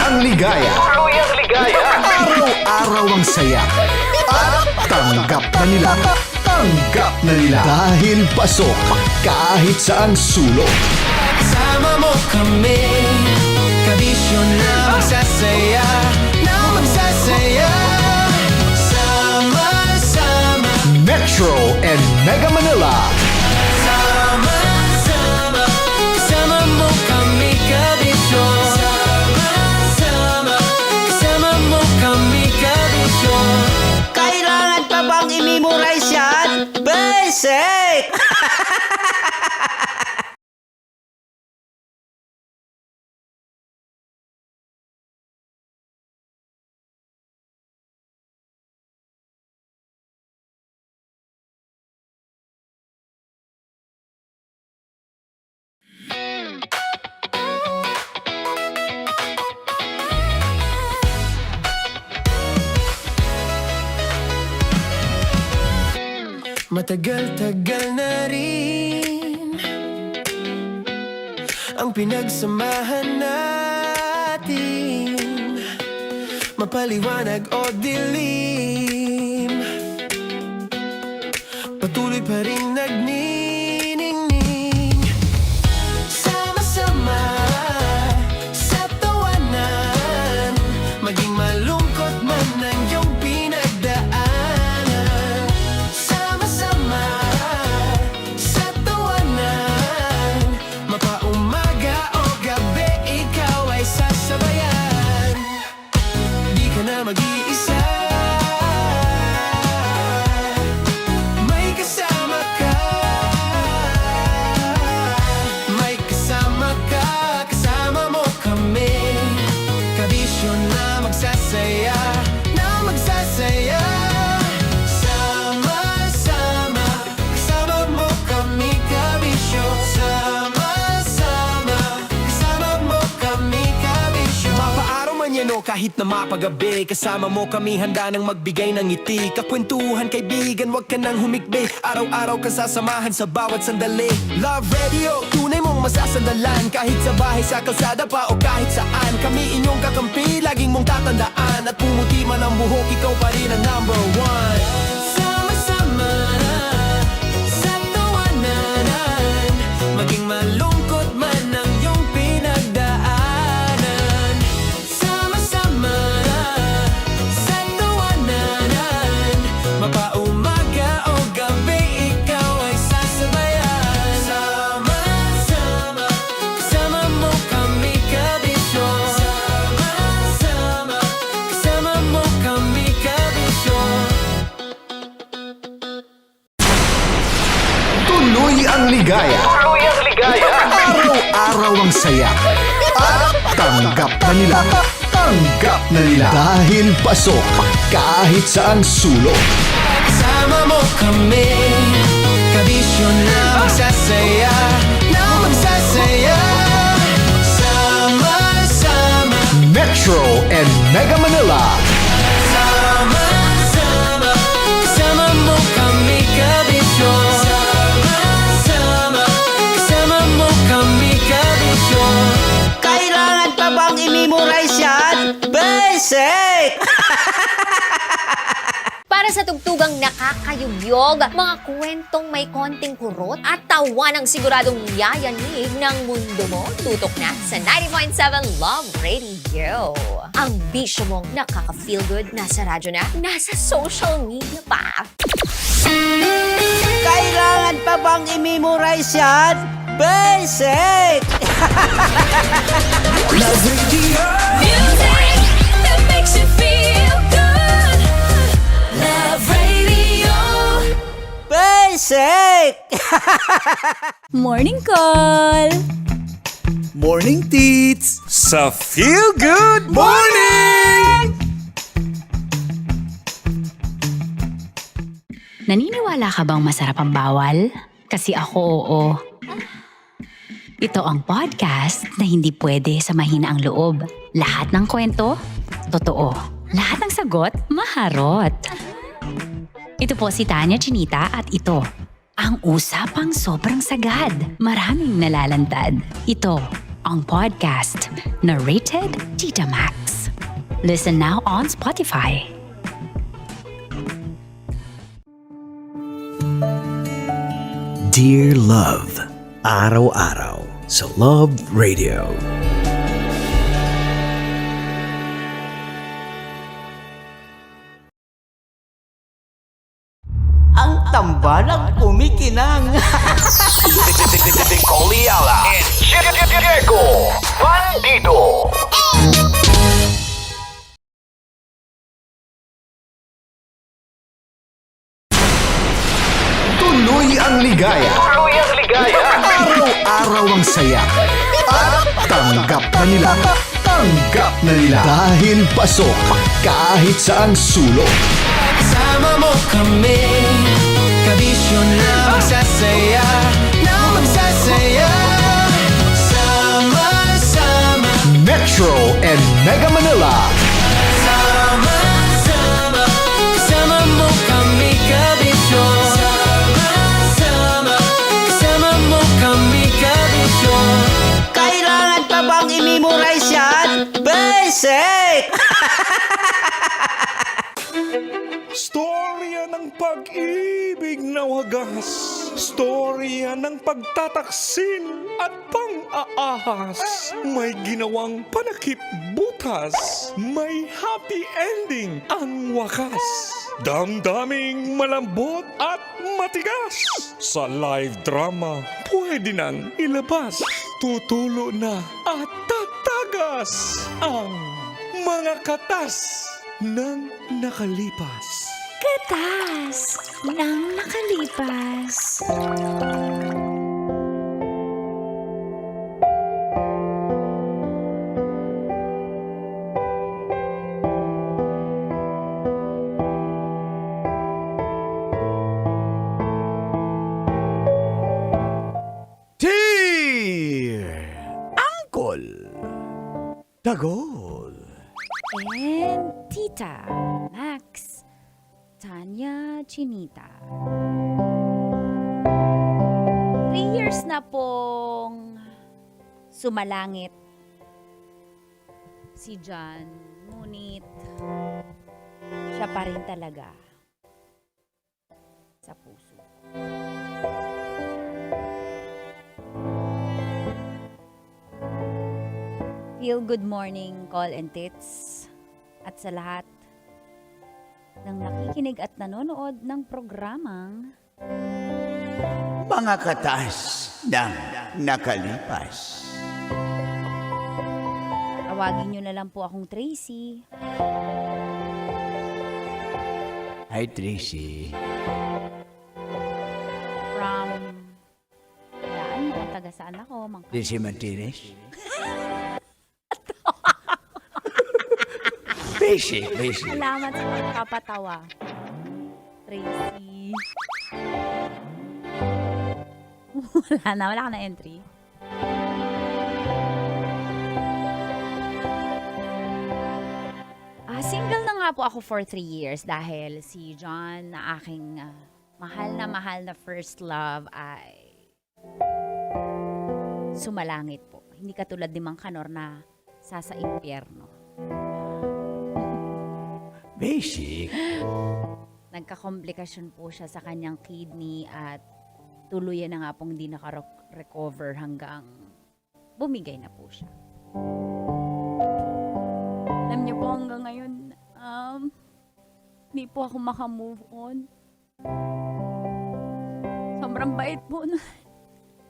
Tuluyang ligaya. Araw-araw ang saya. At tanggap na nila. Dahil pasok kahit saang sulok. Sama mo kami, kabisyo na magsasaya, sama-sama. Metro and Mega Manila. Sama-sama, kasama mo kami, kabisyo. Sama-sama, kasama mo kami, kabisyo. Kailangan pa bang i-memorize yan? Basic! Matagal-tagal na rin ang pinagsamahan natin, mapaliwanag o dilim, patuloy pa rin nagniningning. Sama-sama sa tawanan, maging malungkot man ang iyong pinagdaanan. Sama-sama sa tawanan, mapaumaga o gabi, ikaw ay sasabayan. Di ka na mag-iisa, may kasama ka. May kasama ka, kasama mo kami, kabisyo na magsasaya, sama-sama, kasama mo kami, kabisyo. Sama-sama, kasama mo kami, kabisyo. Mapaaraw man yan o kahit na mapagabi, kasama mo kami, handa nang magbigay ng ngiti. Kakwentuhan, kaibigan, wag ka nang humikbi. Araw-araw ka sasamahan sa bawat sandali. Love Radio, tunay mong masasandalan, kahit sa bahay, sa kalsada pa o kahit saan. Kami inyong kakampi, laging mong tatandaan, at pumuti man ang buhok, ikaw pa rin ang number one. Sama-sama sa tawanan, maging malungkot man ang iyong pinagdaanan. Sama-sama sa tawanan, mapaumaga o gabi, ikaw ay sasabayan. Sama-sama, kasama mo kami, kabisyo. Sama-sama, kasama mo kami, kabisyo. Tuloy ang ligaya. Araw-araw ang saya. At tanggap na nila. Dahil pasok kahit saang sulok. Sama mo kami, kabisyo na magsasaya, sama-sama. Metro and Mega Manila. Sama-sama, kasama mo kami, kabisyo. Sama-sama, kasama mo kami, kabisyo. Kailangan pa bang i-memorize yan? Basic! Para sa tugtugang nakakayugyog, mga kwentong may konting kurot at tawa ng siguradong yayanig ng mundo mo, tutok na sa 90.7 Love Radio. Ang bisyo mong nakaka-feel good, nasa radyo na, nasa social media pa. Kailangan pa bang i-memorize yan? Basic! Love Radio. Music that makes you feel good. Love Radio. Basic! Morning call. Morning, Tits! Sa Feel Good Morning! Naniniwala ka bang masarap ang bawal? Kasi ako oo. Ito ang podcast na hindi pwede sa mahina ang loob. Lahat ng kwento, totoo. Lahat ng sagot, maharot. Ito po si Tanya Chinita at ito, ang usapang sobrang sagad. Maraming nalalantad. Ito, ang podcast na Rated Tita Max. Listen now on Spotify. Dear Love, araw-araw sa Love Radio. Ang tambalang kumikinang. Coliala and Diego Bandido. Tuloy ang ligaya. Tuloy ang ligaya. Araw-araw ang saya. At tanggap na nila. Tanggap na nila. Dahil pasok kahit saang sulok. Sama mo kami, kabisyo na magsasaya, na magsasaya. Sama-sama, Metro and Mega Manila. sama-sama, kasama mo kami, kabisyo. Sama-sama, kasama mo kami, kabisyo. Kailangan pa bang i-memorize yan? Basic! Storya ng pag-ibig na wagas. Storya ng pagtataksil at pang-aahas. May ginawang panakip butas. May happy ending ang wakas. Damdaming malambot at matigas. Sa live drama, pwede nang ilabas. Tutulo na at tatagas ang mga katas ng nakalipas. Katas ng nakalipas. Dear Uncle Tagol. And Tita Max Tanya Chinita. 3 years na pong sumalangit si John, ngunit siya pa rin talaga sa puso. Feel good morning, call and tits. At sa lahat ng nakikinig at nanonood ng programang Mga katas ng nakalipas. tawagin nyo na lang po akong Tracy. Hi, Tracy. From saan? Taga saan ako? Tracy Martinez. Basic. Salamat sa pagpapatawa. Tracy. Wala ka na entry. Single na nga po ako for 3 years dahil si John na aking mahal na first love ay sumalangit po. Hindi katulad ni Mang Kanor na sa impyerno. Basic. Nagkakomplikasyon po siya sa kanyang kidney at tuluyan na nga pong di naka-recover hanggang bumigay na po siya. Alam niyo po hanggang ngayon, hindi po ako makamove on. Sobrang bait po na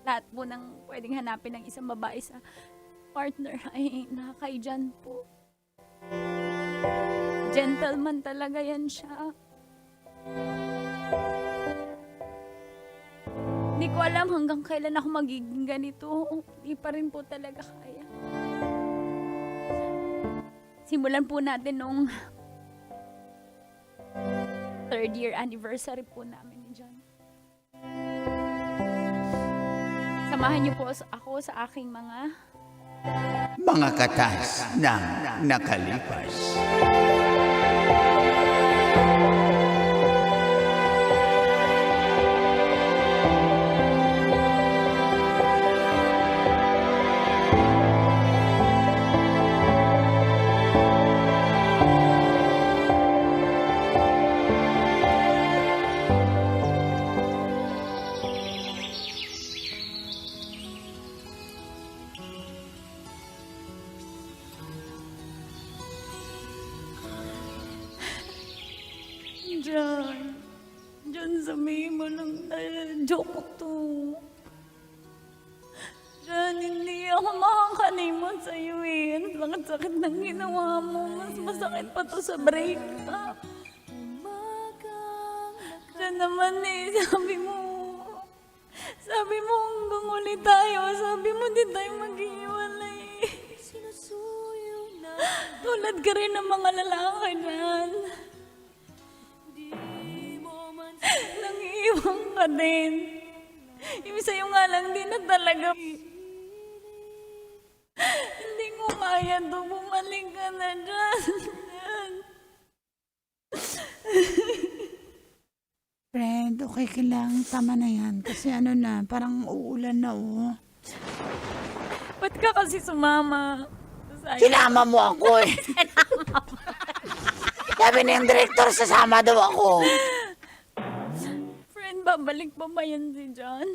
lahat po ng pwedeng hanapin ng isang babae sa partner ay nakakay dyan po. Gentleman talaga yan siya. Hindi ko alam hanggang kailan ako magiging ganito. Hindi pa rin po talaga kaya. Simulan po natin nung 3rd year anniversary po namin ni John. Samahan niyo po ako sa aking Mga katas ng nakalipas. sasabihin mo lang na joke to. Jan, hindi ako makakalimot sa'yo eh. Ang sakit-sakit ng ginawa mo. Mas masakit pa to sa breakup. Jan naman eh, sabi mo hanggang ulit tayo. Sabi mo di tayo mag-iwalay. Tulad ka rin ng mga lalaki dyan. Nangiiwang ka din. Ibig sa'yo nga lang di na talaga. Hindi ko kaya to. Bumalik ka na dyan. Friend, okay ka lang. Tama na yan. Kasi ano na, parang uulan na oh. Ba't ka kasi sumama? Sinama mo ako eh. Sabi na yung director, sasama daw ako. Friend, babalik pa ba yan si John?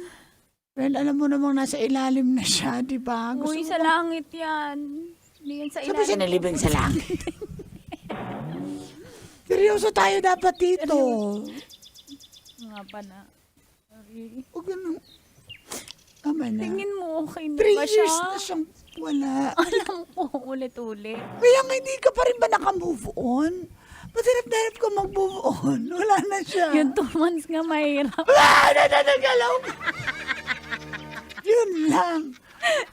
Friend, alam mo namang nasa ilalim na siya, di ba? Uy, sa langit yan. Hindi yan sa Sabi siya ilalim. nalibing sa langit. Seryoso tayo dapat dito. Nga pa na. Sorry. Huwag ganun. Tama na. Tingin mo okay na 3 ba siya? years na siyang wala. Alam ko, ulit-ulit. Kaya nga hindi ka pa rin ba naka-move on? Ba't hirap ka mag-move on? Wala na siya. Yung 2 months nga mahirap. Nagalaw. Yun lang.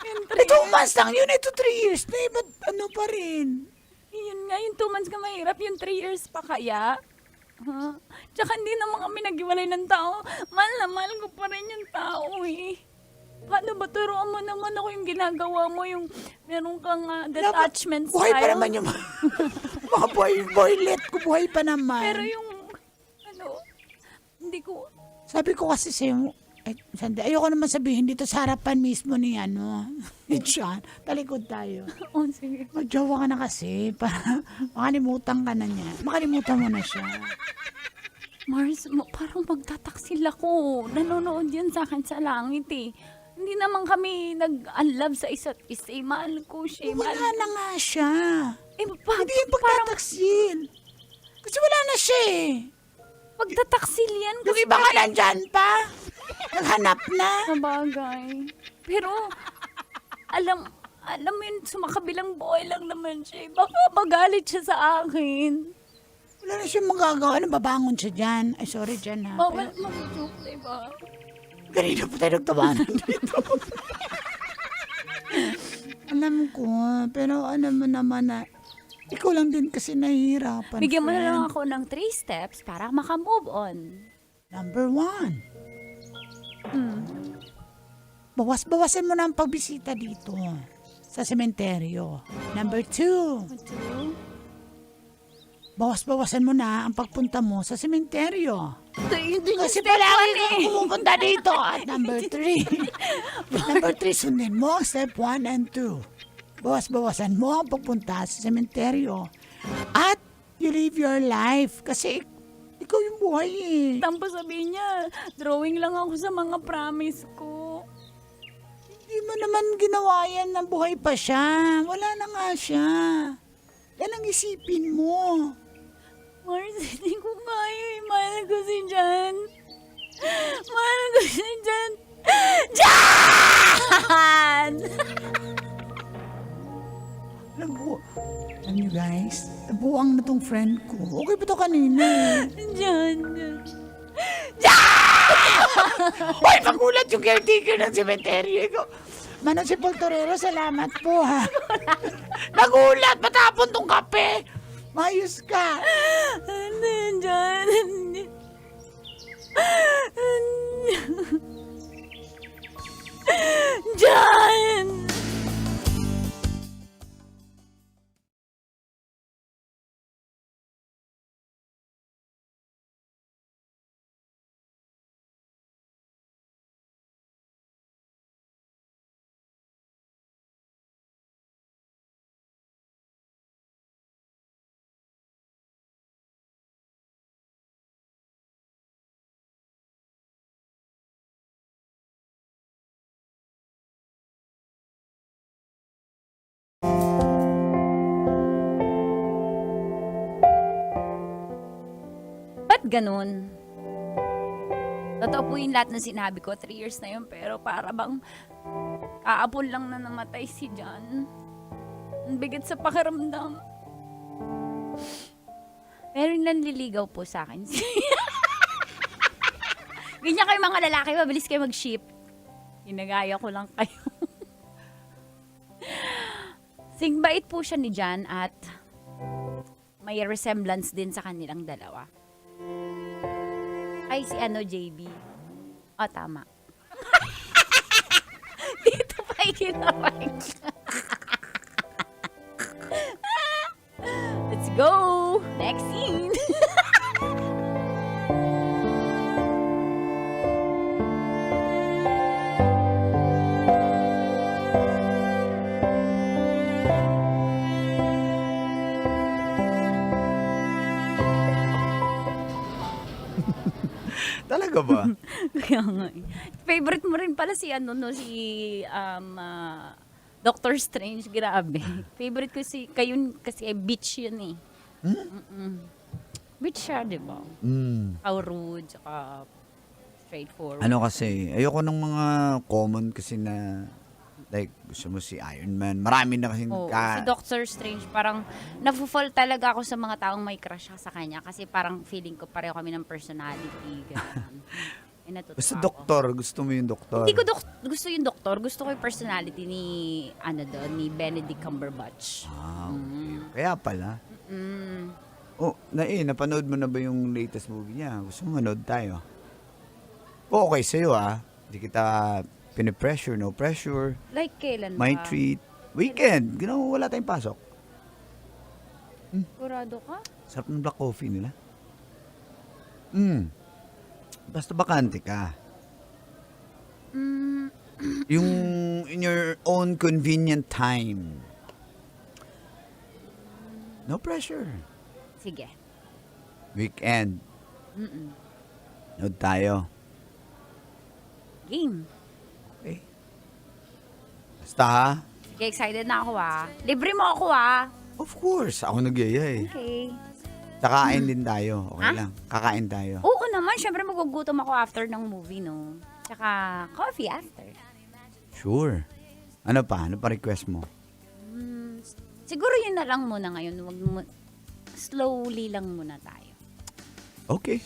Yung 2 months lang. Yun, ito 3 years na eh. Ba't ano pa rin? Yun nga, yung 2 months nga mahirap. Yung 3 years pa kaya. Ha? Tsaka hindi naman kami naghiwalay ng tao. Mahal na mahal ko pa rin yung tao eh. Paano ba? Turuan mo naman ako yung ginagawa mo. Yung meron kang detachment style. Buhay pa naman yung mga boylet ko. Buhay pa naman. Pero yung, hindi ko, Sabi ko kasi sa'yo, ayoko naman sabihin dito sa harapan mismo ni ni John. Talikod tayo. oh sige. Magjowa ka na kasi para makalimutan ka na niya. Makalimutan mo na siya. Mars, parang magtataksil ako. Nanonood yan sa akin sa langit eh. Hindi naman kami nag-unlove sa isa't isa. Mahal ko siya. Wala na nga siya. Eh, Hindi yung pagtataksil. Kasi wala na siya eh. Pagtataksil yan. Yung iba nga nandyan pa. Naghanap na. Sabagay. Pero, alam mo yun, sumakabilang boy lang naman siya. Baka magalit siya sa akin. Wala na siya magagawa. Ano, babangon siya dyan. Ay, sorry dyan ha. Bawal mag-joke, diba? Ganito po tayo nagtabanan dito. Alam ko, pero alam mo naman na ikaw lang din kasi nahihirapan. Bigyan mo na lang friend. ako ng 3 steps para makamove on. Number 1. Bawas-bawasan mo na ang pagbisita dito sa sementeryo. Number 2. Bawas-bawasan mo na ang pagpunta mo sa sementeryo. Kasi palagi kang pumupunta dito. At number 3. Number 3, sundin mo ang step 1 and 2. Bawas-bawasan mo ang pagpunta sa sementeryo. At you live your life. Kasi ikaw yung buhay eh. Tampo sabihin niya, drawing lang ako sa mga promise ko. Hindi mo naman ginawa yan na buhay pa siya. Wala na nga siya. Yan ang isipin mo. Mars, hindi ko kaya eh. Mahal ko si Jan. Mahal ko si Jan. Jan! Alam niyo guys, buwang na tong friend ko. Okay pa to kanina eh. Jan. Hoy, magulat yung caretaker ng cemetery. Manong si Poltorero, salamat po ha. Nagulat, matapon tong kape. Mayos ka. Jan. Jan! Ba't ganun? Totoo po yung lahat ng sinabi ko. 3 years na yun, pero para bang kaapon lang na namatay si John. Ang bigat sa pakiramdam. Pero yung nanliligaw po sa akin. Ganyan kayo mga lalaki, mabilis kayo mag-ship. Ginagaya ko lang kayo. Singbait po siya ni John at may resemblance din sa kanilang dalawa. Ay, si JB. O, tama. Dito pa ikinawag. Let's go! Next scene! Talaga ba? Kaya nga eh. Favorite mo rin pala si Doctor Strange, grabe. Favorite ko kasi beach yun eh. Mm-mm. Beach siya, di ba? How rude, tsaka straightforward. Ano kasi, ayoko ng mga common kasi na like gusto mo si Iron Man. Marami na kasing Si Doctor Strange, parang nafo-fall talaga ako sa mga taong may crush sa kanya kasi parang feeling ko pareho kami ng personality. Ganun. Natutuwa Basta ako. doktor, gusto mo yung doktor. Hindi ko gusto yung doktor, gusto ko yung personality ni ni Benedict Cumberbatch. Okay. Kaya pala. Mm. Oh, napanood mo na ba yung latest movie niya? Gusto mo manood tayo? Okay sa'yo Hindi kita pinipressure, no pressure. Like kailan My ba? treat. Weekend. Wala tayong pasok. Sigurado ka? Sarap ng black coffee nila. Basta bakante ka. Yung in your own convenient time. No pressure. Sige. Weekend. Nood tayo. Game. Okay. Basta Sige, excited na ako Libre mo ako Of course. Ako nagyaya eh. Okay. Kakain din tayo. Okay Ha? lang. Kakain tayo. Oo naman, syempre magugutom ako after ng movie, no? Tsaka coffee after. Sure. Ano pa? Ano pa request mo? Siguro yun na lang muna ngayon. Slowly lang muna tayo. Okay.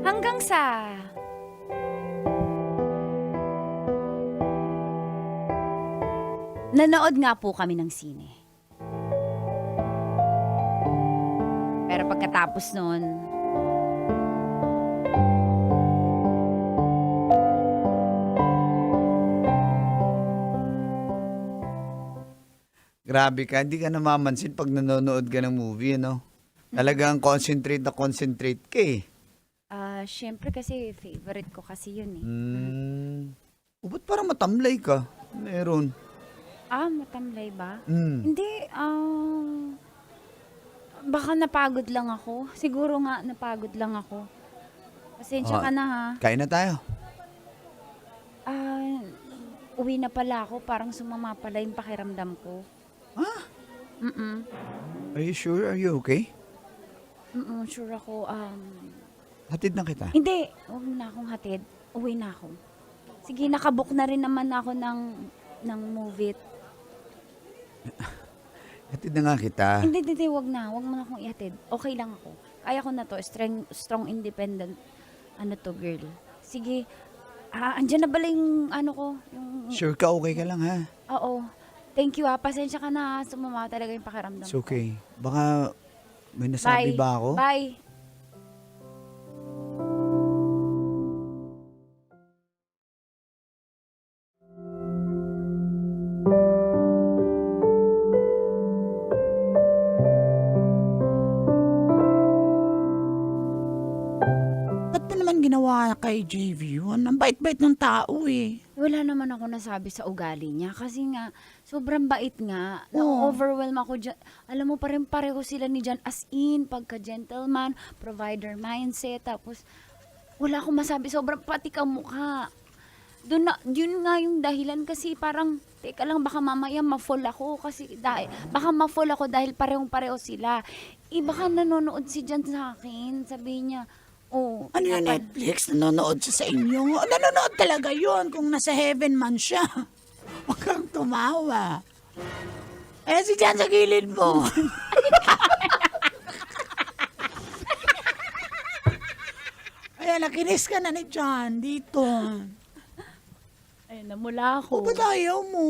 Hanggang sa... Nanood nga po kami ng sine. Pero pagkatapos nun, Grabe ka. Hindi ka namamansin pag nanonood ka ng movie, no? Talagang concentrate ka eh. syempre kasi favorite ko kasi yun eh. Ba't parang matamlay ka? Meron. Matamlay ba? Mm. Hindi, baka napagod lang ako. Siguro nga napagod lang ako. Pasensya ka na ha. Kain na tayo. Uwi na pala ako. Parang sumama pala yung pakiramdam ko. Are you sure? Are you okay? Sure ako. Hatid na kita. Hindi, huwag mo na akong hatid. Uwi na ako. Sige, nakabook na rin naman ako ng movie. Hatid na nga kita. Hindi, wag na. Wag mo na akong ihatid. Okay lang ako. Kaya ko na to. Strong, independent, girl. Sige. Andyan na bala yung, ko? Yung, Sure ka, okay ka lang ha? oo. Thank you Pasensya ka na. Sumama talaga yung pakiramdam It's ko. okay. Baka may nasabi Bye. ba ako? Bye. kay JV yun. Ang bait-bait ng tao eh. Wala naman ako nasabi sa ugali niya kasi nga, sobrang bait nga. Oo. Na-overwhelm ako dyan. Alam mo, pareho sila ni Jan as in, pagka-gentleman, provider mindset, tapos wala akong masabi, sobrang pati ka mukha. Yun nga yung dahilan kasi parang, teka lang, baka mamaya ma-fall ako kasi baka ma-fall ako dahil parehong-pareho sila. Baka nanonood si Jan sa akin, sabihin niya, oh, Ano yung Netflix? Nanonood siya sa inyo? Nanonood talaga yun kung nasa heaven man siya. Huwag kang tumawa. Si Jan sa gilid mo. Ayan, nakinis ka na ni Jan dito. Ayun, namula ako. O ba't ayaw mo?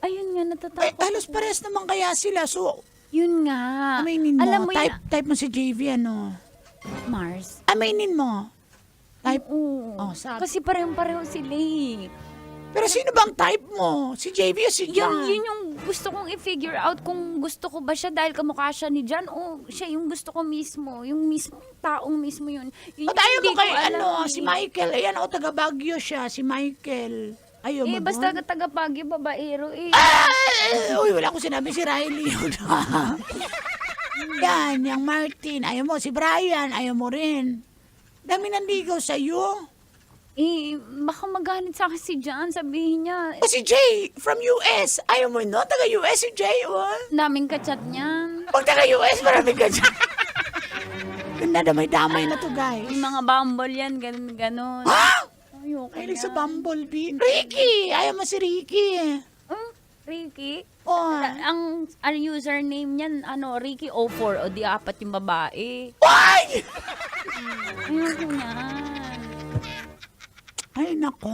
Ayun nga, natatakot. Halos pares naman kaya sila. So, Yun nga. aminin mo. Alam mo Type mo si JV, ano? Mars. Aminin mo. Type. Oo. Oh, sabi. Kasi parehong-pareho sila eh. Pero sino bang type mo? Si JV o si Jan? Yun yung gusto kong i-figure out kung gusto ko ba siya dahil kamukha siya ni Jan o siya yung gusto ko mismo. Yung mismo, taong mismo yun. Yun Ba't ayaw hindi mo kay ko alam eh. si Michael? Ayan, taga Baguio siya, si Michael. Ayaw mo basta doon? taga-Baguio, babaero eh. Uy, wala ko sinabi si Riley yun. Yan, yung Martin. Ayaw mo, si Brian. Ayaw mo rin. Dami nandigaw sa'yo. Baka magalit sa akin si Jan, sabihin niya, O si Jay, from US. Ayaw mo no? Taga US si Jay, daming kachat niyan. Pag taga US, marami ka dyan. Damay na to, guys. Yung mga bumble yan, ganun. Ha? Ayoko Mahilig sa yan. Bumblebee. Ricky! Ayaw mo si Ricky. Ricky? Oh. Ang username niyan, Ricky04 o di apat yung babae. Why? Ayoko yan. Ay, nako.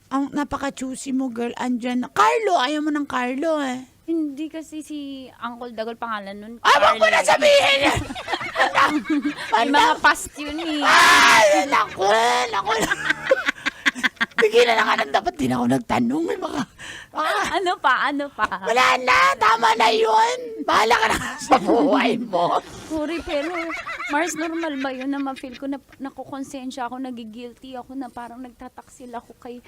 Ang napaka-choosy mo, girl. Andyan. Carlo, ayaw mo ng Carlo, eh. Hindi kasi si Uncle Dagol pangalan nun. Wag mo na sabihin! May mga past yun eh. Ay, nako. Bigyan na lang dapat din ako nagtanong. May mga... Ano pa? Wala na, tama na yun. Bahala ka na sa buhay mo. Sorry, pero Mars, normal ba yun na ma-feel ko na nakukonsensya ako, nagigilty ako na parang nagtataksil ako kay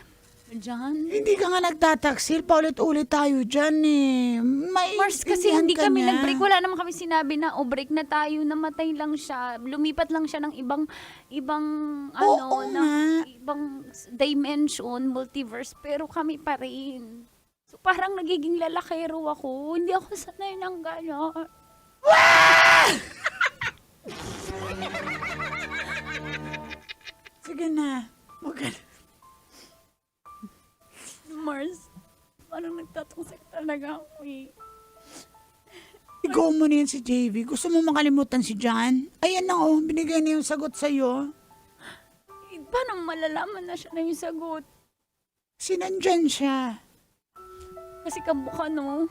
Jan? Hindi ka nga nagtataksil. Paulit-ulit tayo dyan eh. Mars, kasi Maintindihan hindi ka kami niya. nag-break. Wala naman kami sinabi na, break na tayo, namatay lang siya. Lumipat lang siya ng ibang Oo nga. ibang dimension, multiverse, pero kami pa rin. So parang nagiging lalakero ako. Hindi ako sanay ng gano'n. Sige na. Huwag Mars, parang nagtataksil talaga ako eh. Ikaw mo na yan si JV. Gusto mo makalimutan si John? Ayan na binigay na yung sagot sa'yo. Paano malalaman na siya na yung sagot? Sinandyan siya. Kasi kamukha, no?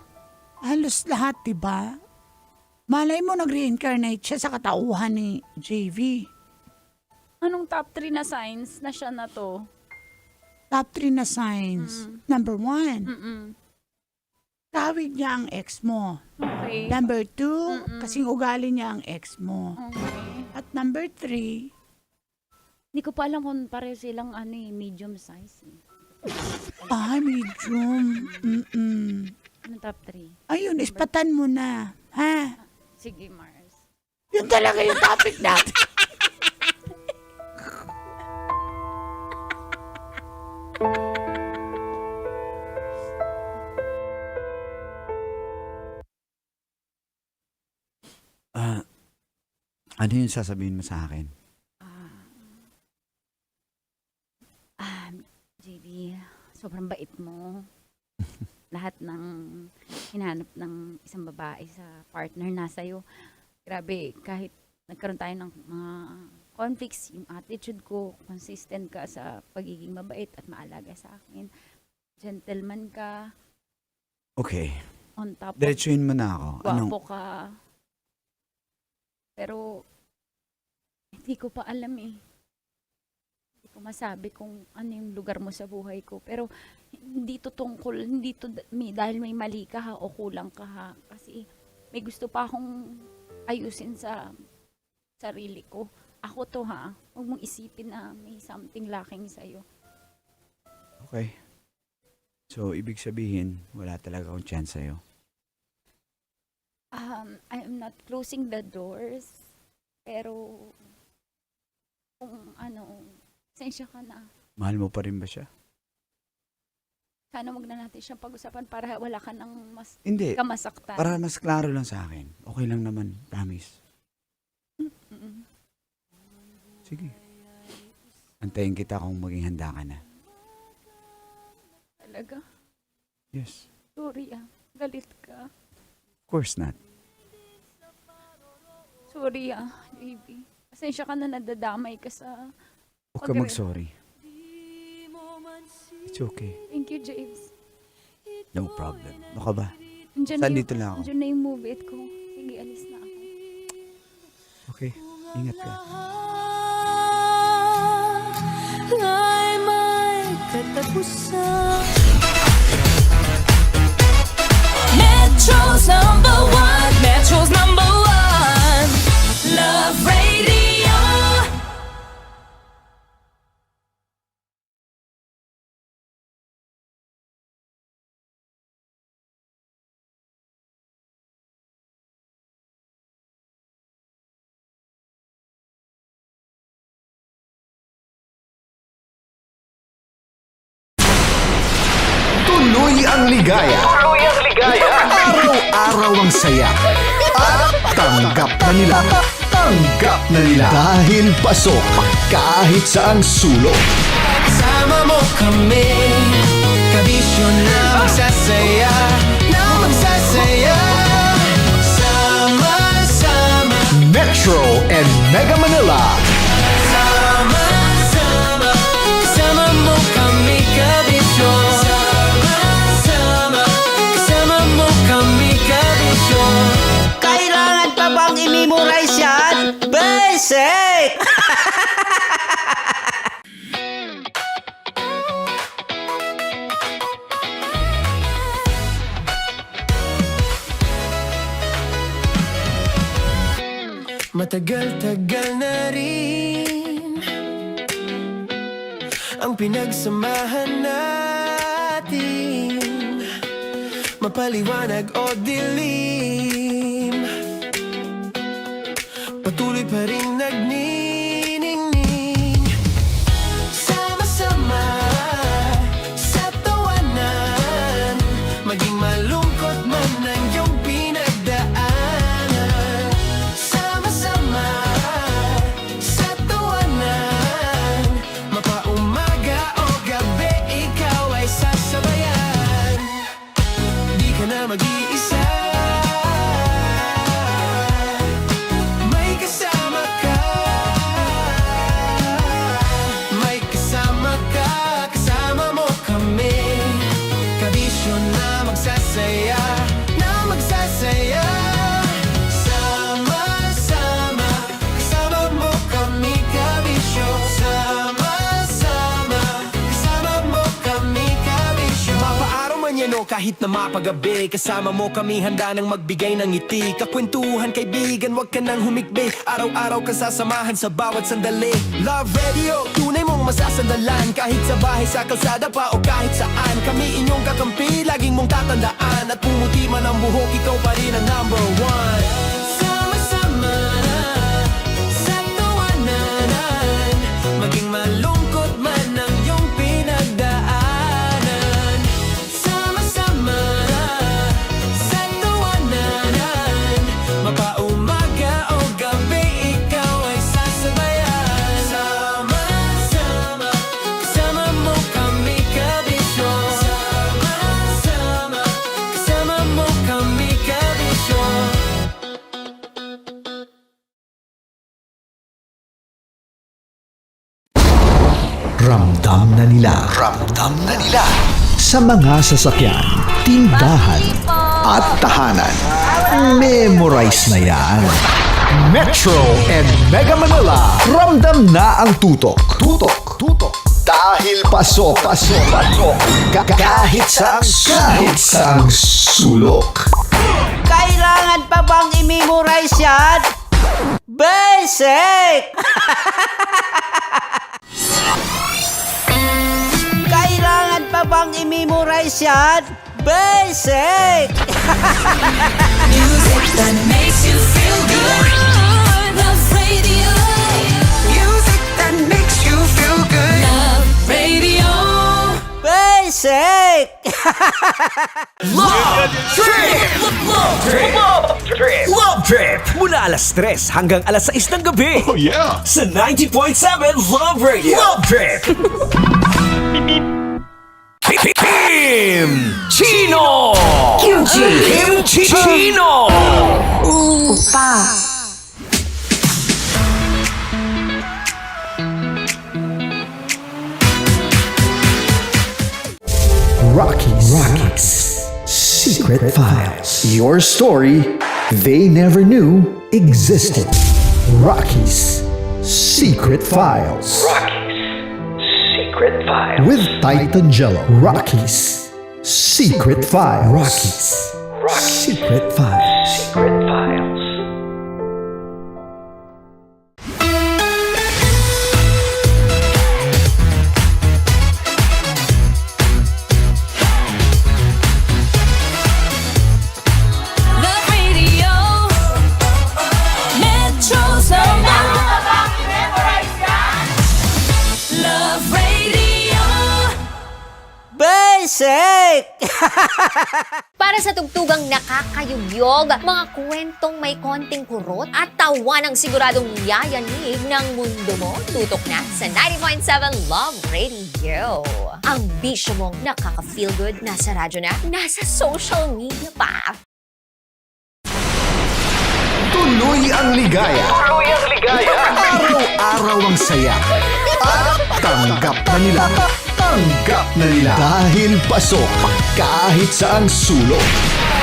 Halos lahat, diba? Malay mo nag-reincarnate siya sa katauhan ni JV. Anong top 3 na signs na siya na to? Top 3 na signs. Number 1, tawid niya ang ex mo. Okay. Number 2, kasing ugali niya ang ex mo. Okay. At number 3, Hindi ko pa alam kung pareho silang medium size. medium. Anong top 3? Ayun, ispatan mo na. Ha? Sige, Mars. Yun talaga yung topic natin. Ano yung sasabihin mo sa akin? JB, sobrang bait mo. Lahat ng hinahanap ng isang babae sa partner nasa iyo. Grabe, kahit nagkaroon tayo ng mga conflicts, yung attitude ko, consistent ka sa pagiging mabait at maalaga sa akin. Gentleman ka, Okay. on top of Diretsuhin mo na ako. gwapo ka. Pero, hindi ko pa alam eh. Hindi ko masabi kung ano yung lugar mo sa buhay ko. Pero, hindi to tungkol, hindi to dahil may mali ka ha o kulang ka ha. Kasi, may gusto pa akong ayusin sa sarili ko. Ako to ha. Huwag mong isipin na may something lacking sa'yo. Okay. So, ibig sabihin, wala talaga akong chance sa'yo. I am not closing the doors. Pero, kung pasensya ka na. Mahal mo pa rin ba siya? Sana wag na natin siyang pag-usapan para wala ka nang Hindi. kamasaktan. Para mas klaro lang sa akin. Okay lang naman. Promise. Sige. Antayin kita kung maging handa ka na. Talaga? Yes. Sorry Galit ka. Of course not. Sorry JB. Pasensya ka na nadadamay ka sa... Huwag ka mag-sorry. It's okay. Thank you, James. No problem. Ano ka ba? Andiyan Saan dito lang ako? Andiyan na yung move-it ko. Sige, alis na ako. Okay. Ingat ka. Ay may katapusan. Metro's #1, Metro's #1, Love Radio. Tuloy ang ligaya. Araw-araw ang saya. At tanggap na nila. Tanggap na nila. Dahil pasok kahit saang sulok. Kasama mo kami, kabisyo na magsasaya, na magsasaya. Sama-sama, Metro and Mega Manila. sama-sama, kasama mo kami, kabisyo. Sama-sama, kasama mo kami, kabisyo. Kailangan pa bang i-memorize yan? Basic! Matagal-tagal na rin ang pinagsamahan natin, mapaliwanag o dilim, patuloy pa rin nagniningning. Sama-sama sa tawanan, maging malungkot man ang iyong pinagdaanan. Sama-sama sa tawanan, mapaumaga o gabi, ikaw ay sasabayan. Di ka na mag-iisa, may kasama ka. May kasama ka, kasama mo kami, kabisyo na magsasaya, na magsasaya. Sama-sama, kasama mo kami, kabisyo. Sama-sama, kasama mo kami, kabisyo. Mapaaraw man yan o kahit na mapagabi, kasama mo kami, handa nang magbigay ng ngiti. Kakwentuhan, kaibigan, wag ka nang humikbi. Araw-araw ka sasamahan sa bawat sandali. Love Radio, tunay mong masasandalan. Kahit sa bahay, sa kalsada pa o kahit saan, kami inyong kakampi, laging mong tatandaan. At pumuti man ang buhok, ikaw pa rin ang #1. Sama-sama sa tawanan, maging malungkot man ang iyong pinagdaanan. Sama-sama sa tawanan, mapaumaga o gabi, ikaw ay sasabayan. Sama-sama, kasama mo kami, kabisyo. Sama-sama, kasama mo kami, kabisyo. Ramdam na nila. Ramdam na nila. Sa mga sasakyan, tindahan, at tahanan. Memorize na yan. Metro and Mega Manila. Ramdam na ang tutok. Tutok. Tutok. Dahil pasok. Pasok. Pasok. Kahit saang sulok. Kailangan pa bang i-memorize yan? Basic! Kailangan pa bang i-memorize yan? Basic! Music that makes you feel good. Love Radio. Music that makes you feel good. Love Radio. Basic! Love Trip! Love Trip! Love Trip! Mula alas 3 hanggang alas 6 ng gabi. Oh yeah! Sa 90.7 Love Radio. Love Trip! Kim Chino! Kimchi Chino! Rocky's Secret Files. Your story they never knew existed. Rocky's Secret Files. Secret Files. With Titan Jello. Rocky's Secret Files. Rocky's Secret Files. Secret Files. Love Radio. Metro's number. Love Radio. Basic! Para sa tugtugang nakakayugyog, mga kwentong may konting kurot at tawa ng siguradong yayanig ng mundo mo, tutok na sa 90.7 Love Radio. Ang bisyo mong nakaka-feel good, nasa radyo na, nasa social media pa. Tuloy ang ligaya. Araw-araw ang saya. At tanggap na nila. Tanggap na nila. Dahil pasok kahit saang sulok.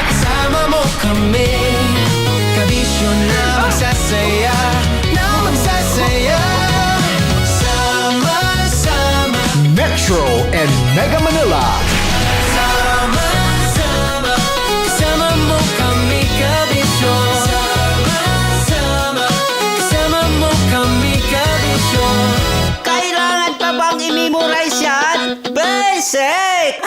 Kasama mo kami, kabisyo na magsasaya, sama-sama. Metro and Mega Manila. Sama-sama, kasama mo kami, kabisyo. Sama-sama, kasama mo kami, kabisyo. Kailangan pa bang i-memorize yan? Basic!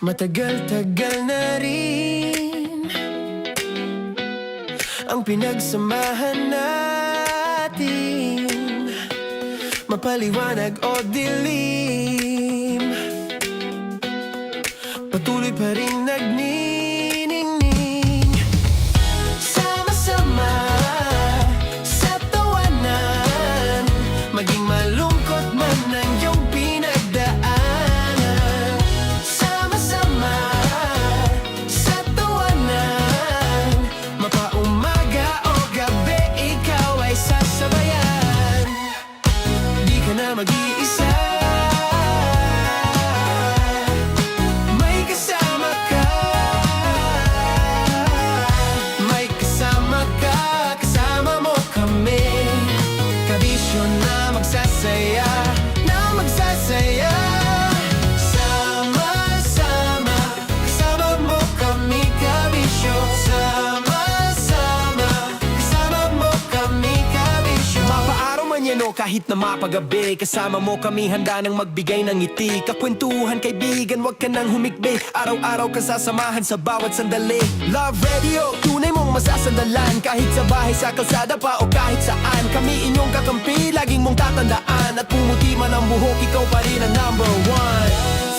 Matagal-tagal na rin ang pinagsamahan natin, mapaliwanag o dilim, patuloy pa rin nagniningning. Sama-sama sa tawanan, maging malungkot man ang iyong pinagdaanan. Sama-sama sa tawanan, mapaumaga o gabi, ikaw ay sasabayan. Di ka na mag-iisa, may kasama ka. May kasama ka, kasama mo kami, kabisyo na magsasaya, sama-sama, kasama mo kami, kabisyo. Sama-sama, kasama mo kami, kabisyo. Mapaaraw man yan o kahit na mapagabi, kasama mo kami, handa nang magbigay ng ngiti. Kakwentuhan, kaibigan, wag ka nang humikbi. Araw-araw kasasamahan sa bawat sandali. Love Radio, tunay mong masasandalan, kahit sa bahay, sa kalsada pa o kahit saan. Kami inyong kakampi, laging mong tatandaan, at pumuti man ang buhok, ikaw pa rin ang number one.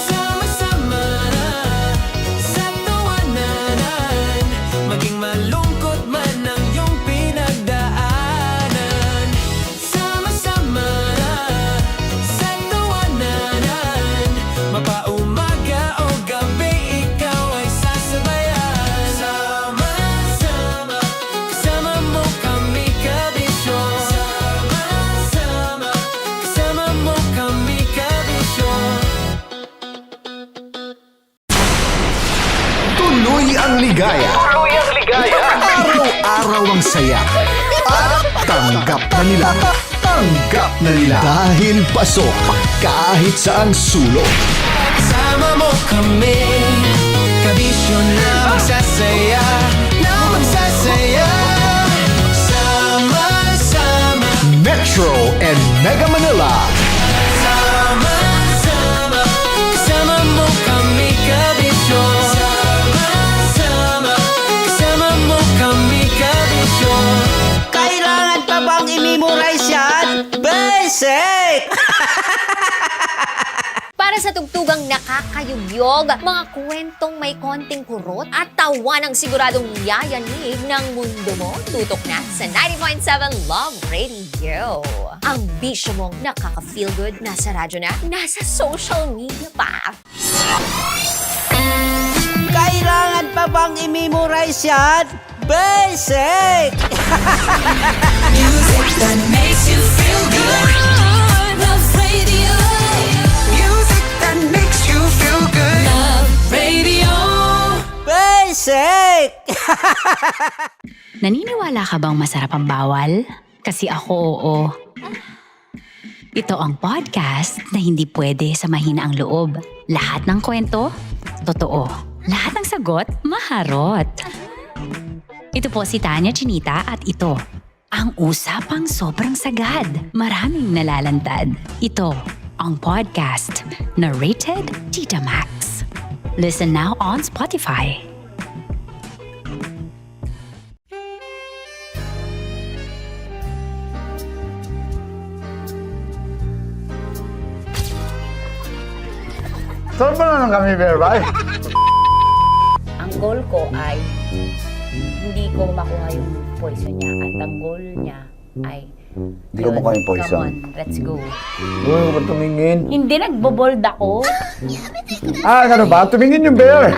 Sama-sama araw-araw ang saya. At tanggap na nila. Tanggap na nila. Dahil pasok kahit saang sulok. Sama mo kami, kabisyo na magsasaya, sama-sama. Metro and Mega Manila. Sama-sama, kasama mo kami, kabisyo. Sama-sama, kasama mo kami, kabisyo. Kailangan pa bang i-memorize yan? Basic! Para sa tugtugang nakakayugyog, mga kwentong may konting kurot at tawa ng siguradong yayanig ng mundo mo, tutok na sa 90.7 Love Radio. Ang bisyo mong nakaka-feel good, nasa radyo na, nasa social media pa. Kailangan pa bang i-memorize yan? Basic! Music that makes you feel good. Love Radio. Music that makes you feel good. Love Radio. Basic! Naniniwala ka bang masarap ang bawal? Kasi ako oo. Ito ang podcast na hindi pwede sa mahina ang loob. Lahat ng kwento, totoo. Lahat ng sagot, maharot. Ito po si Tanya Chinita at ito, ang usapang sobrang sagad. Maraming nalalantad. Ito, ang podcast na Rated Tita Max. Listen now on Spotify. Saan ba na kami, Berbay? Ang goal ko ay hindi ko makuha yung poison niya at ang goal niya ay Hindi ko makuha yung poison. Come on, let's go. Uy, huwag kang tumingin. Hindi, nagbobold ako. Ano ba? Tumingin yung bear.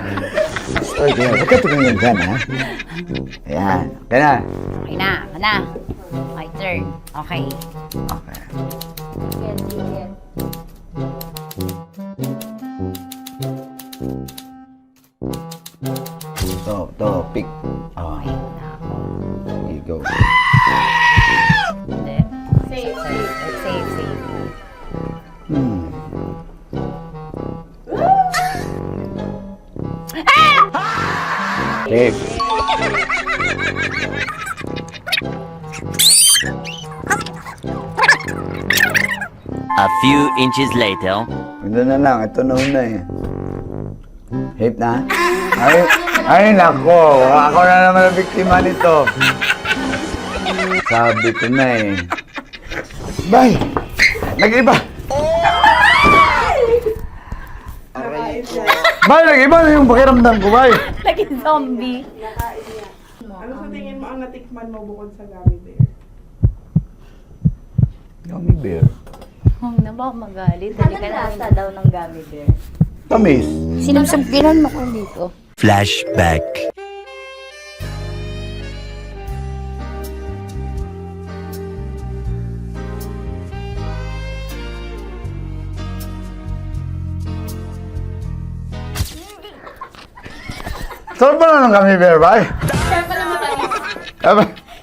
Oy, bear, huwag ka tumingin dyan, ha? Ayan, okay na. Okay na, okay na. My turn. Okay. Okay. Yes, yes. To, pick. Oh, Okay na ako. there you go. Hindi. Safe, safe. Safe, safe. Safe. A few inches later. Ito na lang, ito na una eh. Hip na? Ay nako, ako na naman ang biktima nito. Sabi ko na eh. Bay! Nag-iba! Bay, nag-iba na yung pakiramdam ko, bay! Naging zombie. Ano sa tingin mo ang natikman mo bukod sa gummy bear? Gummy bear. Huwag na ba magalit? Hindi ka lasa daw ng gummy bear. Tamis. Sinumsumpinan mo ko dito. Flashback. Saan ba na ng gummy bear, bay?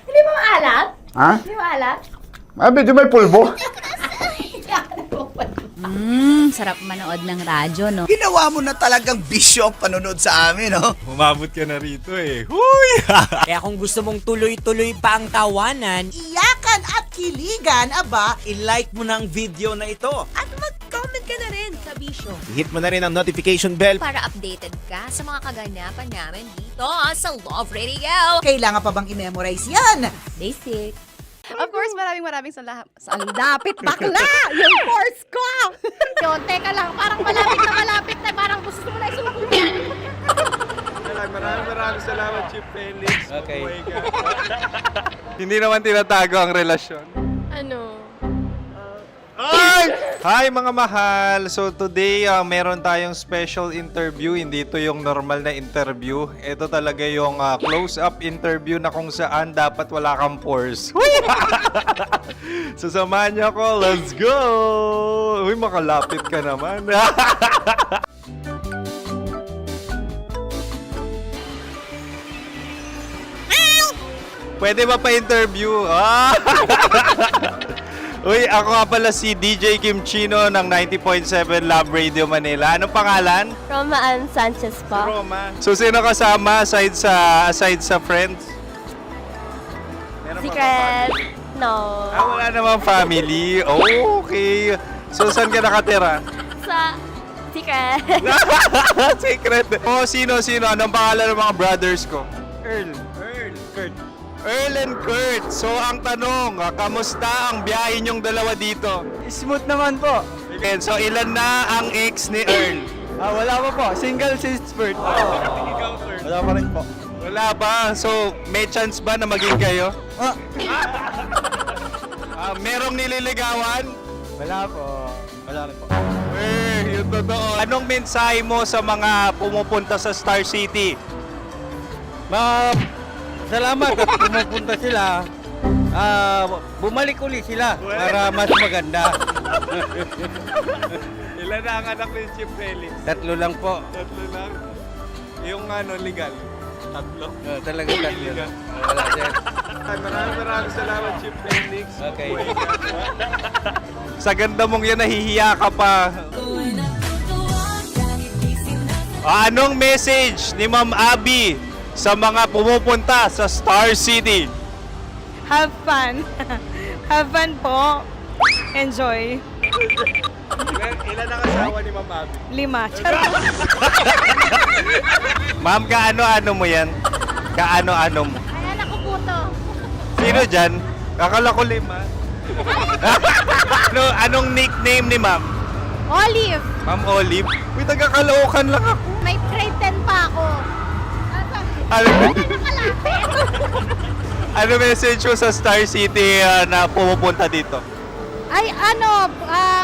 Hindi ba maalat? Ha? Hindi maalat? Ay, medyo may pulbo. Sarap manood ng radyo, no? Ginawa mo na talagang bisyo ang panonood sa amin, no? Umabot ka na rito eh. Huy! Kaya kung gusto mong tuloy-tuloy pa ang tawanan, Iyakan at kiligan, aba, i-like mo na ang video na ito. at mag-comment ka na rin sa bisyo. Hit mo na rin ang notification bell. Para updated ka sa mga kaganapan namin dito sa Love Radio. Kailangan pa bang i-memorize yan? Basic. Of course, maraming salamat. Lapit bakla! Yung course ko! Yun, teka lang, parang malapit na, parang gusto mo na isulat. Maraming salamat, Chief Felix. Okay. Oh my God. Hindi naman tinatago ang relasyon. Ano? Hi mga mahal! So today, meron tayong special interview. Hindi ito yung normal na interview. Ito talaga yung close-up interview na kung saan dapat wala kang pores. So samahan niyo ako. Let's go! Uy, makalapit ka naman. Pwede ba pa-interview? Ah! Uy, ako nga pala si DJ Kim Chino ng 90.7 Love Radio Manila. Anong pangalan? Roma Ann Sanchez po. Roma. So, sino kasama aside sa friends? Meron ba Secret. No. wala namang family. Oh, okay. So, saan ka nakatira? Sa Secret. Secret. Oh, sino? Anong pangalan ng mga brothers ko? Kurt. Earl and Kurt. So, ang tanong, kamusta ang biyahe niyong dalawa dito? Smooth naman po. Okay, so, ilan na ang ex ni Earl? Wala pa po. Single since birth. Wala pa rin po. Wala pa. So, may chance ba na maging kayo? Merong nililigawan? Wala po. Wala rin po. Yung totoo. Anong mensahe mo sa mga pumupunta sa Star City? Salamat at pumupunta sila. Bumalik uli sila para mas maganda. Ilan na ang anak ni Chief Felix? 3 lang po. 3 lang. Yung legal? 3? Talaga 3 lang. Wala sir. Maraming salamat, Chief Felix. Okay. Sa ganda mong yan, nahihiya ka pa. Anong message ni Ma'am Abby sa mga pumupunta sa Star City? Have fun. Have fun po. Enjoy. Ilan ang asawa ni Ma'am Abby? 5. Charot. Ma'am, kaano-ano mo yan? Kaano-ano mo? Ay, anak ko po to. Sino dyan? Akala ko 5. Anong nickname ni Ma'am? Olive. Ma'am Olive? Uy, taga-Caloocan lang ako. May grade 10 pa ako. Ano message mo sa Star City na pumupunta dito? Ay,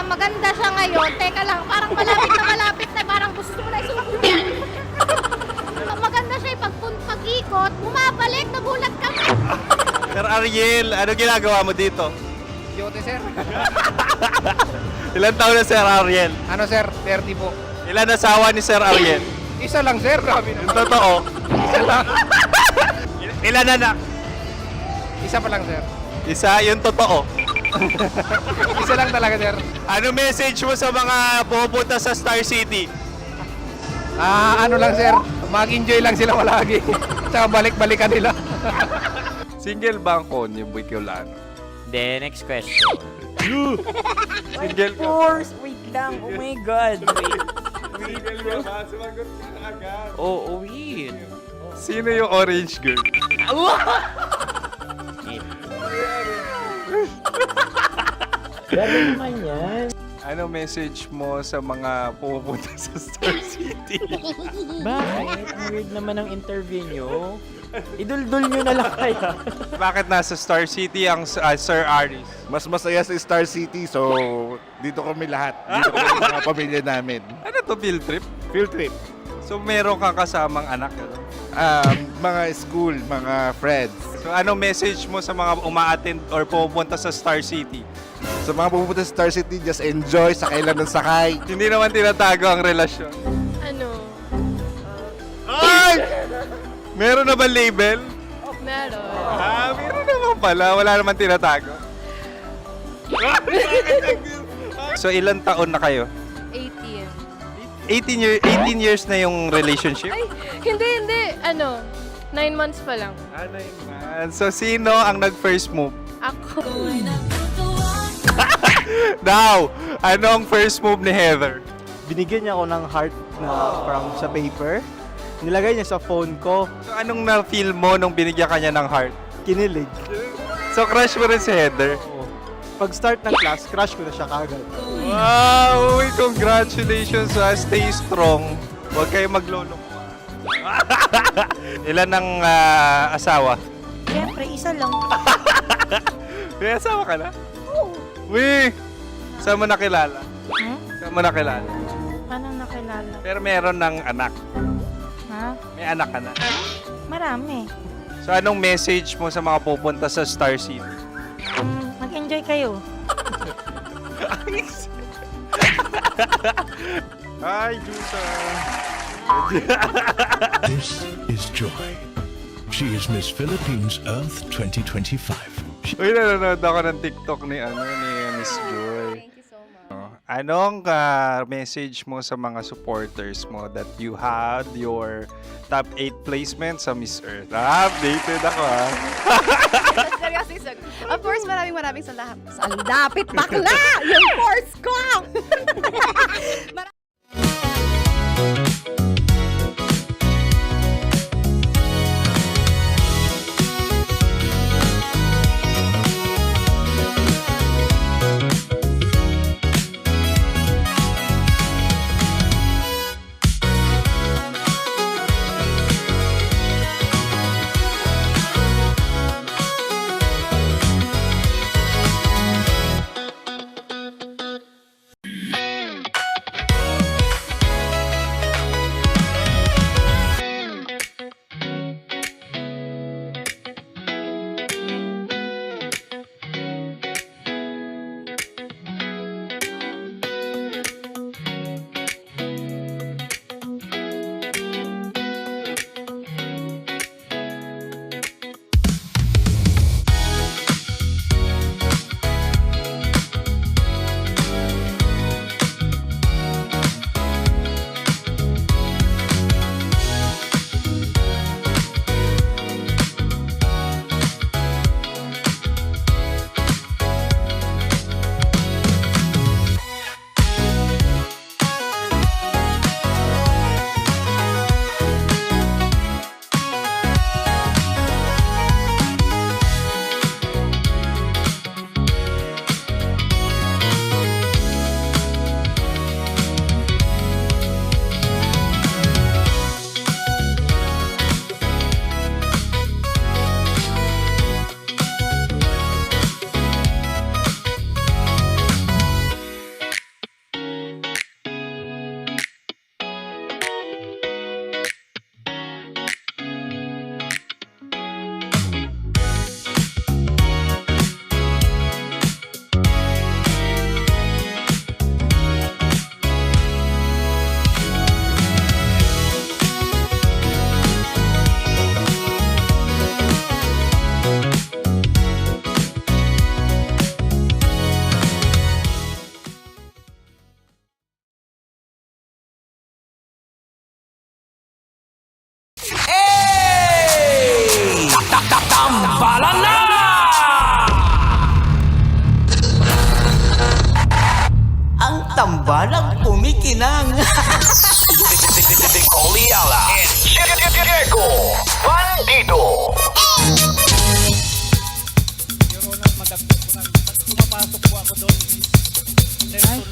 maganda siya ngayon. Teka lang, parang malapit na, parang gusto mo na isulat. Maganda siya pag-ikot, bumabalik, nagulat kami. Sir Ariel, ano ginagawa mo dito? Yote sir. Ilan taon na Sir Ariel? Ano sir? 30 po. Ilan asawa ni Sir Ariel? Isa lang sir. Yung totoo? Isa lang. Ilan anak? Isa pa lang sir. Isa, yung totoo. Isa lang talaga sir. Ano message mo sa mga pumupunta sa Star City? Ano lang sir. Mag-enjoy lang sila palagi. Tsaka balik-balikan nila. Single ba ang Connie Bicolano? Then, next question. Single ka? Course, wait lang. Oh my God. Single ka ba? Sumagot ka na agad. Oh, wait. Sino yung orange girl? Gano'n naman yan. Ano message mo sa mga pumupunta sa Star City? Bakit? Ang weird naman ang interview nyo. Iduldul nyo na lang kaya. Bakit nasa Star City ang Sir Aris? Mas masaya sa Star City, so dito kami lahat. Dito kami mga pamilya namin. Ano to, field trip? Field trip. So meron kang kasamang anak? Ano? Mga school, mga friends. So anong message mo sa mga uma-attend or pumupunta sa Star City? Sa mga pupunta sa Star City, just enjoy, sakay lang ng sakay. Hindi naman tinatago ang relasyon. Ano? Ay! Meron na ba label? Meron. Meron naman pala. Wala naman tinatago. So ilan taon na kayo? 18. 18 years na yung relationship? Ay, hindi. 9 months pa lang. 9 months. So sino ang nag-first move? Ako. Now, anong first move ni Heather? Binigyan niya ako ng heart na from sa paper. Nilagay niya sa phone ko. So anong na-feel mo nung binigyan kanya ng heart? Kinilig. So crush mo rin si Heather? Pag start ng class, crush ko na siya kagad. Wow! Uy, congratulations! Stay strong. Huwag kayo maglolong. Ilan ang asawa? Siyempre, isa lang. May asawa ka na? Oo. Uy! Saan mo nakilala? Saan mo nakilala? Paano nakilala? Pero meron ng anak. Ha? May anak ka na. Marami. So anong message mo sa mga pupunta sa Star City? Mag-enjoy kayo. Hi, Jusa! This is Joy. She is Miss Philippines Earth 2025. Uy, nanonood ako ng TikTok ni Miss Joy. Thank you so much. Anong message mo sa mga supporters mo that you had your top 8 placement sa Miss Earth? Updated ako Seryoso. Of course, maraming salamat. Ang dapit bakla! Yung course ko! Tambalan na! Ang tambalang kumikinang. Oliala and Diego Bandido.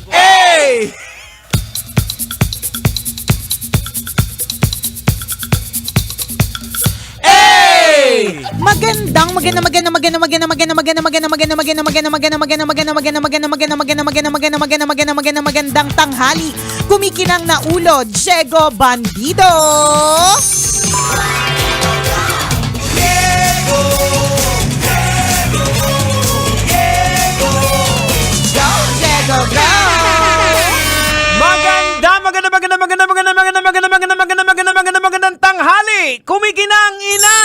Hey! Magandang tanghali. Kumikinang na ulo, Diego Bandido. Magandang tanghali! Kumikinang ina!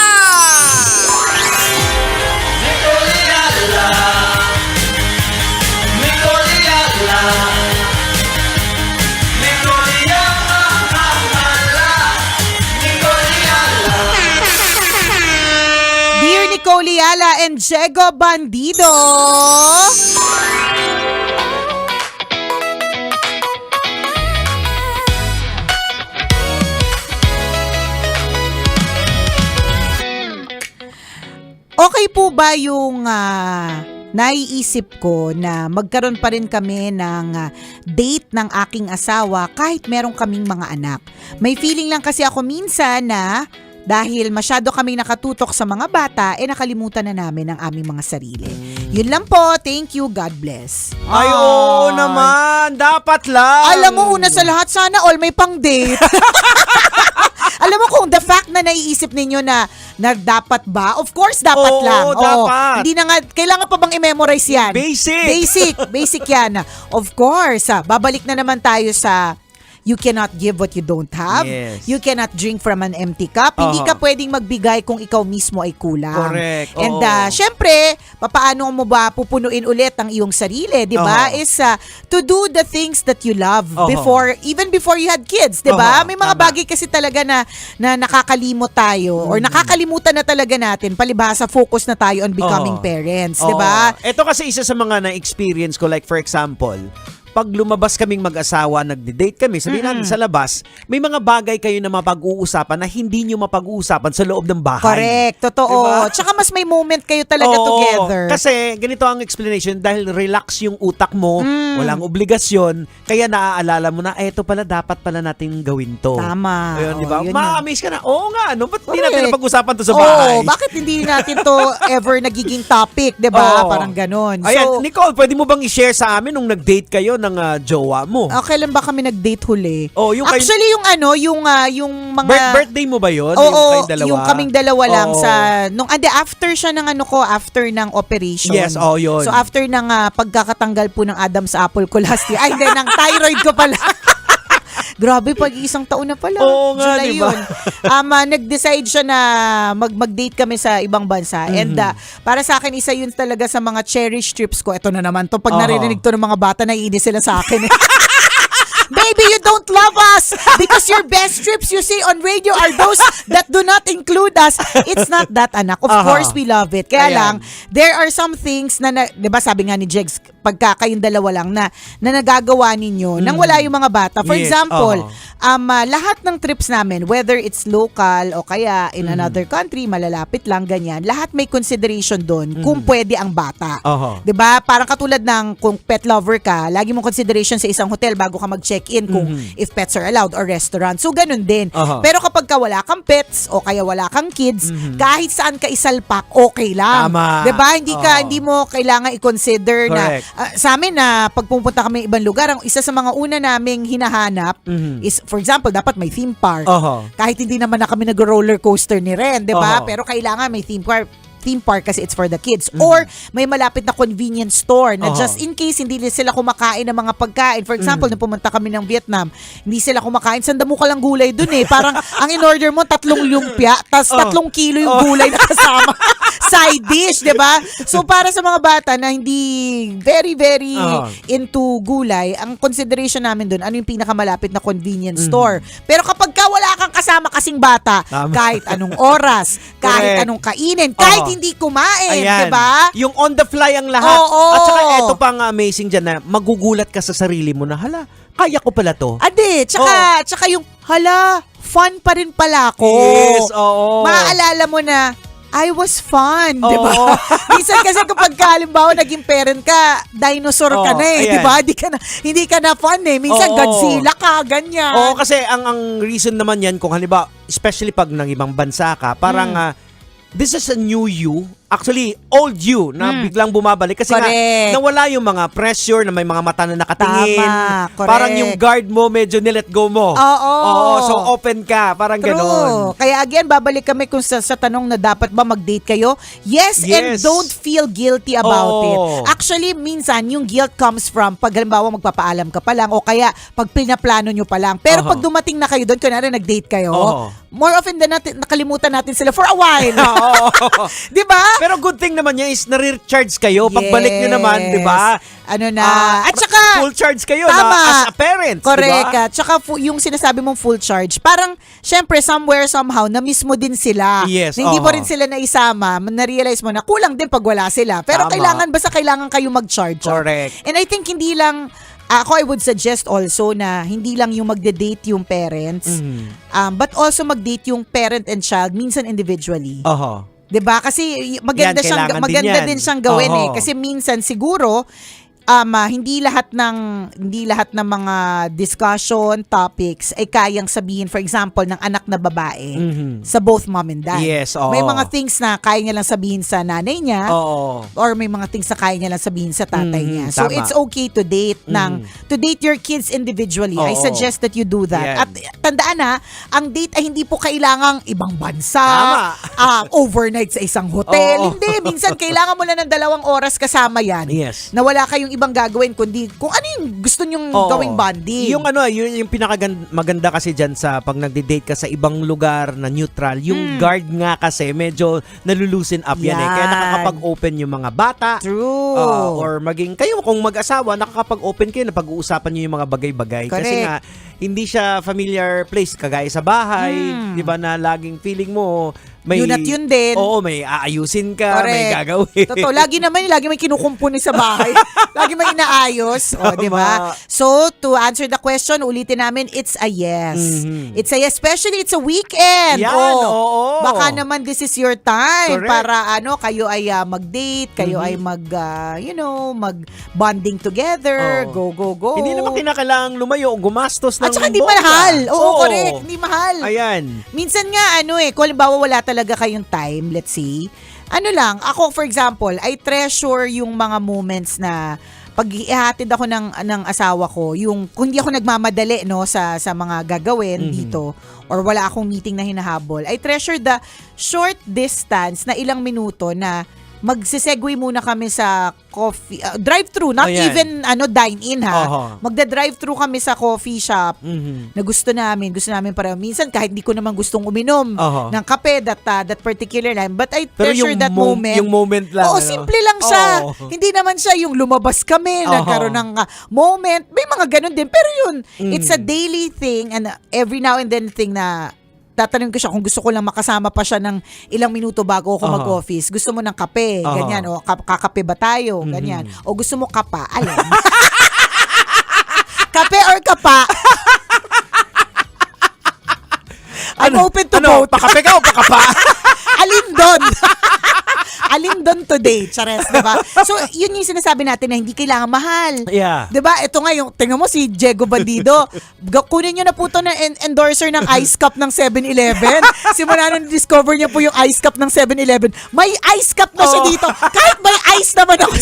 Dear Nicole Yala and Diego Bandido. Okay po ba yung naiisip ko na magkaroon pa rin kami ng date ng aking asawa kahit meron kaming mga anak? May feeling lang kasi ako minsan na dahil masyado kaming nakatutok sa mga bata, nakalimutan na namin ang aming mga sarili. Yun lang po. Thank you. God bless. Ay, oo naman. Dapat lang. Alam mo, una sa lahat, sana all may pang date. Alam mo kung the fact na naiisip ninyo na dapat ba? Of course, dapat Oo, lang. dapat. Hindi na nga, kailangan pa bang i-memorize yan? Basic. Basic yan. Of course. Babalik na naman tayo sa you cannot give what you don't have. Yes. You cannot drink from an empty cup. Hindi ka pwedeng magbigay kung ikaw mismo ay kulang. Correct. And Oo. syempre, papaano mo ba pupunuin ulit ang iyong sarili, 'di ba? Is to do the things that you love even before you had kids, 'di ba? May mga bagay kasi talaga na nakakalimot tayo or nakakalimutan na talaga natin palibhasa focus na tayo on becoming parents, 'di ba? Ito kasi isa sa mga na-experience ko, like for example, pag lumabas kaming mag-asawa, nagde-date kami, sabihin natin sa labas, may mga bagay kayo na mapag-uusapan na hindi nyo mapag-uusapan sa loob ng bahay. Correct, totoo. Diba? Tsaka mas may moment kayo talaga together. Kasi ganito ang explanation, dahil relax yung utak mo, walang obligasyon, kaya naaalala mo na, eto pala, dapat pala natin gawin to. Tama. Ayun, di ba? Yun Ma-amaze ka na, oo nga, no? Ba't hindi Correct. natin napag-usapan to sa bahay? Bakit hindi natin to ever nagiging topic, 'di ba? Parang ganon. Ayan, Nicole, pwede mo bang i-share sa amin nung nag-date kayo ng jowa mo? Kailan ba kami nag-date huli? Yung Actually, yung mga... birthday mo ba yun? Oo, yung dalawa? yung kaming dalawa lang Oo. after siya ng after ng operation. Yes, yun. So after ng pagkakatanggal po ng Adam's apple ko last year, hindi, ng thyroid ko pala. Grabe, pag-isang taon na pala. Oo nga, July diba? yun. Nag-decide siya na mag-date kami sa ibang bansa. And para sa akin, isa yun talaga sa mga cherished trips ko. Ito na naman to. Pag narinig to ng mga bata, naiinis sila sa akin. Baby, you don't love us because your best trips you see on radio are those that do not include us. It's not that, anak. Of course, we love it. Kaya lang, there are some things na di ba sabi nga ni Jegs, pagka kayong dalawa lang na nagagawa ninyo nang wala yung mga bata. For example, lahat ng trips namin, whether it's local o kaya in another country, malalapit lang, ganyan, lahat may consideration doon kung pwede ang bata. Di ba? Parang katulad ng kung pet lover ka, lagi mong consideration sa isang hotel bago ka mag-check-in kung if pets are allowed or restaurant. So, ganun din. Pero kapag ka wala kang pets o kaya wala kang kids, kahit saan ka isalpak, okay lang. Tama. Di ba? Hindi mo kailangan i-consider na sa amin na pag pumunta kami ibang lugar, ang isa sa mga una naming hinahanap is, for example, dapat may theme park. Kahit hindi naman na kami nag-roller coaster ni Ren, di ba? Pero kailangan may theme park kasi it's for the kids. Or may malapit na convenience store na just in case hindi sila kumakain ng mga pagkain. For example, nung pumunta kami ng Vietnam, hindi sila kumakain. Sanda mo ka lang gulay dun eh. Parang ang in-order mo, 3 lumpia, tas 3 kilo yung gulay na kasama. Side dish, di ba? So para sa mga bata na hindi very, very into gulay, ang consideration namin dun, ano yung pinakamalapit na convenience store. Pero kapag wala kang kasama kasing bata, kahit anong oras, kahit anong kainin, kahit hindi kumain, Ayan. diba? Yung on the fly ang lahat. Oo. At saka eto pang amazing dyan na magugulat ka sa sarili mo na, hala, kaya ko pala to. Ade, tsaka yung, hala, fun pa rin pala ako. Yes, oo. Maaalala mo na, I was fun, di ba? Minsan kasi kapag halimbawa naging parent ka, dinosaur ka na eh, di ba? Hindi ka na fun eh. Minsan Godzilla ka, ganyan. Oo, kasi ang reason naman yan, kung halimbawa, especially pag nang ibang bansa ka, parang this is a new you. Actually, old you na biglang bumabalik kasi nga nawala yung mga pressure na may mga mata na nakatingin. Tama, correct. Parang yung guard mo medyo nilet go mo. Oo. So open ka, parang ganon. Kaya again, babalik kami kung sa tanong na dapat ba mag-date kayo. Yes, and don't feel guilty about it. Actually, minsan yung guilt comes from pag halimbawa magpapaalam ka pa lang o kaya pag pinaplano nyo pa lang. Pero pag dumating na kayo doon, kunwari nag-date kayo, more often than not, nakalimutan natin sila for a while. Di ba? Pero good thing naman niya is na-recharge kayo. Pagbalik nyo naman, di ba? At saka full charge kayo tama, as a parent. Correct. Diba? Tsaka yung sinasabi mong full charge, parang syempre somewhere somehow na-miss mo din sila. Yes, na hindi mo rin sila naisama, na-realize mo na kulang din pag wala sila. Pero Tama. kailangan kayo mag-charge. Correct. And I think hindi lang ako, I would suggest also na hindi lang yung magde-date yung parents, but also mag-date yung parent and child, minsan individually. 'Di ba? Kasi maganda din siyang gawin eh. Kasi minsan siguro hindi lahat ng mga discussion topics ay kayang sabihin, for example, ng anak na babae sa both mom and dad. Yes, May mga things na kaya niya lang sabihin sa nanay niya or may mga things na kaya niya lang sabihin sa tatay niya. So tama. it's okay to date to date your kids individually. I suggest that you do that. Yan. At tandaan na, ang date ay hindi po kailangang ibang bansa, overnight sa isang hotel. Hindi, minsan kailangan mo na ng 2 oras kasama yan. Yes. Na wala kayong ibang gagawin kundi kung ano yung gusto nyong Oo. gawing bonding. Yung yung maganda kasi dyan sa pag nagde-date ka sa ibang lugar na neutral, yung guard nga kasi medyo nalulusin up yan eh. Kaya Yan. nakakapag-open yung mga bata. True. Or maging kayo kung mag-asawa, nakakapag-open kayo na pag-uusapan nyo yung mga bagay-bagay. Kasi Correct. nga, hindi siya familiar place kagaya sa bahay. Di ba na laging feeling mo may Yun at yun din. Oo, may aayusin ka, may gagawin. Totoo, lagi may kinukumpuni sa bahay. Lagi may inaayos, di ba? So, to answer the question, ulitin namin, it's a yes. It's a yes, especially it's a weekend. Yan, oo. Baka naman this is your time Correct. para kayo ay mag-date, kayo ay mag-bonding together, go. Hindi naman kinakailangang lumayo o gumastos ng At saka hindi bongga. mahal. Oo, correct. Hindi mahal. Ayan. Minsan nga, kung halimbawa wala talaga kayong time, let's say, ako for example, I treasure yung mga moments na pag ihatid ako ng asawa ko, yung kung hindi ako nagmamadali sa mga gagawin dito or wala akong meeting na hinahabol, I treasure the short distance na ilang minuto na magsisegue muna kami sa coffee, drive-thru, not Ayan. even dine-in ha. Oho. Magda-drive-thru kami sa coffee shop na gusto namin pareho. Minsan kahit hindi ko naman gustong uminom Oho. ng kape that particular time, but I Pero treasure that moment. Yung moment lang. Oo, simple lang siya. Hindi naman siya yung lumabas kami, Oho. nagkaroon ng moment. May mga ganun din. Pero yun, it's a daily thing and every now and then thing na tatanungin ko siya kung gusto ko lang makasama pa siya ng ilang minuto bago ako mag-office. Gusto mo ng kape, ganyan. O kakape ba tayo, ganyan. O gusto mo kapa, alam. Kape or kapa? I'm open to both. Pakape ka o pakapa? Alin doon? Alin doon today? Chares, diba? So, yun yung sinasabi natin na hindi kailangan mahal. Yeah. Diba? Ito nga yung, tingnan mo si Diego Bandido. Kunin nyo na po ito na endorser ng ice cup ng 7-Eleven. Simula nung discover niya po yung ice cup ng 7-Eleven. May ice cup na siya dito. Kahit may ice naman ako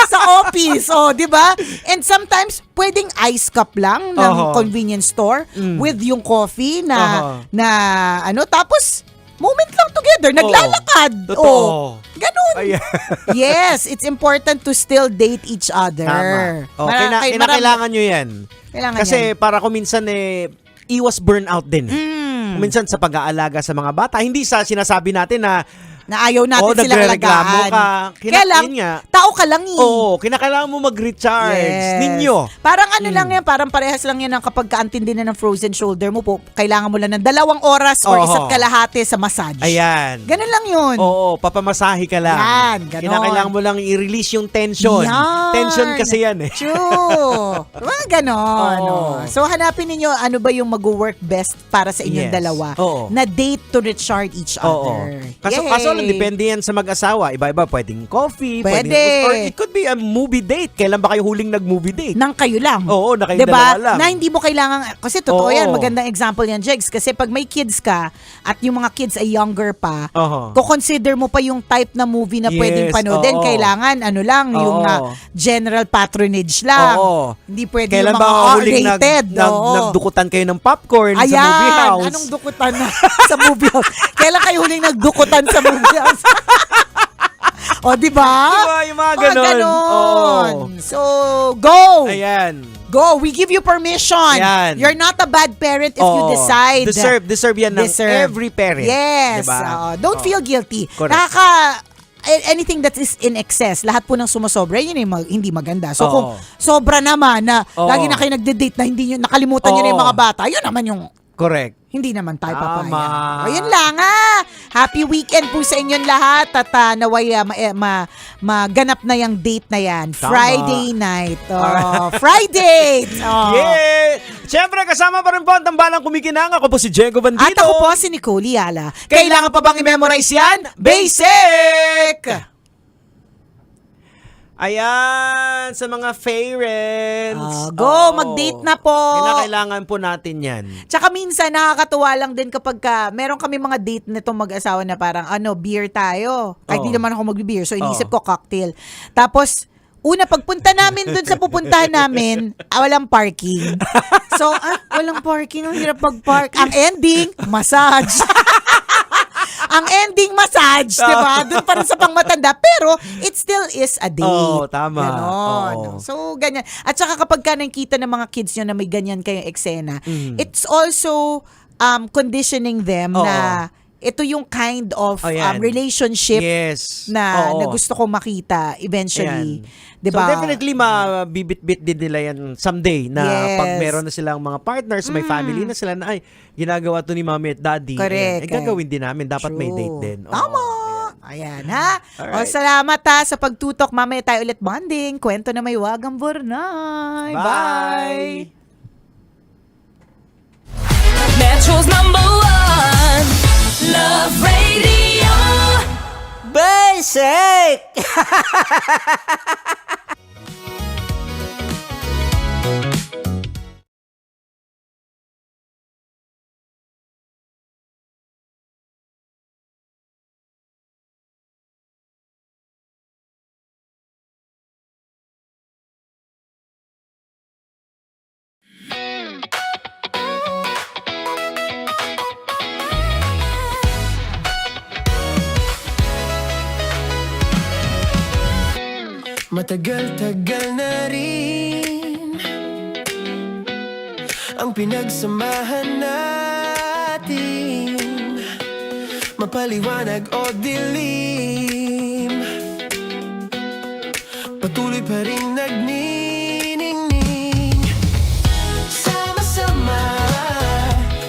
sa office. Diba? And sometimes, pwedeng ice cup lang ng convenience store with yung coffee na tapos, moment lang together, naglalakad. Totoo. Ganun. Yes, it's important to still date each other. Tama. Kailangan nyo yan. Kailangan Kasi yan. para kung minsan iwas burnout din. Minsan sa pag-aalaga sa mga bata, hindi sa sinasabi natin na ayaw natin silang nagrereklamo alagaan. ka. Kaya lang, tao ka lang eh. Oo, kinakailangan mo mag-recharge ninyo. Parang lang yan, parang parehas lang yan ang kapag kaantindi na ng frozen shoulder mo po, kailangan mo lang ng 2 oras or 1.5 sa massage. Ayan. Ganun lang yun. Oo, papamasahe ka lang. Yan, ganon. Kinakailangan mo lang i-release yung tension. Yan. Tension kasi yan eh. True. Ganon. So, hanapin ninyo ano ba yung mag-work best para sa inyong dalawa na date to recharge each other. Kaso lang, depende yan sa mag-asawa. Iba-iba, pwedeng coffee, Pwede. or it could be a movie date. Kailan ba kayo huling nag-movie date? Nang kayo lang. Oo, na kayo diba? dalawa lang. Na hindi mo kailangan, kasi totoo Oo. yan, magandang example yan, Jegs. Kasi pag may kids ka, at yung mga kids ay younger pa, consider mo pa yung type na movie na pwedeng panoodin. Oo. Kailangan, yung general patronage lang. Oo. Hindi pwede Kailan yung mga ba huling R-rated. nagdukutan kayo ng popcorn sa movie house? Anong dukutan na sa movie house? Kailan kayo huling nagdukutan sa movie house? Diba? Diba, yung mga ganon. So, go! Ayan. Go! We give you permission. Yan. You're not a bad parent if you decide. Deserve yan ng every parent. Yes. Diba? Don't feel guilty. Correct. Anything that is in excess, lahat po ng sumasobra, yun ay hindi maganda. So, Oo. kung sobra naman na Oo. lagi na kayo nagde-date na hindi nyo, nakalimutan nyo na yung mga bata, yun naman yung Correct. hindi naman tayo Tama. papayag. O, yun lang Happy weekend po sa inyong lahat at naway maganap na yung date na yan. Tama. Friday night. Friday! Yeah! Siyempre, kasama pa rin po ang tambalang kumikinang. Ako po si Diego Bandido. At ako po si Nicole Yala. Kailangan pa bang i-memorize yan? Basic! Ayan, sa mga parents. Go, mag-date na po. Kailangan po natin yan. Tsaka minsan, nakakatuwa lang din kapag meron kami mga date nitong mag-asawa na parang, beer tayo. Kahit di naman ako mag-beer. So, inisip ko cocktail. Tapos, una, pagpunta namin dun sa pupuntahan namin, walang parking. So, walang parking. Ang hirap mag-park. Ang ending, massage. ang ending massage, di ba? Doon pa rin sa pangmatanda. Pero, it still is a date. Oo, tama. Ganon. Oo. So, ganyan. At saka kapag ka nakikita ng mga kids nyo na may ganyan kayong eksena, it's also conditioning them Oo. na ito yung kind of Ayan. relationship Yes. na Oo. gusto kong makita eventually. Ayan. Diba? So definitely mabibit-bit din nila yan someday na Yes. pag meron na silang mga partners, may family na sila na ay ginagawa to ni mommy at daddy. Correct. Ayan. Gagawin din namin. Dapat may date din. Oo. Tama. Ayan ha. Alright. O salamat ha sa pagtutok. Mamaya tayo ulit bonding. Kwento na may wagang burnay. Bye. Metro's #1 Love Radio. Basic! Matagal-tagal na rin ang pinagsamahan natin, mapaliwanag o dilim, patuloy pa rin nagniningning. Sama-sama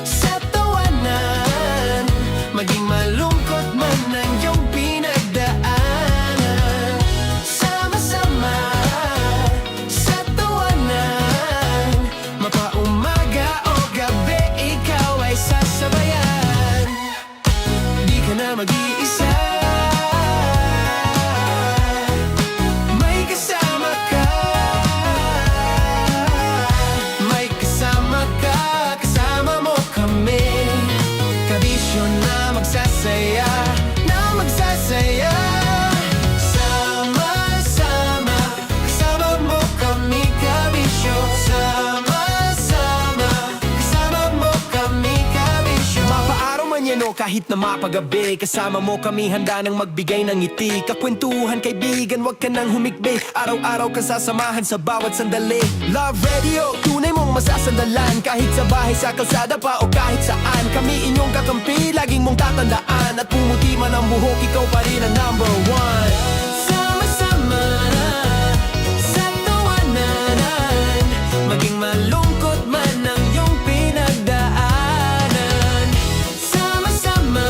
sa tawanan, maging malungkot man ang iyong pinagdaanan. Sama-sama sa tawanan, mapaumaga o gabi, ikaw ay sasabayan. Di ka na mag-iisa, may kasama ka. May kasama ka, kasama mo kami. Kabisyo na magsasaya, na magsasaya. Sama-sama, kasama mo kami, kabisyo. Sama-sama, kasama mo kami, kabisyo. Mapaaraw man yan o kahit na mapagabi, kasama mo kami, handa nang magbigay ng ngiti. Kakwentuhan, kaibigan, wag ka nang humikbi. Araw-araw ka sasamahan sa bawat sandali. Love Radio, tunay mong masasandalan. Kahit sa bahay, sa kalsada pa o kahit saan, kami inyong kakampi, laging mong tatandaan. At pumuti man ang buhok, ikaw pa rin ang #1. Sama-sama sa tawanan, maging malungkot man ang iyong pinagdaanan. Sama-sama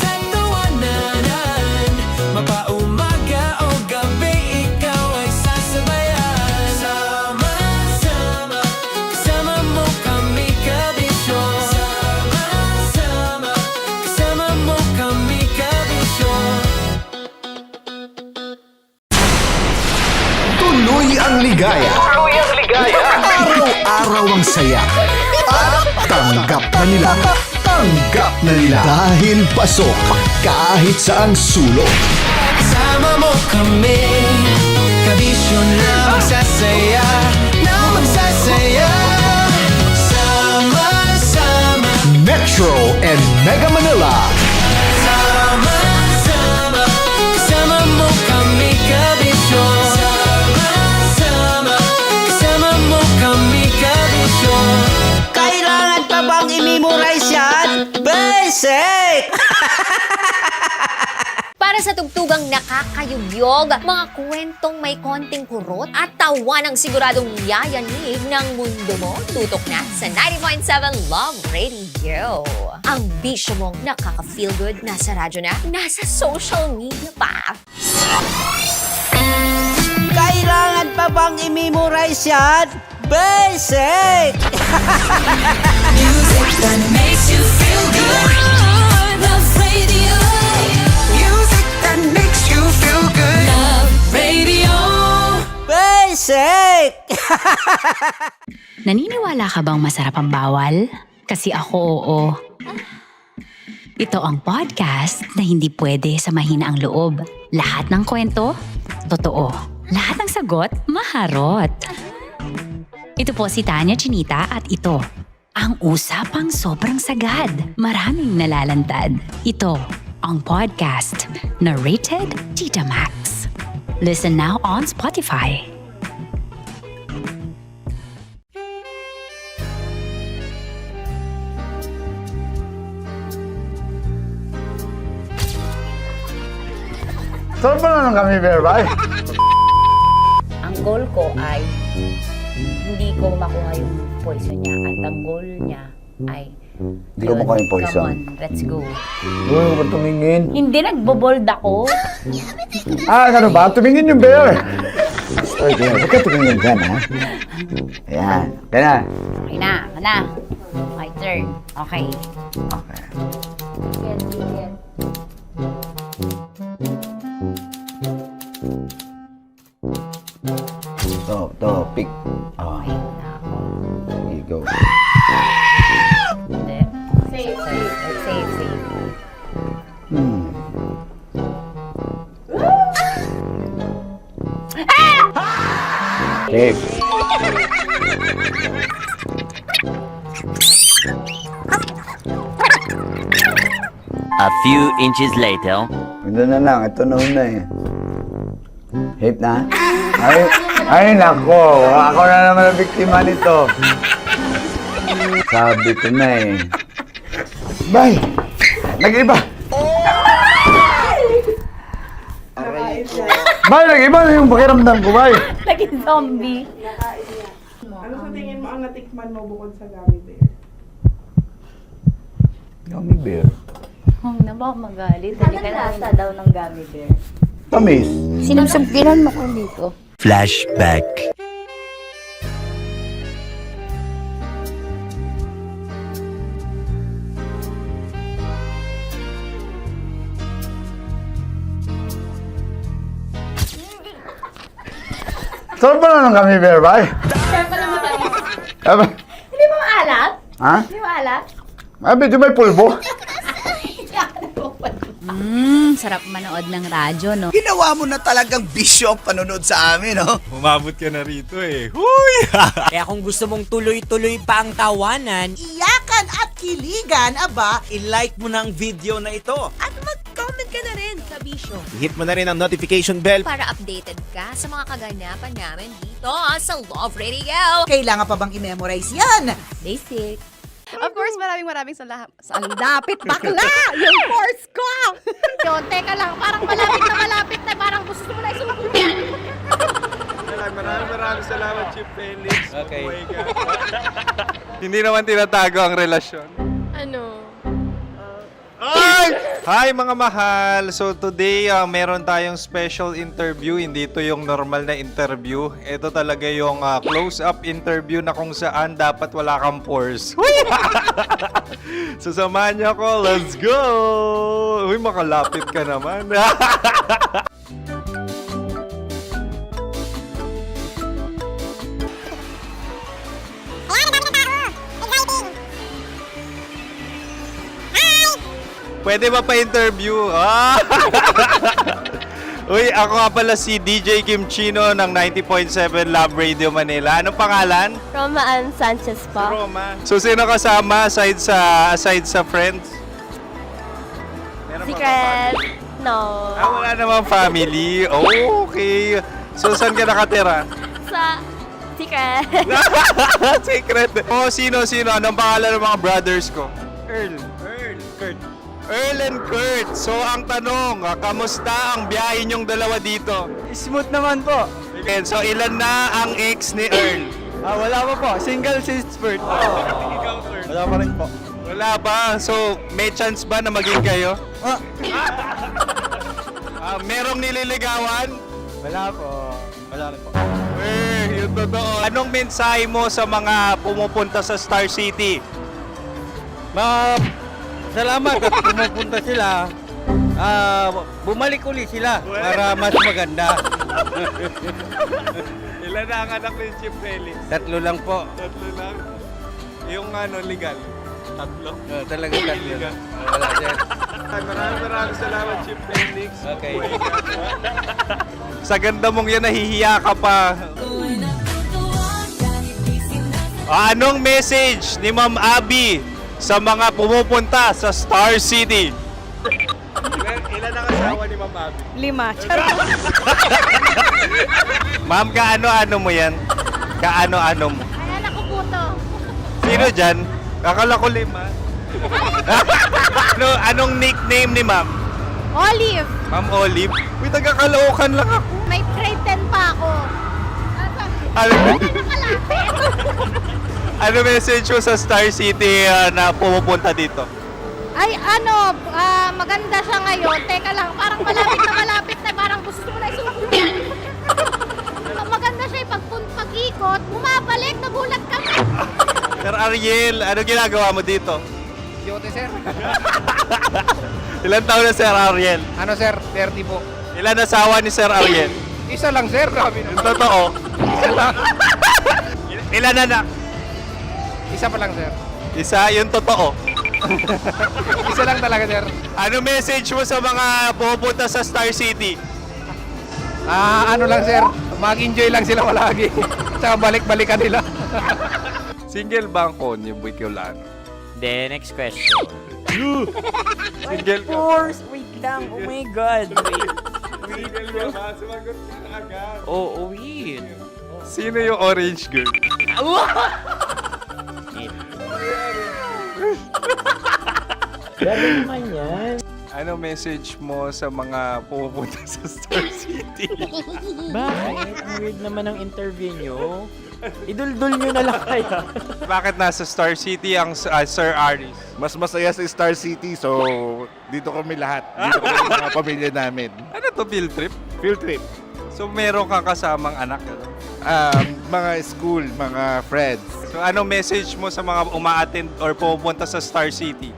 sa tawanan, mapaumaga o gabi, ikaw ay sasabayan. Sama-sama, kasama mo kami, kabisyo. Sama-sama, kasama mo kami, kabisyo. Tuloy ang ligaya. Araw-araw ang saya. At tanggap na nila. Tanggap na nila. Dahil pasok kahit saang sulok. Kasama mo kami, kabisyo na magsasaya, na magsasaya. Sama-sama, Metro and Mega Manila. sama-sama, kasama mo kami, kabisyo. Sama-sama, kasama mo kami, kabisyo. Kailangan pa bang i-memorize yan? Basic! Para sa tugtugang nakakayugyog, mga kwentong may konting kurot at tawa ng siguradong yayanig ng mundo mo, tutok na sa 90.7 Love Radio. Ang bisyo mong nakaka-feel good, nasa radyo na, nasa social media pa. Kailangan pa bang i-memorize yan? Basic! Music that makes you feel good. Love Radio. Music that makes you feel good. Love Radio. Basic! Naniniwala ka bang masarap ang bawal? Kasi ako oo. Ito ang podcast na hindi pwede sa mahina ang loob. Lahat ng kwento, totoo. Lahat ng sagot, maharot. Ito po si Tanya Chinita at ito Ang usapang sobrang sagad, maraming nalalantad. Ito ang podcast na Rated Tita Max. Listen now on Spotify. Saan pa naman kami, Berbay? Ang goal ko ay hindi ko makuha yung poison niya at ang goal niya ay Hindi ko makuha yung poison. Come on, let's go. Uy, huwag ka tumingin. Hindi nagbobold ako. Ano ba? Tumingin yung bear. Oy, bear, huwag ka tumingin dyan, ha? Ayan. Kaya na. Okay na, ako na. My turn. Okay. Okay. Pick. Oh. Here you go. Hindi. Save. Save. A few inches later. Ito na lang. Ito na una eh. Hit na? Ay, nako. Ako na naman ang biktima nito. Sabi ko na eh. Bay! Nag-iba! Bay, nag-iba na yung pakiramdam ko, bay! Naging zombie. Ano sa tingin mo ang natikman mo bukod sa gummy bear? Gummy bear? Huwag na ba magalit? Hindi ka lasa daw ng gummy bear. Tamis. Sinusumpilan mo ko dito. Flashback. Saan pa naman kami, bear, bay? Saan pa naman tayo? Hindi mo maalat? Ha? Hindi mo maalat? Medyo may pulbo. Sarap manood ng radyo, no? Ginawa mo na talagang bisyo ang panonood sa amin, no? Umabot ka na rito eh. Huy! Kaya kung gusto mong tuloy-tuloy pa ang tawanan, Iyakan at kiligan, aba, I-like mo na ang video na ito. At mag-comment ka na rin sa Bisyo I-hit mo na rin ang notification bell. para updated ka sa mga kaganapan namin dito sa Love Radio. kailangan pa bang i-memorize yan? Basic. Of course, maraming salamat. Ang lapit bakla! Yung course ko! Yun, teka lang, parang malapit na, parang gusto mo na isulat. Maraming salamat, Chip Felix. Okay. Oh my God. Hindi naman tinatago ang relasyon. Ano? Ay! Hi mga mahal! So today, meron tayong special interview. Hindi ito yung normal na interview. Ito talaga yung close-up interview na kung saan dapat wala kang pores. So samahan niyo ako. Let's go! Uy, makalapit ka naman. Pwede ba pa-interview? Uy, ako nga pala si DJ Kim Chino ng 90.7 Love Radio Manila. Anong pangalan? Roma Ann Sanchez po. Roma. So, sino kasama aside sa friends? Meron ba Secret. No. wala namang family. Oh, okay. So, saan ka nakatira? Sa Secret. Secret. Oh, sino? Anong pangalan ng mga brothers ko? Earl, Kurt. Earl and Kurt. So, ang tanong, kamusta ang biyahe niyong dalawa dito? smooth naman po. Okay, so, ilan na ang ex ni Earl? Wala pa po. Single since birth. Ikaw, Kurt. Wala pa rin po. Wala pa. So, may chance ba na maging kayo? Merong nililigawan? Wala po. Wala rin po. Yung totoo. Anong mensahe mo sa mga pumupunta sa Star City? Salamat at pumupunta sila. Bumalik uli sila para mas maganda. Ilan na ang anak ni Chip Felix? 3 lang po. 3 lang? Yung ligal? 3? Talaga 3 Ligal. lang. Wala dyan. Maraming salamat, Chip Felix. Okay. Sa ganda mong yan, nahihiya ka pa. Anong message ni Ma'am Abby sa mga pumupunta sa Star City? Ilan ang asawa ni Ma'am Abby? 5. Charot. Ma'am, kaano-ano mo yan? Kaano-ano mo? Ay, anak ko po to. Sino dyan? Akala ko 5. Anong nickname ni Ma'am? Olive. Ma'am Olive? Uy, taga-Caloocan lang ako. May grade 10 pa ako. Ano message mo sa Star City na pumupunta dito? Ay, maganda siya ngayon. Teka lang, parang malapit na, parang gusto mo na isuot. Maganda siya pag-ikot, bumabalik, nagulat kami. Sir Ariel, ano ginagawa mo dito? Yote, sir. Ilan taon na Sir Ariel? Ano, sir? 30 po. Ilan asawa ni Sir Ariel? Isa lang, sir. Grabe Yung totoo. Isa lang. Ilan anak? Isa pa lang, sir. Isa, yung totoo. Isa lang talaga, sir. Ano message mo sa mga pumupunta sa Star City? Ano lang, sir. Mag-enjoy lang sila palagi. Tsaka balik-balikan nila. Single ba ang Connie Bicolano? Then, next question. Single ka? Of course, wait lang. Oh my God. Wait. Single ka ba? Sumagot ka na agad. Oh, wait. Sino yung orange girl? Grabe naman yan. Ano message mo sa mga pumupunta sa Star City? Bakit? Ang weird naman ang interview nyo. Idul-dul nyo na lang kaya. Bakit nasa Star City ang Sir Aris? Mas masaya sa Star City, so dito kami lahat. Dito kami mga pamilya namin. Ano to, field trip? Field trip. So meron kang kasamang anak? Ano? Mga school, mga friends. So ano message mo sa mga uma-attend or pupunta sa Star City?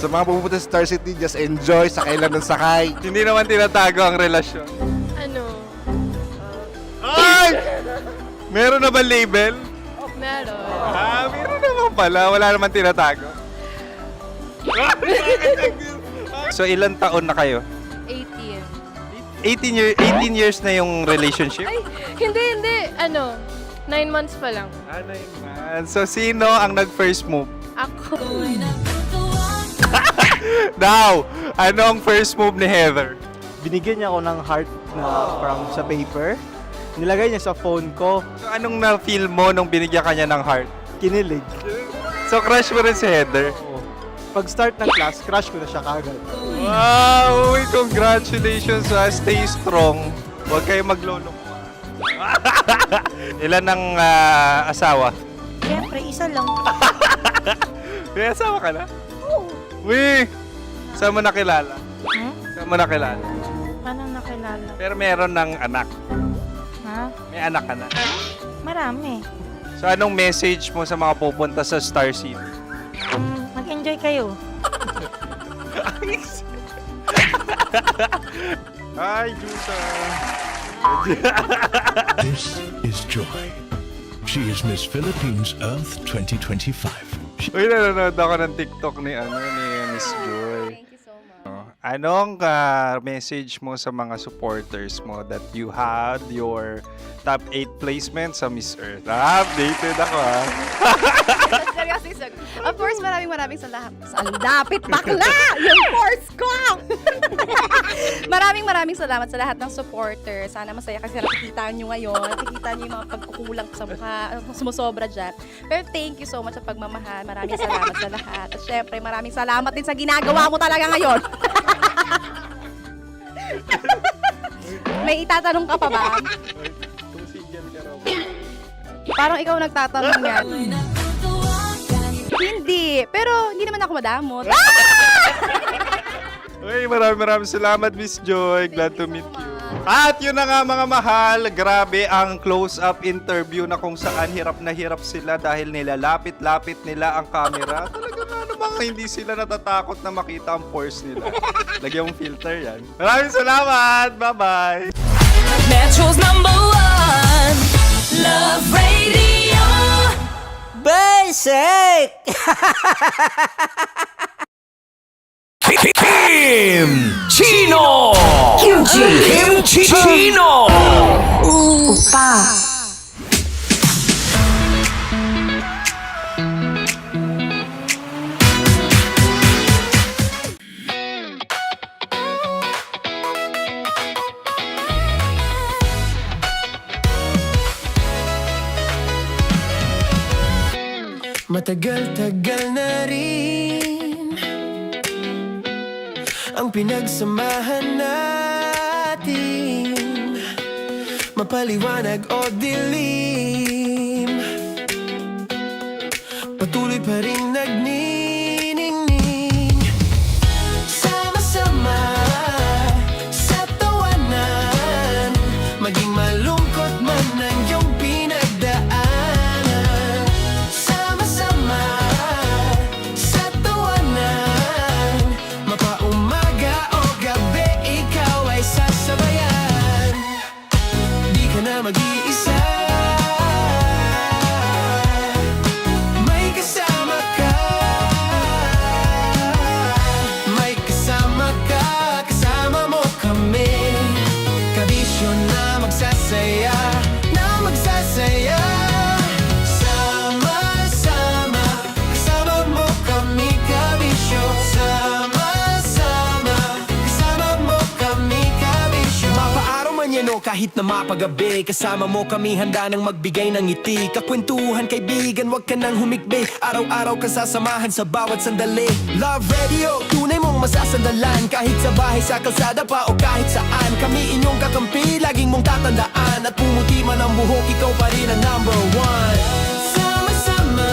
Sa mga pupunta sa Star City, just enjoy, sakay lang ng sakay. Hindi naman tinatago ang relasyon. Ano? Ay! Meron na ba label? Meron. Meron naman pala. Wala naman tinatago. So ilan taon na kayo? 18. 18 years na yung relationship? Ay, hindi. 9 months pa lang. 9 months. So sino ang nag-first move? Ako. Now, anong first move ni Heather? Binigyan niya ako ng heart na from sa paper. Nilagay niya sa phone ko. So anong na-feel mo nung binigyan ka niya ng heart? Kinilig. So crush mo rin si Heather? Pag start ng class, crush ko na siya kagad. Wow! Uy, congratulations! Stay strong. Huwag kayo magloloko. Ilan ang asawa? Siyempre, isa lang. May asawa ka na? Oo. Uy! Saan mo nakilala? Saan mo nakilala? Paano nakilala? Pero meron ng anak. Ha? May anak ka na. Marami. So anong message mo sa mga pupunta sa Star City? Mag-enjoy kayo. Hi, Jusa! This is Joy. She is Miss Philippines Earth 2025. Uy, nanonood ako ng TikTok ni Miss Joy. Thank you so much. Anong message mo sa mga supporters mo that you had your top 8 placement sa Miss Earth? Updated ako Seryously, of course, maraming salamat. Ang dapit bakla! Yung course ko! maraming salamat sa lahat ng supporters. Sana masaya kasi nakikita nyo ngayon. Nakikita nyo yung mga pagkukulang sa mukha, sumusobra dyan. Pero thank you so much sa pagmamahal. Maraming salamat sa lahat. At syempre, maraming salamat din sa ginagawa mo talaga ngayon. May itatanong ka pa ba? Parang ikaw nagtatanong yan. Hindi. Pero hindi naman ako madamot. Uy, maraming salamat, Miss Joy. Glad to meet you. At yun na nga mga mahal, grabe ang close-up interview na kung saan hirap na hirap sila dahil nilalapit-lapit nila ang camera. Talaga nga namang hindi sila natatakot na makita ang pores nila. Lagyan mong filter yan. Maraming salamat! Bye-bye! Metro's #1 Love Radio. Basic! Kim Chino! Kimchi Chino! Opa. Matagal-tagal na rin ang pinagsamahan natin, mapaliwanag o dilim, patuloy pa rin nagniningning. Sama-sama sa tawanan, maging malungkot man ang iyong pinagdaanan. Sama-sama sa tawanan, mapaumaga o gabi, ikaw ay sasabayan. Di ka na mag-iisa, may kasama ka. May kasama ka, kasama mo kami. Kabisyo na magsasaya, na magsasaya. Sama-sama, kasama mo kami, kabisyo. Sama-sama, kasama mo kami, kabisyo. Mapaaraw man yan o kahit na mapagabi, kasama mo kami, handa nang magbigay ng ngiti. Kakwentuhan, kaibigan, wag ka nang humikbi. Araw-araw ka sasamahan sa bawat sandali. Love Radio, tunay mong masasandalan. Kahit sa bahay, sa kalsada pa o kahit saan, kami inyong kakampi, laging mong tatandaan. At pumuti man ang buhok, ikaw pa rin ang number one. Sama-sama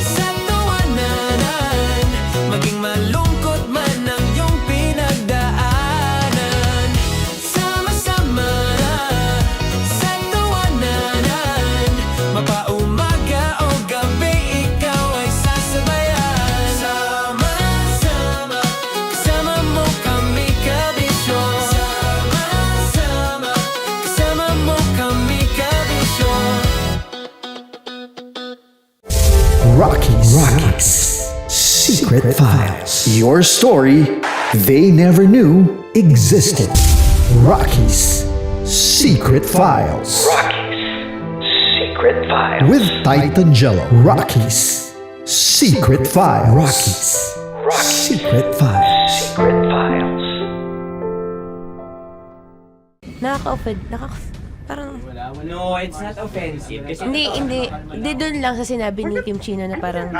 sa tawanan, maging malungkot man ang iyong pinagdaanan. Sama-sama sa tawanan, mapaumaga o gabi, ikaw ay sasabayan. Sama-sama, kasama mo kami, kabisyo. Sama-sama, kasama mo kami, kabisyo. Rockies. Secret Files. Your story they never knew existed. Rockies Secret Files. Secret Files. With Titan Jello. Rockies Secret Files. Secret Files. Secret Files. Nakaka-offend. Parang... No, it's not offensive. Kasi Hindi doon lang sa sinabi ni Kim Chino na parang...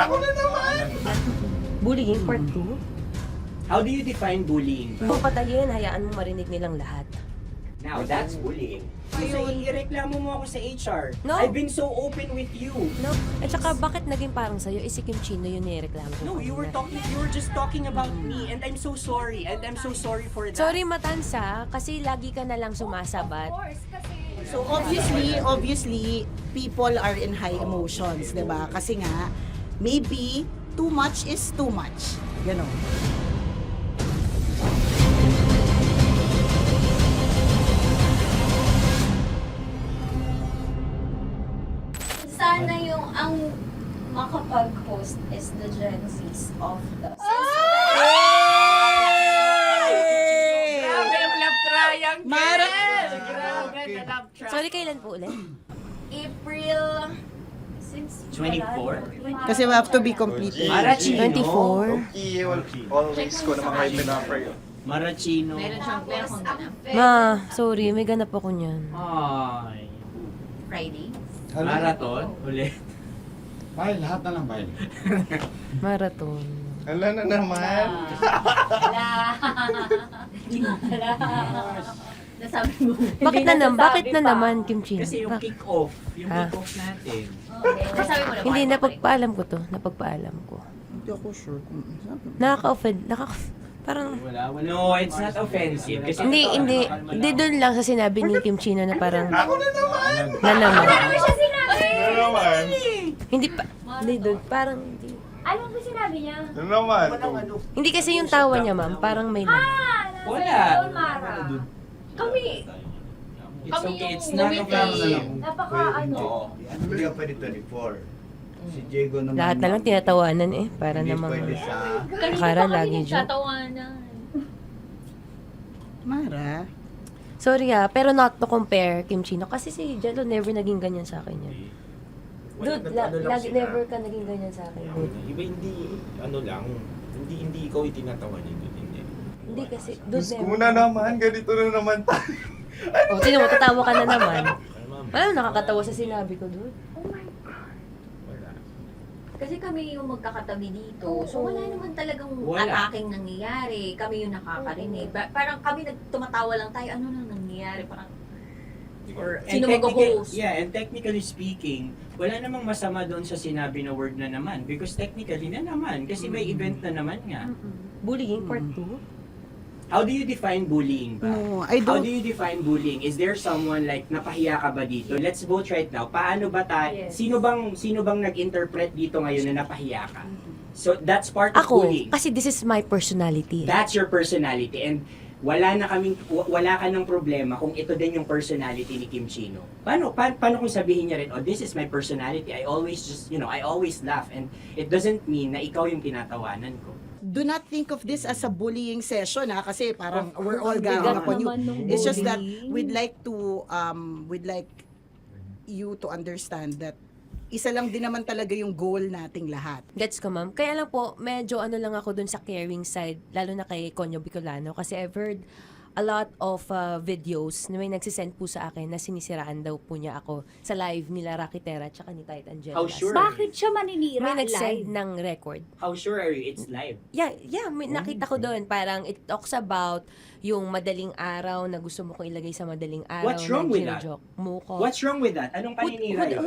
Bullying, part 2? how do you define bullying? Kung patayin, hayaan mo marinig nilang lahat. Now, that's bullying. So, ireklamo mo ako sa HR. No. I've been so open with you. No? At saka, bakit naging parang sa'yo? Si Kim Chino yun nireklamo ko. No, you were just talking about me, and I'm so sorry. And I'm so sorry for that. Sorry, Matansa, kasi lagi ka na lang sumasabat. So obviously, people are in high emotions, 'di ba? Kasi nga maybe too much is too much. Ganon. Sana yung ang makapag-host is the Gen Zs of the Grabe yung love triangle! Grabe na love triangle! Sorry, kailan po ulit? April... Since 24? Kasi we have to be completed. Marachino. 24. Okay, always ko naman kayo pinapray. Marachino. meron siyang ganap. Ma, sorry, may ganap ako niyan. Ay. Friday. Marathon? Ulit. Bye, lahat na lang bye. Marathon. Hala na naman. Nasabi mo. Bakit na naman, Kim Chino? Kasi yung kick-off. Yung Ha? kick-off natin. Nasabi mo na. Hindi, napagpaalam ko to. Napagpaalam ko. Hindi ako sure kung Nakaka-offend. Parang... No, it's not offensive. Kasi Hindi doon lang sa sinabi ni Kim Chino na parang... Ako na naman! Na naman. Ano siya sinabi? Ano naman? Hindi pa... Hindi doon. Parang... Hindi. Ano ba sinabi niya? Ano naman? Hindi kasi yung tawa niya, ma'am. Parang may... Wala. Mara. Kami. It's okay, it's not offensive. Napaka Hindi ka pwede 24. Si Diego naman. Lahat na lang tinatawanan eh. Para Hindi namang... pwede sa... Akala lagi joke. Mara. Sorry pero not to compare, Kim Chino. Kasi si Jello never naging ganyan sa akin yan. Dude, never ka naging ganyan sa akin. Iba hindi, hindi ikaw itinatawa niyo. Hindi kasi, dude, Diyos ko na naman, ganito na naman tayo. O, sino mo, tatawa ka na naman. Ano, nakakatawa sa sinabi ko, dude. Kasi kami yung magkakatabi dito. So wala naman talagang ataking nangyayari. Kami yung nakakarinig. Parang kami tumatawa lang tayo. Ano nang nangyayari? Parang sino mag-host? Yeah, and technically speaking, wala namang masama doon sa sinabi na word na naman. Because technically na naman. Kasi may event na naman nga. Bullying part 2? How do you define bullying ba? No, I How don't. do you define bullying? Is there someone like napahiya ka ba dito? Let's vote right now. Paano ba tayo? Yes. Sino bang nag-interpret dito ngayon na napahiya ka? So that's part of Ako, bullying. kasi this is my personality. That's your personality, and wala ka ng problema kung ito din yung personality ni Kim Chino. Paano kung sabihin niya rin, oh, this is my personality. I always I always laugh, and it doesn't mean na ikaw yung tinatawanan ko. Do not think of this as a bullying session kasi parang we're all ganging upon you. It's just that we'd like you to understand that isa lang din naman talaga yung goal nating lahat. Gets ko, ma'am. Kaya lang po, medyo lang ako dun sa caring side, lalo na kay Conyo Bicolano, kasi I've heard a lot of videos na may nagsisend po sa akin na sinisiraan daw po niya ako sa live nila Rocky Terra tsaka ni Tight Angela. How sure? Bakit siya maninira May nag-send live? ng record. How sure are you it's live? Yeah, may nakita ko doon. Parang it talks about yung madaling araw na gusto mo kong ilagay sa madaling araw. What's wrong na with that? gino-joke mo ko. What's wrong with that? Anong paninira yun?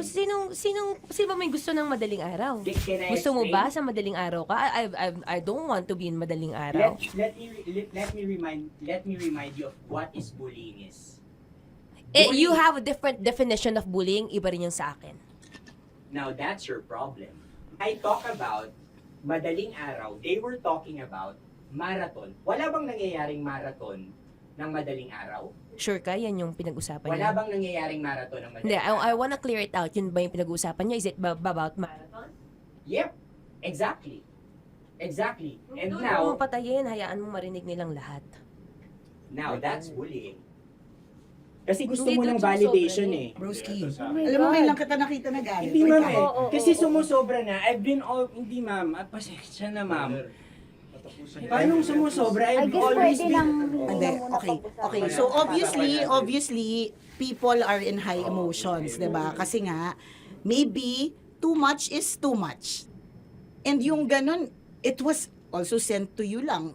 Sino ba may gusto ng madaling araw? Can I Gusto mo explain? ba sa madaling araw ka? I don't want to be in madaling araw. Let me remind you of what is bullying is. You have a different definition of bullying, iba rin yung sa akin. Now that's your problem. I talk about madaling araw. They were talking about marathon. Wala bang nangyayaring marathon ng madaling araw? Sure ka? Yan yung pinag-usapan Wala niya? bang nangyayaring marathon ng Hindi, madaling araw? I wanna clear it out. Yun ba yung pinag-usapan niya? Is it about marathon? Yep, exactly. And Doon now, mo patayin, hayaan mo marinig nilang lahat. now that's bullying. Kasi gusto Hindi mo doon ng sumusobra validation eh. Broski. Oh Alam mo, ngayon lang kita nakita na galit. Hindi ma'am eh. Oo, Kasi sumusobra na. Hindi ma'am. Pasensya na ma'am. Paano sumusobra? I've always been... Hindi, okay. So obviously, people are in high emotions, 'di ba? Kasi nga, maybe too much is too much. And yung ganun, it was also sent to you lang.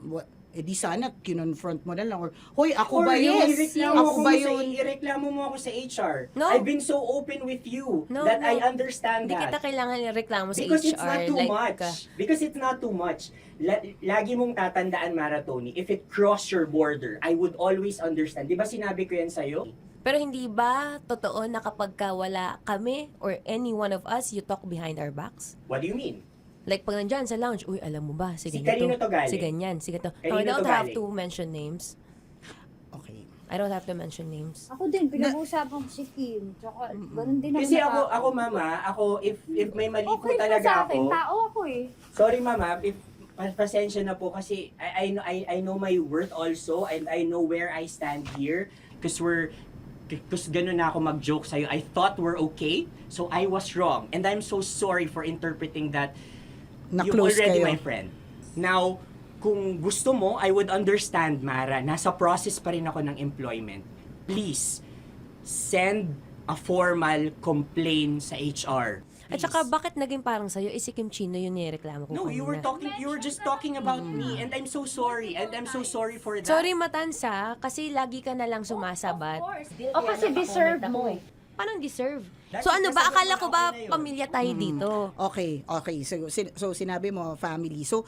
Di sana kinonfront mo na lang or hoy, ako ba yun? Ako ba yun? Ireklamo mo ako sa HR. No. I've been so open with you that I understand Hindi that. kita kailangan ireklamo sa Because HR. it's not too much. Because it's not too much. Lagi mong tatandaan, Maratoni, if it cross your border, I would always understand. Di ba sinabi ko yan sa'yo? Pero hindi ba totoo na kapag wala kami or any one of us, you talk behind our backs? What do you mean? Like pag nandyan sa lounge, uy, alam mo ba, si Si ganito, kanino to galing? si ganyan, si ganito. Kanino I don't to have galing? to mention names. Okay. I don't have to mention names. Ako din, pinag-uusapan ko si Kim. Tsaka, ganun din Kasi naman ako mama, if may mali po okay talaga sa akin, ako. tao ako eh. Sorry mama, if pasensya na po kasi I know my worth also and I know where I stand here because ganun na ako mag-joke sa'yo. I thought we're okay, so I was wrong. And I'm so sorry for interpreting that you're Na-close already kayo. my friend. Now, kung gusto mo, I would understand, Mara. Nasa process pa rin ako ng employment. Please, send a formal complaint sa HR. At saka, bakit naging parang sa'yo, si Kim Chino yung nireklamo ko No, you were just talking about me and I'm so sorry. And I'm so sorry for that. Sorry, Matansa, kasi lagi ka na lang sumasabat. O kasi deserve mo. Parang deserve. So ano ba, akala ko ba pamilya tayo dito? Okay. So sinabi mo family. So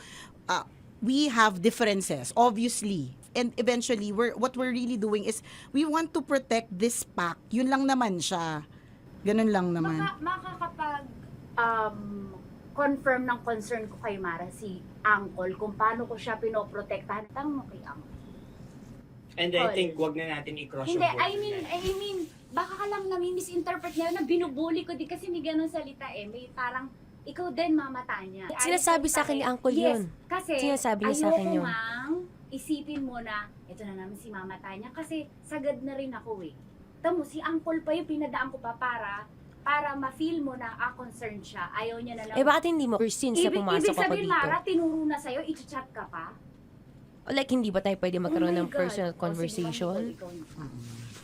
we have differences obviously. And eventually what we're really doing is we want to protect this pack. Yun lang naman siya. Ganun lang naman. Makakapag confirm ng concern ko kay Mara si Uncle kung paano ko siya pinoprotektahan. Tanong mo kay Uncle. And I think wag na natin i-cross Hindi, yung border. I mean, baka ka lang nami-misinterpret niya na binubuli ko di kasi may ganun salita eh. May parang, ikaw din mamata niya. Sinasabi sa akin ni Uncle yun. Yes, kasi Sinasabi niya sa akin ayoko yun. ngang isipin mo na, ito na naman si mamata niya kasi sagad na rin ako eh. Tamo, si Uncle pa yung pinadaan ko pa para ma-feel mo na concerned siya. Ayaw niya na lang. bakit hindi mo since na pumasok ako sabihin, dito? Mara, tinuro na sa'yo, i-chat ka pa? Like, hindi ba tayo pwede magkaroon Oh my ng God. personal O, sige, conversation? Uncle, ikaw na.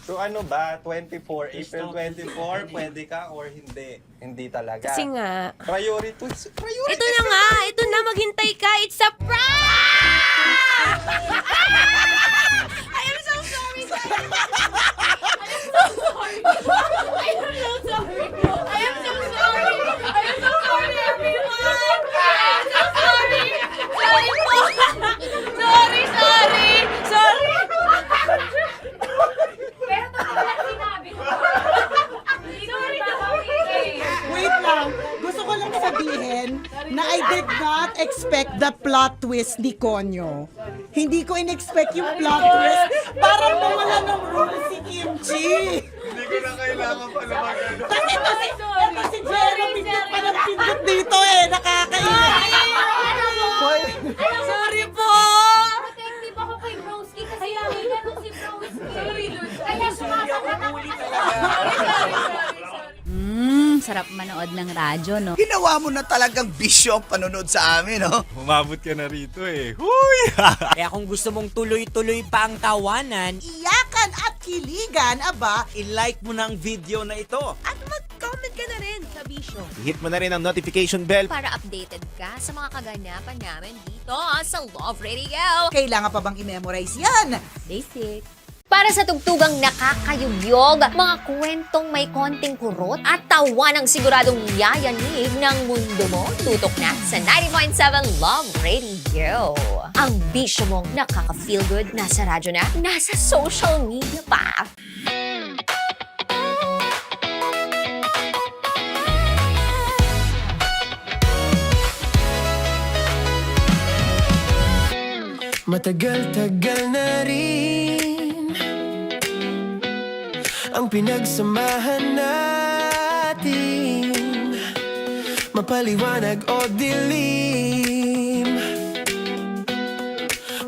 So ano ba, 24, April 24, pwede ka or hindi? Hindi talaga. Kasi nga, Priority. ito na nga, ito na, maghintay ka, it's a prank! I am so sorry, guys! I am so sorry! I am so sorry! I am so sorry! I am so sorry, everyone! I am so sorry! Sorry po! Sorry! Sorry! Pero talaga sinabi ko. Hindi ko Wait lang. Gusto ko lang sabihin na I did not expect the plot twist ni Konyo. Hindi ko in-expect yung plot twist. Parang mawala ng role si Kimchi. Hindi ko na kailangan pa naman. Kasi si Jeremy pa ng pindot dito nakakaiyak. Sorry po! Protective ako kay Broski kasi ganun si Broski. Kaya sumasagot ako. Sarap manood ng radyo, no? Ginawa mo na talagang bisyo ang panonood sa amin, no? Umabot ka na rito eh. Huy! Kaya kung gusto mong tuloy-tuloy pa ang tawanan, Iyakan at kiligan, aba, i-like mo na ang video na ito. At mag-comment ka na rin sa Bisyo. Hit mo na rin ang notification bell. Para updated ka sa mga kaganapan namin dito sa Love Radio. kailangan pa bang i-memorize yan? Basic. Para sa tugtugang nakakayugyog, mga kwentong may konting kurot at tawa ng siguradong yayanig ng mundo mo, tutok na sa 90.7 Love Radio. Ang bisyo mong nakaka-feel good, nasa radyo na, nasa social media pa. Matagal-tagal na rin ang pinagsamahan natin, mapaliwanag o dilim,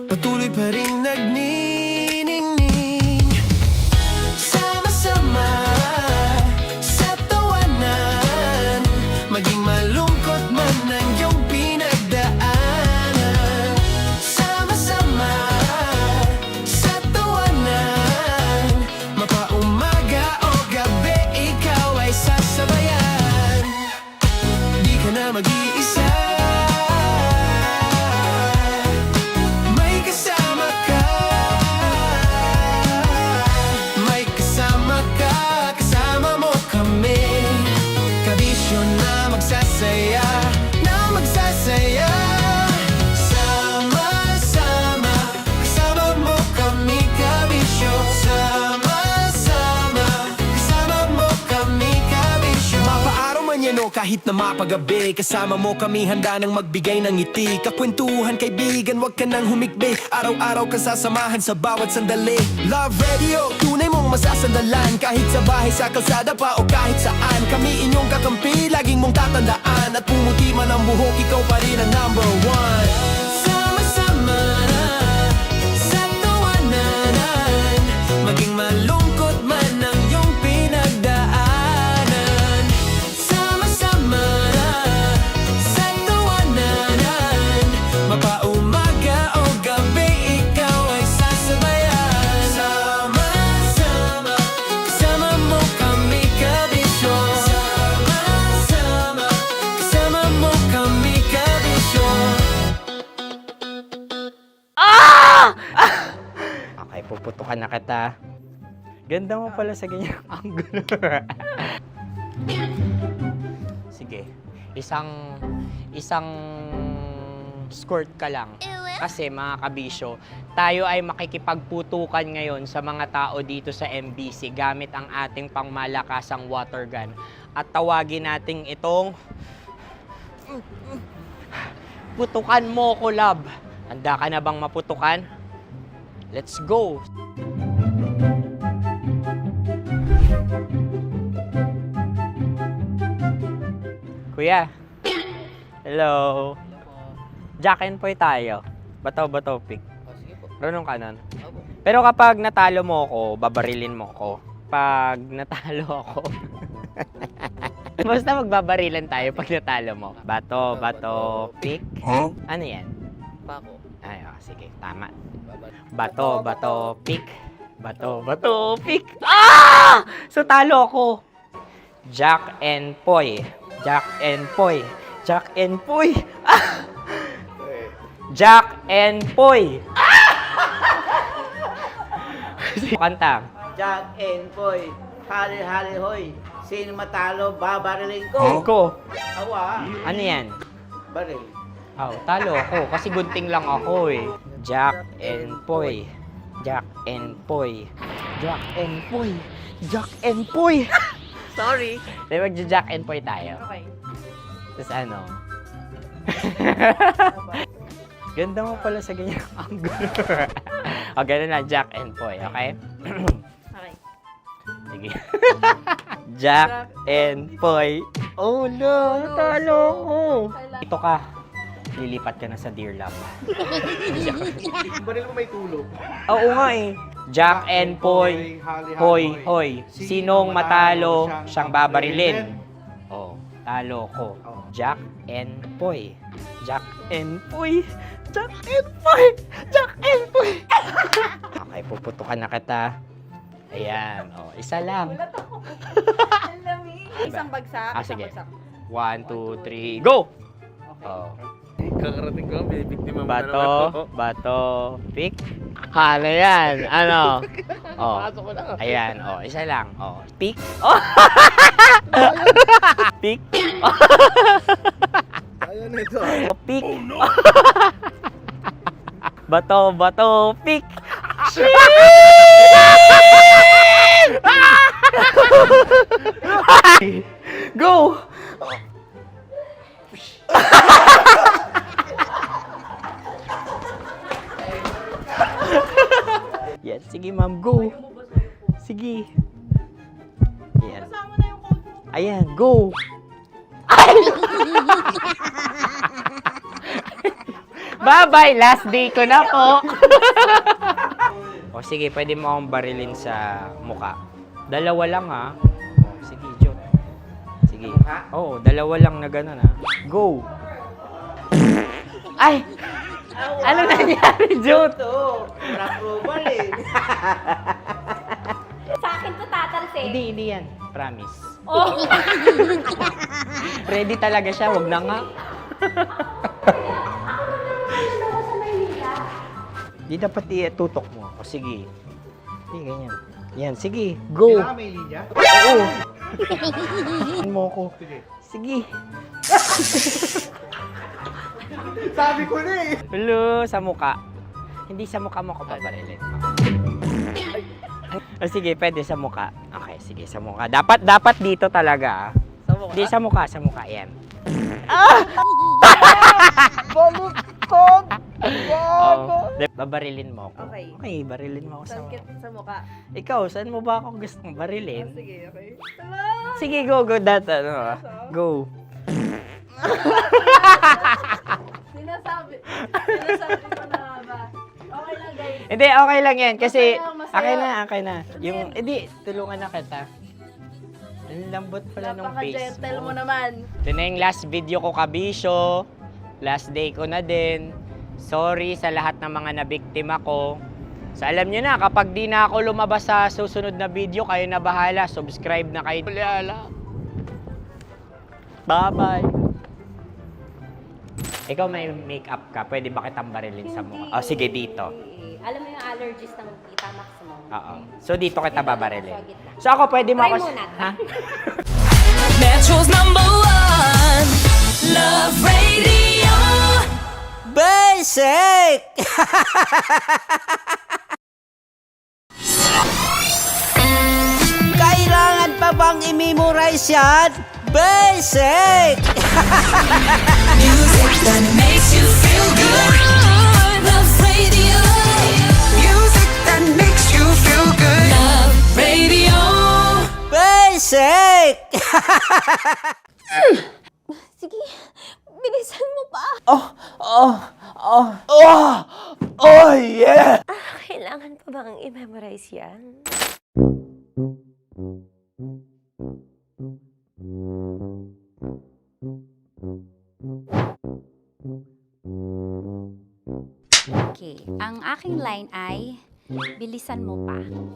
patuloy pa rin nagniningning. Sama-sama sa tawanan, maging malungkot man ang iyong pinagdaanan. Sama-sama sa tawanan, mapaumaga o gabi, ikaw ay sasabayan. Di ka na mag-iisa, may kasama ka. May kasama ka, kasama mo kami. Kabisyo na magsasaya, na magsasaya. Sama-sama, kasama mo kami, kabisyo. Sama-sama, kasama mo kami, kabisyo. Mapaaraw man yan o kahit na mapagabi, kasama mo kami, handa nang magbigay ng ngiti. Kakwentuhan, kaibigan, wag ka nang humikbi. Araw-araw ka sasamahan sa bawat sandali. Love Radio, tunay mong masasandalan. Kahit sa bahay, sa kalsada pa o kahit saan, kami inyong kakampi, laging mong tatandaan. At pumuti man ang buhok, ikaw pa rin ang number one. Sama-sama sa tawanan, maging malungkot man ang iyong pinagdaanan. Sama-sama sa tawanan, mapaumaga o gabi, ikaw ay sasabayan. Sama-sama, kasama mo kami, kabisyo. Sama-sama, kasama mo kami, kabisyo. Okay, puputukan na kita. Ganda mo pala sa ganyang angulo. Sige, isang skirt ka lang. Kasi mga kabisyo, tayo ay makikipagputukan ngayon sa mga tao dito sa MBC gamit ang ating pangmalakasang water gun. At tawagin natin itong putukan mo ko, love. Handa ka na bang maputukan? Let's go! Kuya. Hello. Jack and Poy tayo. Bato-bato pick. Runong ka nun. Pero kapag natalo mo ako, babarilin mo ako. Pag natalo ako, basta magbabarilan tayo pag natalo mo. Bato, pick. Huh? Ano yan? Pako. Ay, sige, tama. Bato, pick. Bato, pick. Ah! So talo ako. Jack and Poy. Jack and Poy. Jack and Poy. Ah! Jack and Poy. Kanta. Jack and Poy, hali-hali hoy. Sino matalo, babariling ko. Ko. Awa. Ano yan? Baril. Oh, talo ako kasi gunting lang ako eh. Jack and Poy. Jack and Poy. Jack and Poy. Jack and Poy. Sorry. Di mag-Jack and Poy tayo. Okay. Tapos ano? Ganda mo pala sa ganyan angle. O, ganun lang. Jack and Poy, okay? Okay. Sige. Jack and Poy. Oh no, talo ko. Ito ka. Lilipat ka na sa Dear Love. Baril mo may tulog. Oo nga eh. Jack and Poy. Hoy, hoy. Sinong matalo, siyang babarilin. Oh, talo ko. Jack and Poy. Jack and Poy. Jack and Poy. Jack and Poy. Okay, puputukan na kita. Ayan. Oh, isa lang. Ang lamig. Isang bagsak. Sige. 1, 2, 3, go! Oh. Kakarating ko, binibiktima mo Bato, pick. Ano yan? Ano? Oh. Ayan, oh, isa lang. Oh, pick. Oh. Pick. Ayan na ito. Oh, pick. Bato, pick. Go! Yan, sige ma'am, go. Sige. Ayan. Ayan, go. Bye-bye, last day ko na po. O sige, pwede mo akong barilin sa muka. Dalawa lang ha. O, sige, Jot. Sige. Oo, dalawa lang na gano'n ha. Go. Ay! Ano nangyari, Jot? Approval eh. Sa akin to tatalse. Hindi yan. Promise. Oh. Ready talaga siya, wag na nga. Di dapat tutok mo. O sige. Hindi, ganyan. Yan, sige. Go. Kailangan may linya? Oo. Mo ko. Sige. Sabi ko na eh. Hello, sa muka. Hindi sa muka mo ko paparilin. O sige, pwede sa muka. Okay, sige, sa muka. Dapat dito talaga. Sa muka? Hindi, sa muka. Yan. Ah! Baluktot! Oh, babarilin mo ako. Okay. Okay, barilin mo ako sa muka. Sa mukha. Ikaw, saan mo ba ako gustong barilin? Sige, okay. Sige, go. Go. Sinasabi ko na ba? Okay lang, guys. Hindi, okay lang yan. Kasi, Masaya. okay na. Yung, hindi, tulungan na kita. Ang lambot pala ng face Napaka-gentle mo. mo naman. Ito na yung last video ko, kabisyo. Last day ko na din. Sorry sa lahat ng mga nabiktima ko. So, alam nyo na, kapag di na ako lumabas sa susunod na video, kayo na bahala. Subscribe na kayo. Bye-bye. Ikaw may makeup ka, pwede ba kitang barilin sa mukha? O, sige, dito. Alam mo yung allergies ng Tita Max mo? Oo. So, dito kita babarilin. So, ako pwede mo Try ako... muna. Ha? Metro's #1 Love Radio. Basic! Kailangan pa bang i-memorize yan? Basic! Music that makes you feel good. Love Radio. Music that makes you feel good. Love Radio. Basic! Sige, bilisan mo pa. Oh, yeah! Kailangan pa bang i-memorize yan? Okay. Ang aking line ay, Bilisan mo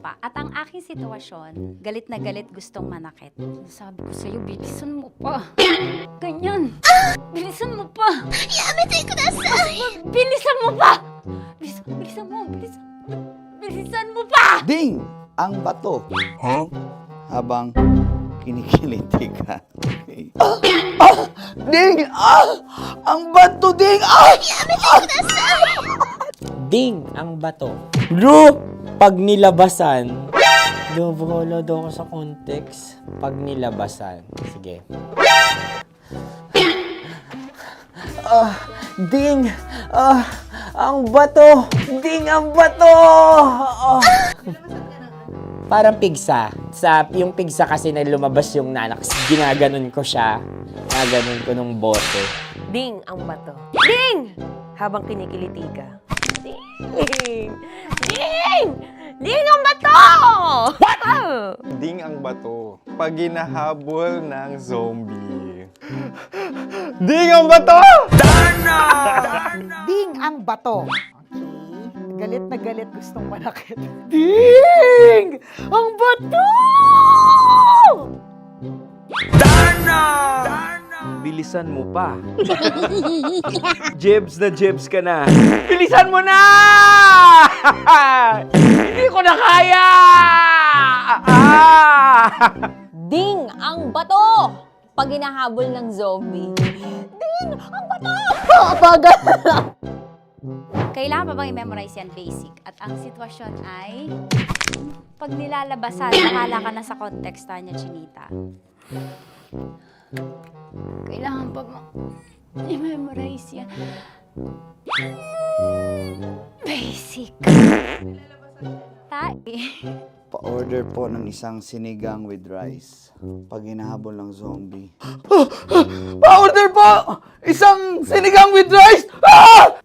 pa. At ang aking sitwasyon, galit na galit gustong manakit. Sabi ko sa'yo, bilisan mo pa. Ganyan. Bilisan mo pa. Yamitay ko na sa... Bilisan mo pa! Bilisan mo pa! Ding! Ang bato. Habang kinikiliti ka. Okay. Ding! Ang bato, Ding! Ding ang bato. Bro, pag nilabasan. Wala daw ako sa context. Pag nilabasan. Sige. Ding! Ang bato! Ding ang bato! Parang pigsa. Yung pigsa kasi na lumabas yung nanak. Ginaganon ko siya. Ginaganon ko nung bote. Ding ang bato. Ding! Habang kinikiliti ka. Ding! Ding! Ding ang bato! What? Ding ang bato. Pag hinahabol ng zombie. Ding ang bato! Ding ang bato. Okay. Galit na galit gustong manakit. Ding! Ang bato! Bilisan mo pa. Jebs ka na. Bilisan mo na! Hindi ko na kaya! Ding ang bato! Pag hinahabol ng zombie. Ding ang bato! Bagal! Kailangan pa bang i-memorize yan basic? At ang sitwasyon ay, pag nilalabasan, nakala ka na sa context niya, Chinita. Kailangan pa bang i-memorize yan? Basic. Pa-order po ng isang sinigang with rice. Pag hinahabol ng zombie. Pa-order po! Isang sinigang with rice!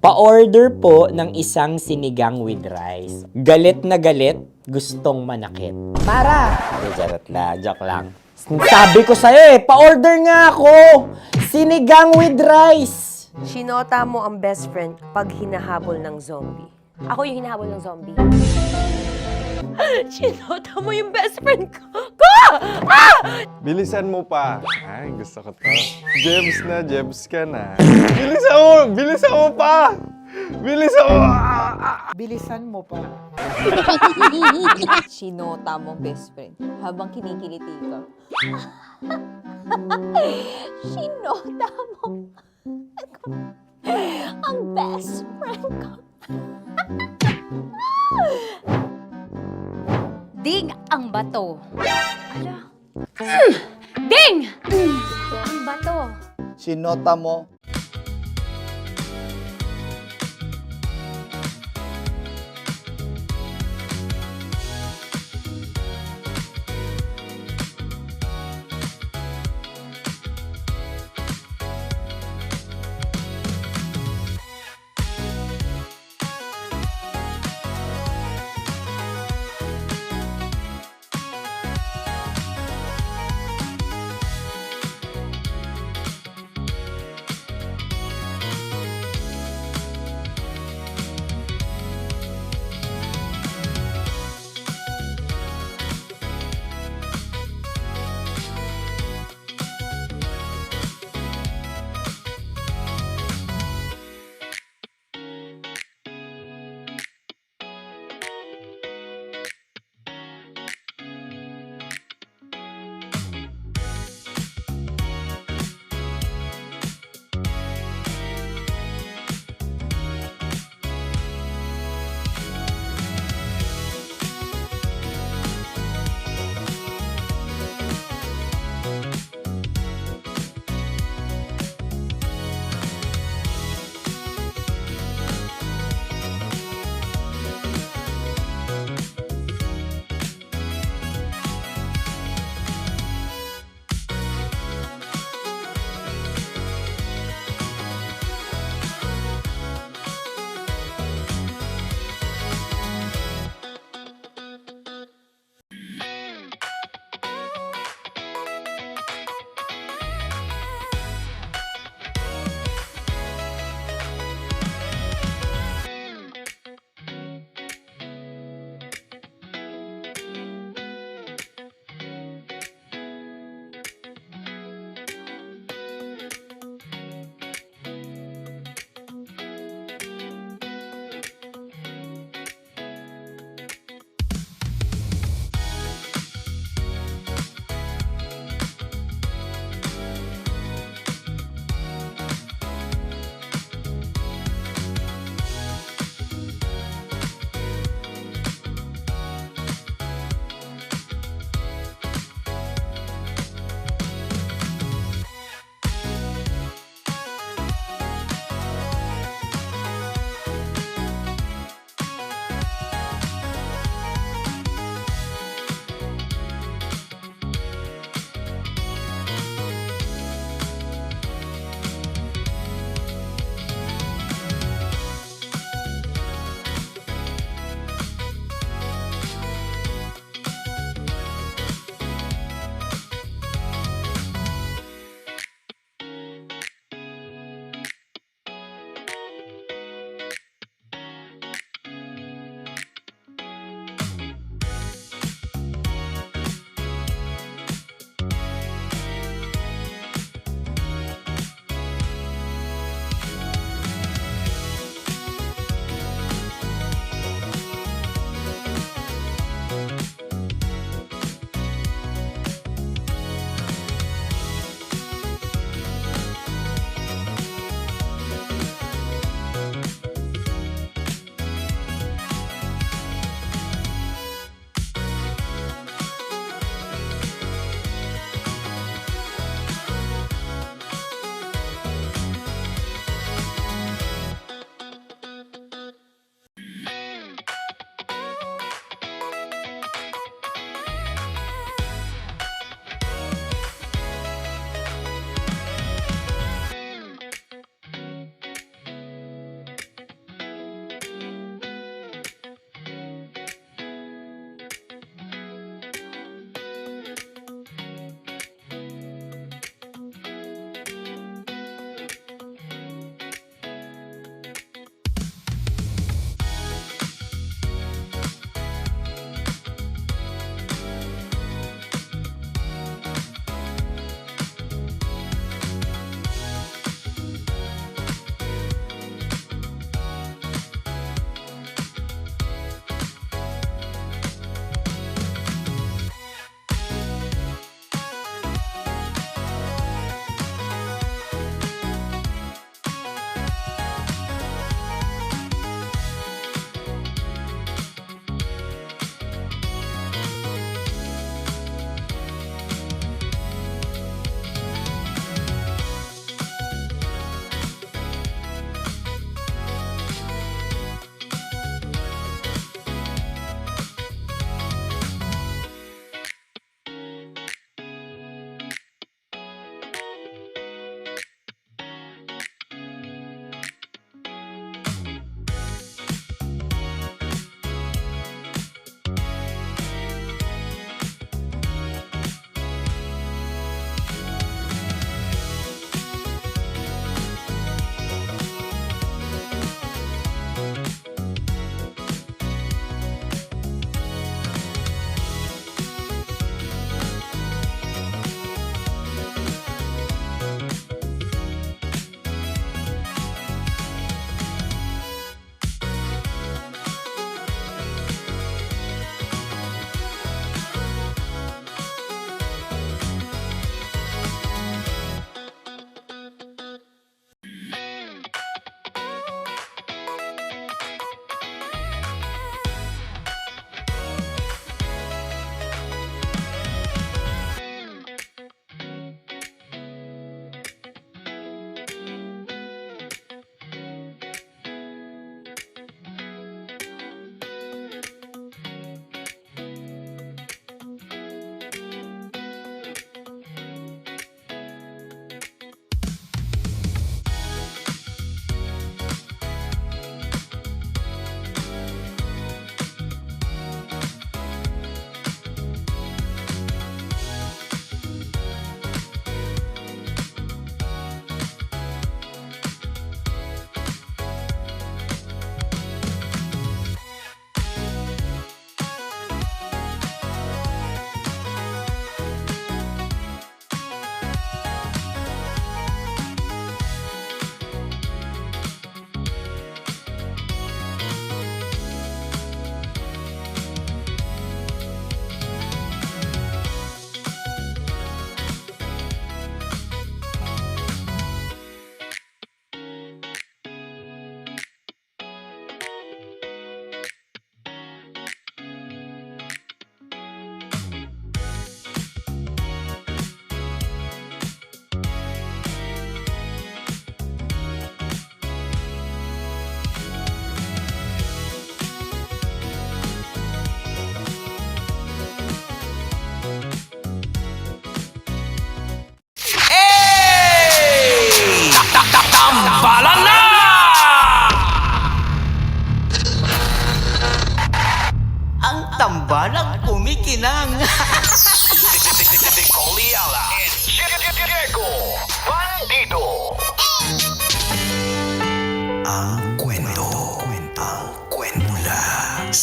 Pa-order po ng isang sinigang with rice. Galit na galit, gustong manakit. Para! Charot na, joke lang. Sabi ko sa'yo pa-order nga ako! Sinigang with rice! Sinota mo ang best friend pag hinahabol ng zombie. Ako yung hinahabol ng zombie. Sinota mo yung best friend ko! Bilisan mo pa. Ay, gusto ko to. Jebs ka na. Bilisan mo pa! Bilisan mo pa. Sinota mo best friend habang kinikiliti ka. Sinota mo ang best friend ko. Ding ang bato. Ala. Ding! Ang bato. Sinota mo.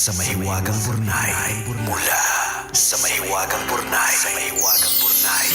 sa mahiwagang burnay. Mula sa mahiwagang burnay. Sa mahiwagang burnay.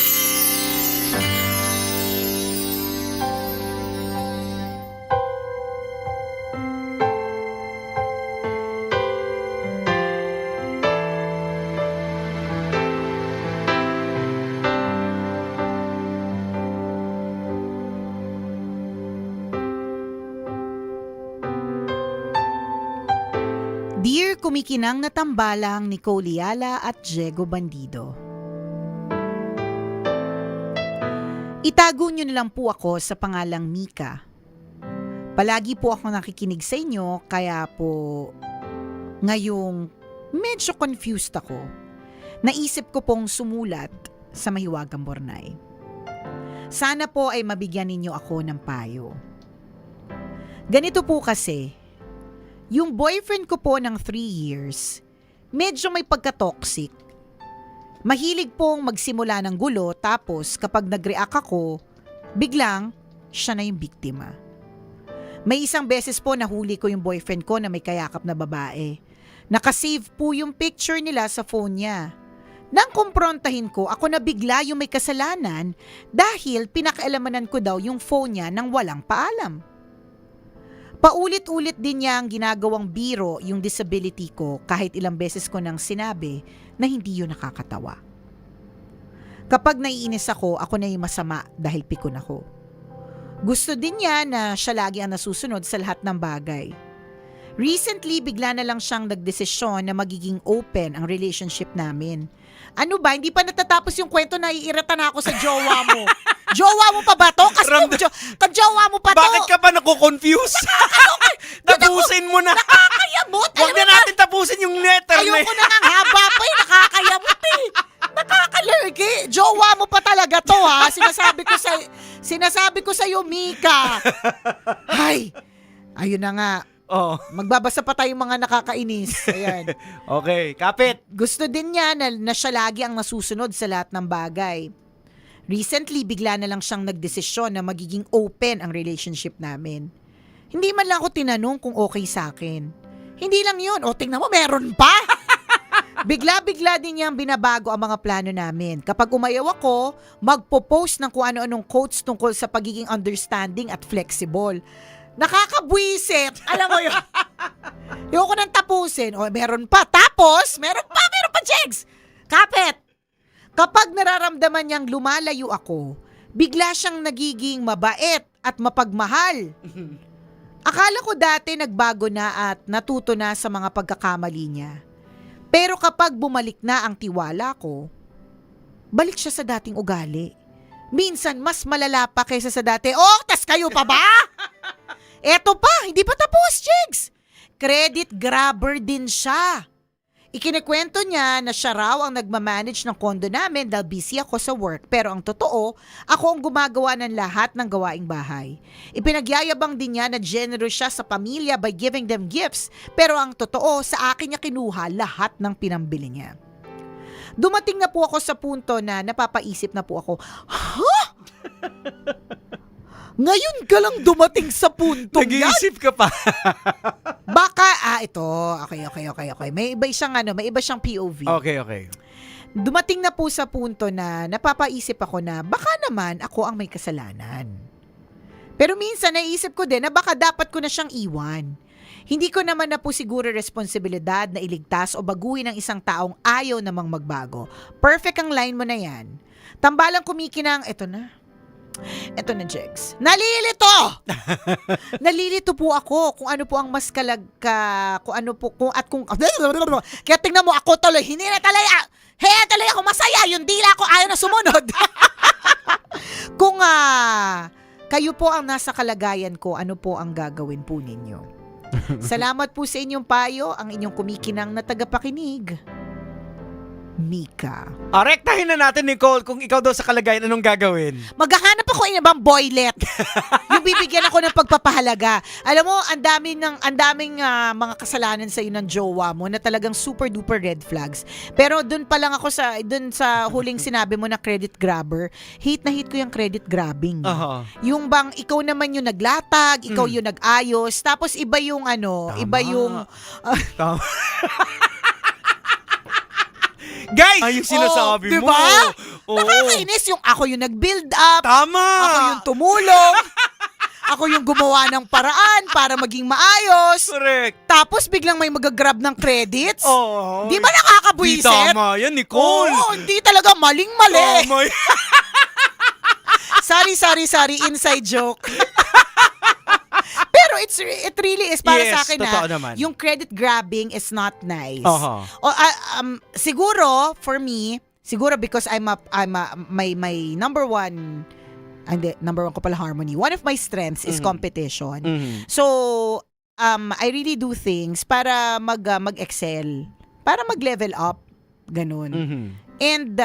Dear kumikinang na tambalang Nicole Liala at Diego Bandido. Itago nyo na lang po ako sa pangalang Mika. Palagi po ako nakikinig sa inyo, kaya po ngayong medyo confused ako. Naisip ko pong sumulat sa Mahiwagang Burnay. Sana po ay mabigyan ninyo ako ng payo. Ganito po kasi, yung boyfriend ko po ng 3 years, medyo may pagka-toxic. Mahilig pong magsimula ng gulo, tapos kapag nag-react ako, biglang siya na yung biktima. May isang beses po nahuli ko yung boyfriend ko na may kayakap na babae. Nakasave po yung picture nila sa phone niya. Nang kumprontahin ko, ako na bigla yung may kasalanan dahil pinakaalamanan ko daw yung phone niya nang walang paalam. Paulit-ulit din niya ang ginagawang biro yung disability ko kahit ilang beses ko nang sinabi na hindi yun nakakatawa. Kapag naiinis ako na yung masama dahil pikon ako. Gusto din niya na siya lagi ang nasusunod sa lahat ng bagay. Recently, bigla na lang siyang nagdesisyon na magiging open ang relationship namin. Ano ba, hindi pa natatapos yung kwento, naiirita na ako sa jowa mo. Jowa mo pa ba to? Jowa mo pa to? Bakit ka pa nakukonfuse? Tapusin mo na. Nakakayamot. Huwag na natin tapusin yung letter na Ayoko na nga haba pa eh. Nakakayamot eh. Nakakalurgi. Jowa mo pa talaga to ha. Sinasabi ko sa iyo, Mika. Ay, ayun na nga. Oh. Magbabasa pa tayong mga nakakainis. Ayan. Okay, kapit. Gusto din niya na siya lagi ang nasusunod sa lahat ng bagay. Recently, bigla na lang siyang nagdesisyon na magiging open ang relationship namin. Hindi man lang ako tinanong kung okay sa akin. Hindi lang yun. O, tingnan mo, meron pa! Bigla-bigla din niyang binabago ang mga plano namin. Kapag umayaw ako, magpo-post ng kung ano-anong quotes tungkol sa pagiging understanding at flexible. Nakakabwisit. Alam mo yun. Ayoko nang tapusin. O, meron pa. Tapos, meron pa, Jegs. Kapit. Kapag nararamdaman niyang lumalayo ako, bigla siyang nagiging mabait at mapagmahal. Akala ko dati nagbago na at natuto na sa mga pagkakamali niya. Pero kapag bumalik na ang tiwala ko, balik siya sa dating ugali. Minsan, mas malala pa kaysa sa dati. Oh, tas kayo pa ba? Eto pa, hindi pa tapos, Jigs. Credit grabber din siya. Ikinikwento niya na siya raw ang nagmamanage ng kondo namin dahil busy ako sa work. Pero ang totoo, ako ang gumagawa ng lahat ng gawaing bahay. Ipinagyayabang din niya na generous siya sa pamilya by giving them gifts. Pero ang totoo, sa akin niya kinuha lahat ng pinambili niya. Dumating na po ako sa punto na napapaisip na po ako, ngayon ka lang dumating sa punto yan? Nag-iisip ka pa. Baka, ito. Okay. May iba siyang POV. Okay. Dumating na po sa punto na napapaisip ako na baka naman ako ang may kasalanan. Pero minsan naisip ko din na baka dapat ko na siyang iwan. Hindi ko naman na po siguro responsibilidad na iligtas o baguhin ang isang taong ayaw namang magbago. Perfect ang line mo na yan. Tambalang kumikinang, eto na, Jegs. Nalilito po ako kung ano po ang mas kaya tingnan mo ako tuloy, hindi na talaga ako masaya, yung dila ko ayaw na sumunod. Kung kayo po ang nasa kalagayan ko, ano po ang gagawin po ninyo? Salamat po sa inyong payo, ang inyong kumikinang na tagapakinig. Mika. Rektahin na natin, Nicole, kung ikaw daw sa kalagayan, anong gagawin? Maghahanap ako ng ibang boylet. Yung bibigyan ako ng pagpapahalaga. Alam mo, ang daming mga kasalanan sa ng jowa mo na talagang super duper red flags. Pero dun pa lang ako dun sa huling sinabi mo na credit grabber. Hate na hate ko yung credit grabbing. Yung bang ikaw naman yung naglatag, ikaw yung nag-ayos, tapos iba yung iba yung Tama. Guys! Ay, yung sinasabi mo. Diba? Nakakainis yung ako yung nag-build up. Tama! Ako yung tumulong. Ako yung gumawa ng paraan para maging maayos. Correct. Tapos biglang may mag-grab ng credits. Oh, di ba nakakabwisit? Di tama yan, Nicole. Oo, hindi talaga maling-mali. Tama yan. Sorry. Inside joke. Pero it really is para sa akin yung credit grabbing is not nice. Siguro for me, because my number one ko pala harmony. One of my strengths is competition. So I really do things para mag-excel, para mag-level up, ganun. And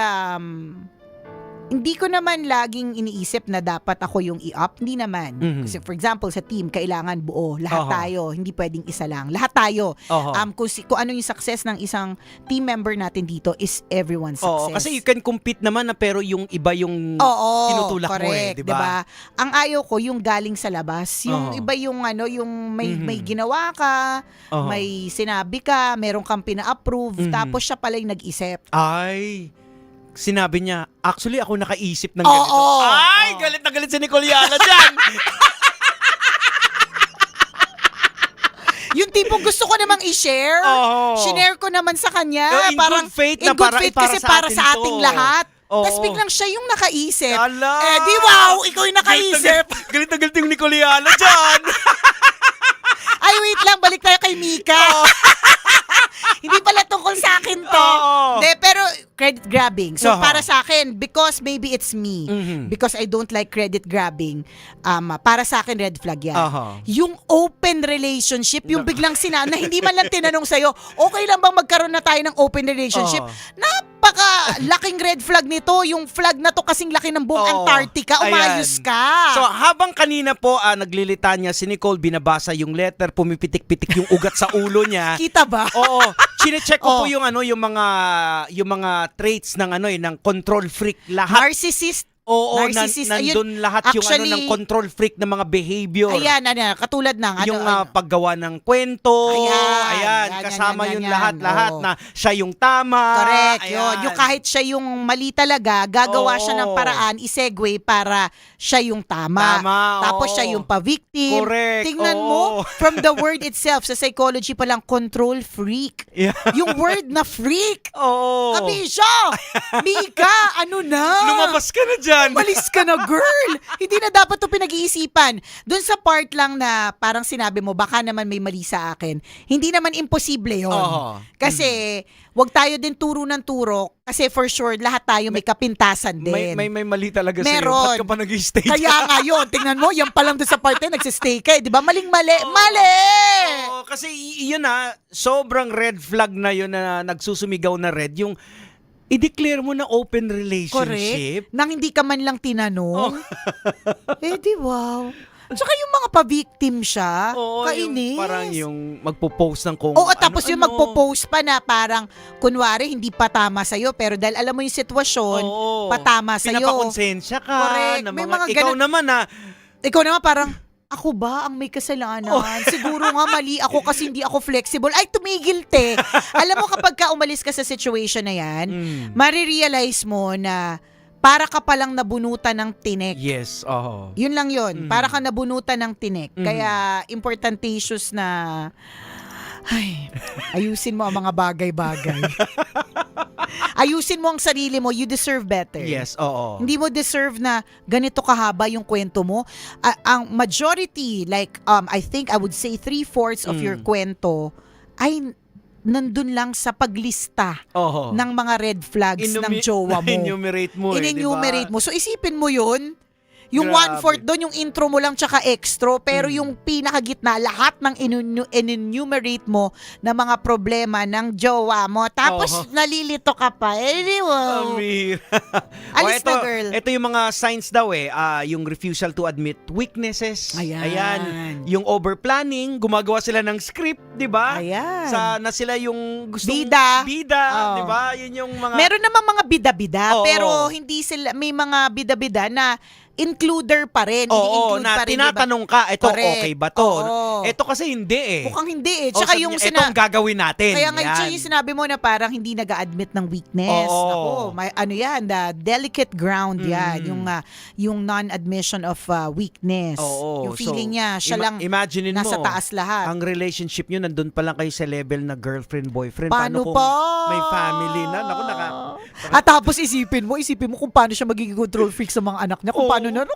hindi ko naman laging iniisip na dapat ako yung i-up. Hindi naman. Kasi for example, sa team, kailangan buo. Lahat tayo. Hindi pwedeng isa lang. Lahat tayo. Kung ano yung success ng isang team member natin dito is everyone's success. Kasi you can compete naman na pero yung iba yung tinutulak correct, mo diba? Ang ayaw ko yung galing sa labas. Yung iba yung yung may ginawa ka, may sinabi ka, meron kang pina-approve, tapos siya pala yung nag-isip. Sinabi niya, actually ako nakaisip ng ganito. Galit na galit si Nicole Yala dyan. Yung tipong gusto ko namang i-share. Shinare ko naman sa kanya. In good faith kasi para sa ating lahat. Tapos biglang siya yung nakaisip. Di wow, ikaw yung nakaisip. Galit na galit yung Nicole Yala dyan. Ay, wait lang, balik tayo kay Mika. Hindi pala tungkol sa akin to. Pero credit grabbing. So para sa akin, because maybe it's me, because I don't like credit grabbing, para sa akin red flag yan. Yung open relationship, yung biglang na hindi man lang tinanong sa'yo, okay lang bang magkaroon na tayo ng open relationship? Napaka-laking red flag nito. Yung flag na to kasing laki ng buong Antarctica. Umayos ka. So habang kanina po naglilitanya si Nicole, binabasa yung letter, pumipitik-pitik yung ugat sa ulo niya. Kita ba? Oo. Chine-check ko po yung mga traits ng ng control freak lahat. Narcissist. Oo, Narcissist. nandun lahat Actually, yung ng control freak na mga behavior. Ayan, katulad ng yung paggawa ng kwento. Kasama yun lahat na siya yung tama. Correct, yun. Yung kahit siya yung mali talaga, gagawa siya ng paraan, isegue para siya yung tama. Tapos siya yung pa-victim. Correct. Tingnan mo, from the word itself, sa psychology pa lang, control freak. Yung word na freak. Kabisyo! Mika, ano na? Lumabas ka na dyan. Umalis ka na, girl! Hindi na dapat to pinag-iisipan. Doon sa part lang na parang sinabi mo, baka naman may mali sa akin. Hindi naman imposible yun. Kasi, wag tayo din turo ng turo. Kasi for sure, lahat tayo may kapintasan din. May mali talaga sa'yo. Meron. Ba't ka pa nag-stay? Kaya nga yun, tingnan mo, yan pa lang doon sa part na nagsistay ka. Di ba? Maling-mali. Mali! Kasi yun sobrang red flag na yun na nagsusumigaw na red. Yung i-declare mo na open relationship. Correct. Nang hindi ka man lang tinanong. Di wow. At saka yung mga pa-victim siya, kainis. Parang yung magpo-post ng kung tapos yung magpo-post pa na parang, kunwari, hindi pa tama sa'yo, pero dahil alam mo yung sitwasyon, patama sa'yo. Pinapakonsensya ka. Correct. Na May mga, ganun. Ikaw naman parang, ako ba ang may kasalanan? Siguro nga mali ako kasi hindi ako flexible. Ay, tumigil te. Alam mo kapag ka umalis ka sa situation na yan, marirealize mo na para ka palang nabunutan ng tinik. Yes, Yun lang yun. Para ka nabunutan ng tinik. Kaya importantatious na ayusin mo ang mga bagay-bagay. Ayusin mo ang sarili mo. You deserve better. Yes, Hindi mo deserve na ganito kahaba yung kwento mo. Ang majority, like, I think I would say 3/4 of your kwento ay nandun lang sa paglista ng mga red flags ng jowa mo. In-enumerate mo In-enumerate mo. So isipin mo yun. Yung Grabe. 1/4 doon, yung intro mo lang tsaka extra, pero yung pinakagitna, lahat ng enumerate mo na mga problema ng jowa mo. Tapos nalilito ka pa. Wow. Alis ito, na, girl. Ito yung mga signs daw yung refusal to admit weaknesses. Ayan. Yung over-planning, gumagawa sila ng script, di ba? Ayan. Na sila yung gustong Bida. di ba? Yun yung mga... Meron namang mga bida-bida, Oo. pero hindi sila, may mga bida-bida na includer pa rin. Oo, Ini-include na pa rin, tinatanong ka, ito Correct. okay ba to? Oo. Ito kasi hindi eh. Mukhang hindi eh. O, Tsaka sabi yung niya, itong gagawin natin. Kaya nga Yan. yung sinabi mo na parang hindi nag-a-admit ng weakness. Oo. Ako, ano yan, the delicate ground yan. Yung non-admission of weakness. Oo. Yung feeling niya, siya lang imaginein nasa mo, taas lahat. ang relationship nyo, nandun pa lang kayo sa level na girlfriend-boyfriend. Paano kung pa? may family na? Naku, At tapos isipin mo kung paano siya magiging control freak sa mga anak niya. Kung paano na,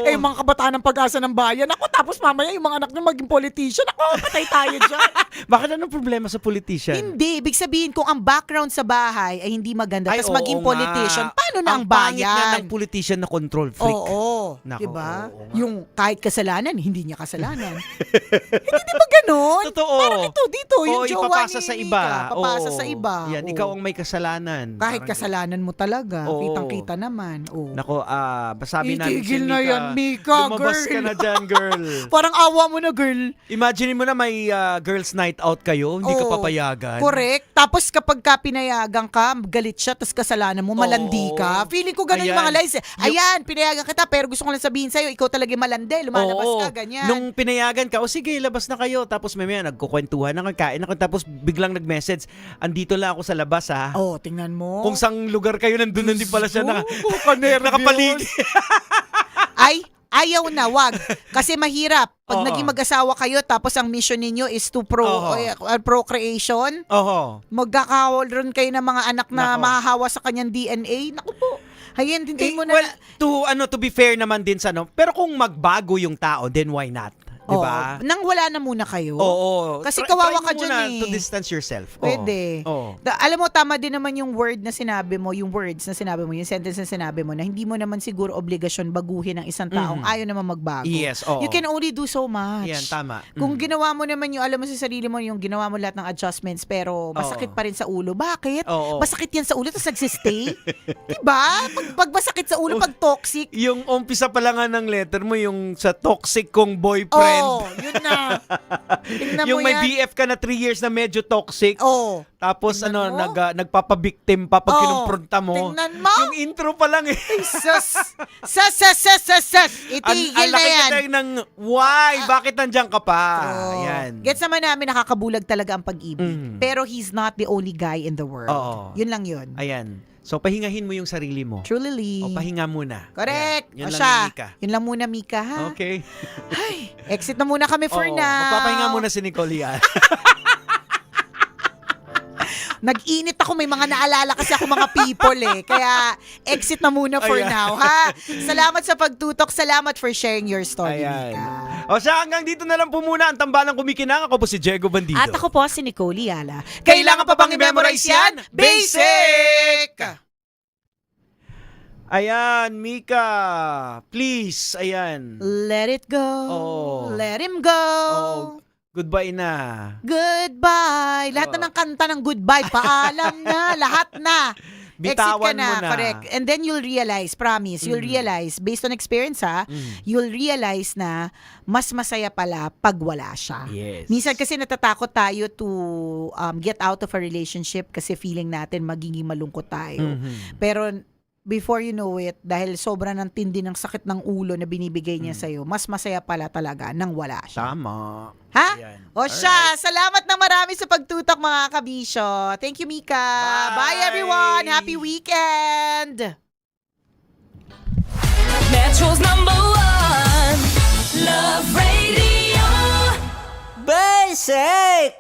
yung mga kabataan ng pag-asa ng bayan. Ako, tapos mamaya yung mga anak niya maging politician. Ako, patay tayo dyan. Bakit anong problema sa politician? Hindi. Ibig sabihin, kung ang background sa bahay ay hindi maganda, tapos maging oo politician, nga. paano na ang pangit nga bayan? ng politician na control freak. Oo. Nako, Diba? oo nga. Yung kahit kasalanan, hindi niya kasalanan. Hindi ba ganun? Totoo. Parang dito, yung jowa ipapasa ni sa Mika, iba. papasa Oo. sa iba. Yan, Oo. ikaw ang may kasalanan. Kahit Parang- kasalanan mo talaga. Oo. Kitang-kita naman. Oo. Nako, sabi namin Itigil na yan, Mika, lumabas girl. ka na dyan, girl. Parang awa mo na, girl. Imagine mo na may girls night out kayo, hindi ka Oo. papayagan. Correct. Tapos kapag ka pinayagan ka, galit siya, tapos kasalanan mo, malandi ka. Feeling ko ganun yung Ayan. mga lies. Ayan, pinayagan kita, pero gusto ko lang sabihin sa'yo, ikaw talaga yung malandi, lumalabas Oo. ka, ganyan. Nung pinayagan ka, sige, labas na kayo. Tapos mamaya nagkukwentuhan, nakakain ako. Tapos biglang nag-message, andito lang ako sa labas ha. Oh, tingnan mo. Kung saang lugar kayo, nandun pala siya nakapaligid. Ay, ayaw na, wag. Kasi mahirap. Pag Oo. naging mag-asawa kayo, tapos ang mission ninyo is to procreation, magkakaroon kayo ng mga anak na Nako. mahahawa sa kanyang DNA. Naku po. Hayan, hindi mo na... Well, to be fair naman din sa pero kung magbago yung tao, then why not? Di ba? Nang wala na muna kayo. Oo. Kasi Try kawawa mo ka muna dyan eh. to distance yourself. Pwede. Oo. Alam mo, tama din naman yung word na sinabi mo, yung words na sinabi mo, yung sentence na sinabi mo, na hindi mo naman siguro obligasyon baguhin ang isang taong ayaw naman magbago. Yes, oo. You can only do so much. Yan, tama. Kung ginawa mo naman yung, alam mo sa sarili mo, yung ginawa mo lahat ng adjustments, pero masakit pa rin sa ulo. Bakit? Oo. Masakit yan sa ulo, tapos nagsistay? Diba? Pag masakit sa ulo, pag toxic. Yung umpisa pa lang nga ng letter mo, yung sa toxic kong boyfriend. Oh, yun na. Tingnan Yung mo may yan. BF ka na 3 years na medyo toxic. Oh. Tapos Tingnan mo. nagpapabiktim pa pag Oh, kinumpronta mo. tingnan mo. Yung intro pa lang eh. Sus. Itigil Ang na laki yan. ka ng why? Bakit nandiyan ka pa? Oh. Yan. Gets naman namin nakakabulag talaga ang pag-ibig. Pero he's not the only guy in the world. Oo. Yun lang yun. Ayan. So, pahingahin mo yung sarili mo. Truly. O, pahinga muna. Correct. Ayan. Yun O lang siya. yung Mika. Yun lang muna, Mika, ha? Okay. Ay, exit na muna kami for Oo, now. Magpapahinga muna si Nicole yan. Nag-init ako, may mga naalala kasi ako mga people eh. Kaya exit na muna for Ayan. now, ha? Salamat sa pagtutok. Salamat for sharing your story, Ayan. Mika. O siya, hanggang dito na lang po muna ang tambalang kumikinang. Ako po si Diego Bandido. At ako po si Nicole Yala. Kailangan pa bang i-memorize yan? Basic! Ayan, Mika. Please, ayan. Let it go. Oh. Let him go. Oh, goodbye na. Goodbye. Lahat na ng kanta ng goodbye. Paalam na. Lahat na. Bitawan Exit ka na. mo na. Correct. And then you'll realize, promise, you'll realize, based on experience you'll realize na mas masaya pala pag wala siya. Yes. Minsan kasi natatakot tayo to get out of a relationship kasi feeling natin magiging malungkot tayo. Pero before you know it, dahil sobra ng tindi ng sakit ng ulo na binibigay niya sa'yo, mas masaya pala talaga nang wala siya. Tama. Ha? Ayan. O siya, salamat na marami sa pagtutok mga kabisyo. Thank you, Mika. Bye everyone. Happy weekend. Metro's #1 Love Radio. Basic!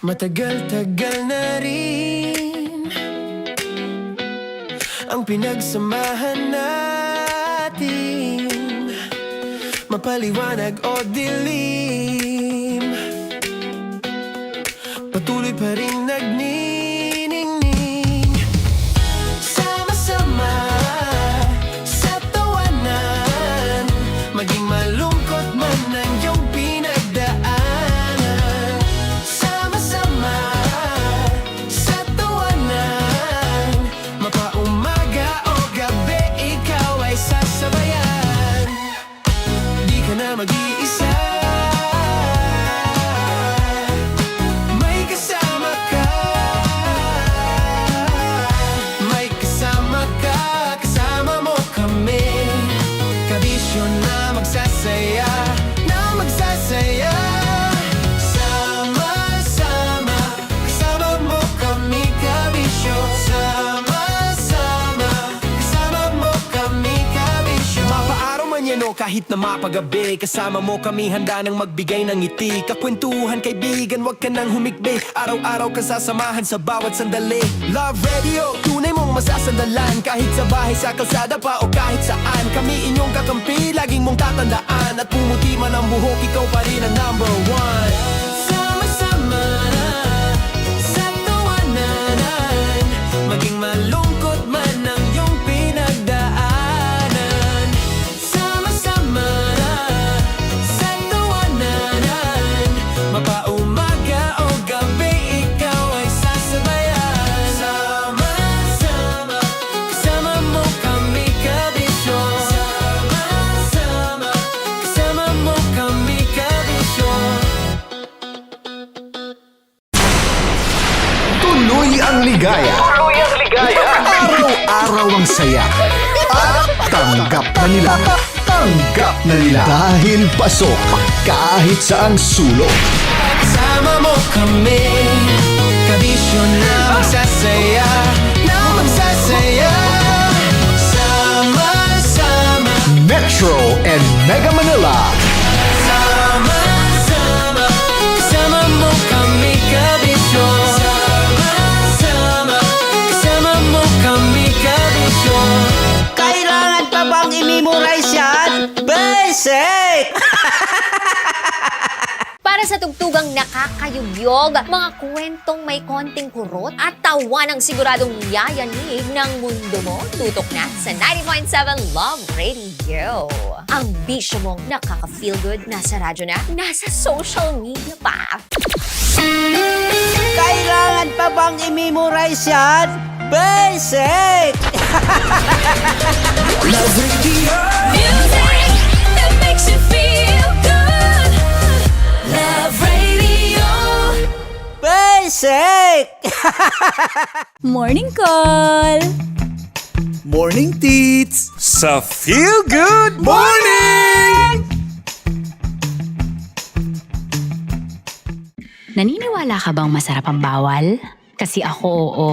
Matagal-tagal na rin ang pinagsamahan natin, mapaliwanag o dilim, patuloy pa rin nagniningning. Sama-sama sa tawanan, maging malungkot man ang iyong pinagdaanan. Sama-sama sa tawanan, mapaumaga o gabi, ikaw ay sasabayan. Di ka na mag-iisa, may kasama ka. May kasama ka, kasama mo kami. Kabisyo na magsasaya, na magsasaya. Sama-sama, kasama mo kami, kabisyo. Sama-sama, kasama mo kami, kabisyo. Mapaaraw man yan o kahit na mapagabi, kasama mo kami, handa nang magbigay ng ngiti. Kakwentuhan, kaibigan, wag ka nang humikbi. Araw-araw ka sasamahan sa bawat sandali. Love Radio, tunay mong masasandalan. Kahit sa bahay, sa kalsada pa o kahit saan, kami inyong kakampi, laging mong tatandaan. At pumuti man ang buhok, ikaw pa rin ang number one. Sama-sama sa tawanan, maging malungkot man ang iyong pinagdaanan. Sama-sama sa tawanan, mapaumaga o gabi, ikaw ay sasabayan. Sama-sama, kasama mo kami, kabisyo. Sama-sama, kasama mo kami, kabisyo. Tuloy ang ligaya. Araw-araw ang saya. At tanggap na nila. Tanggap na nila. Dahil pasok kahit saan sulok. Kasama mo kami, kabisyo na magsasaya, na magsasaya. Sama-sama, Metro and Mega Manila. sama-sama, kasama mo kami, kabisyo. Sama-sama, kasama mo kami, kabisyo. Kailangan pa bang i-memorize yan? Basic! Para sa tugtugang nakakayugyog, mga kwentong may konting kurot at tawa ng siguradong yayanig ng mundo mo, tutok na sa 90.7 Love Radio. Ang bisyo mong nakaka-feel good, nasa radyo na, nasa social media pa. Kailangan pa bang i-memorize yan? Basic! Love Radio. Music that makes you feel good. Love Radio. Basic! Morning call! Morning Teats! Sa Feel Good Morning! Naniniwala ka bang masarap ang bawal? Kasi ako oo.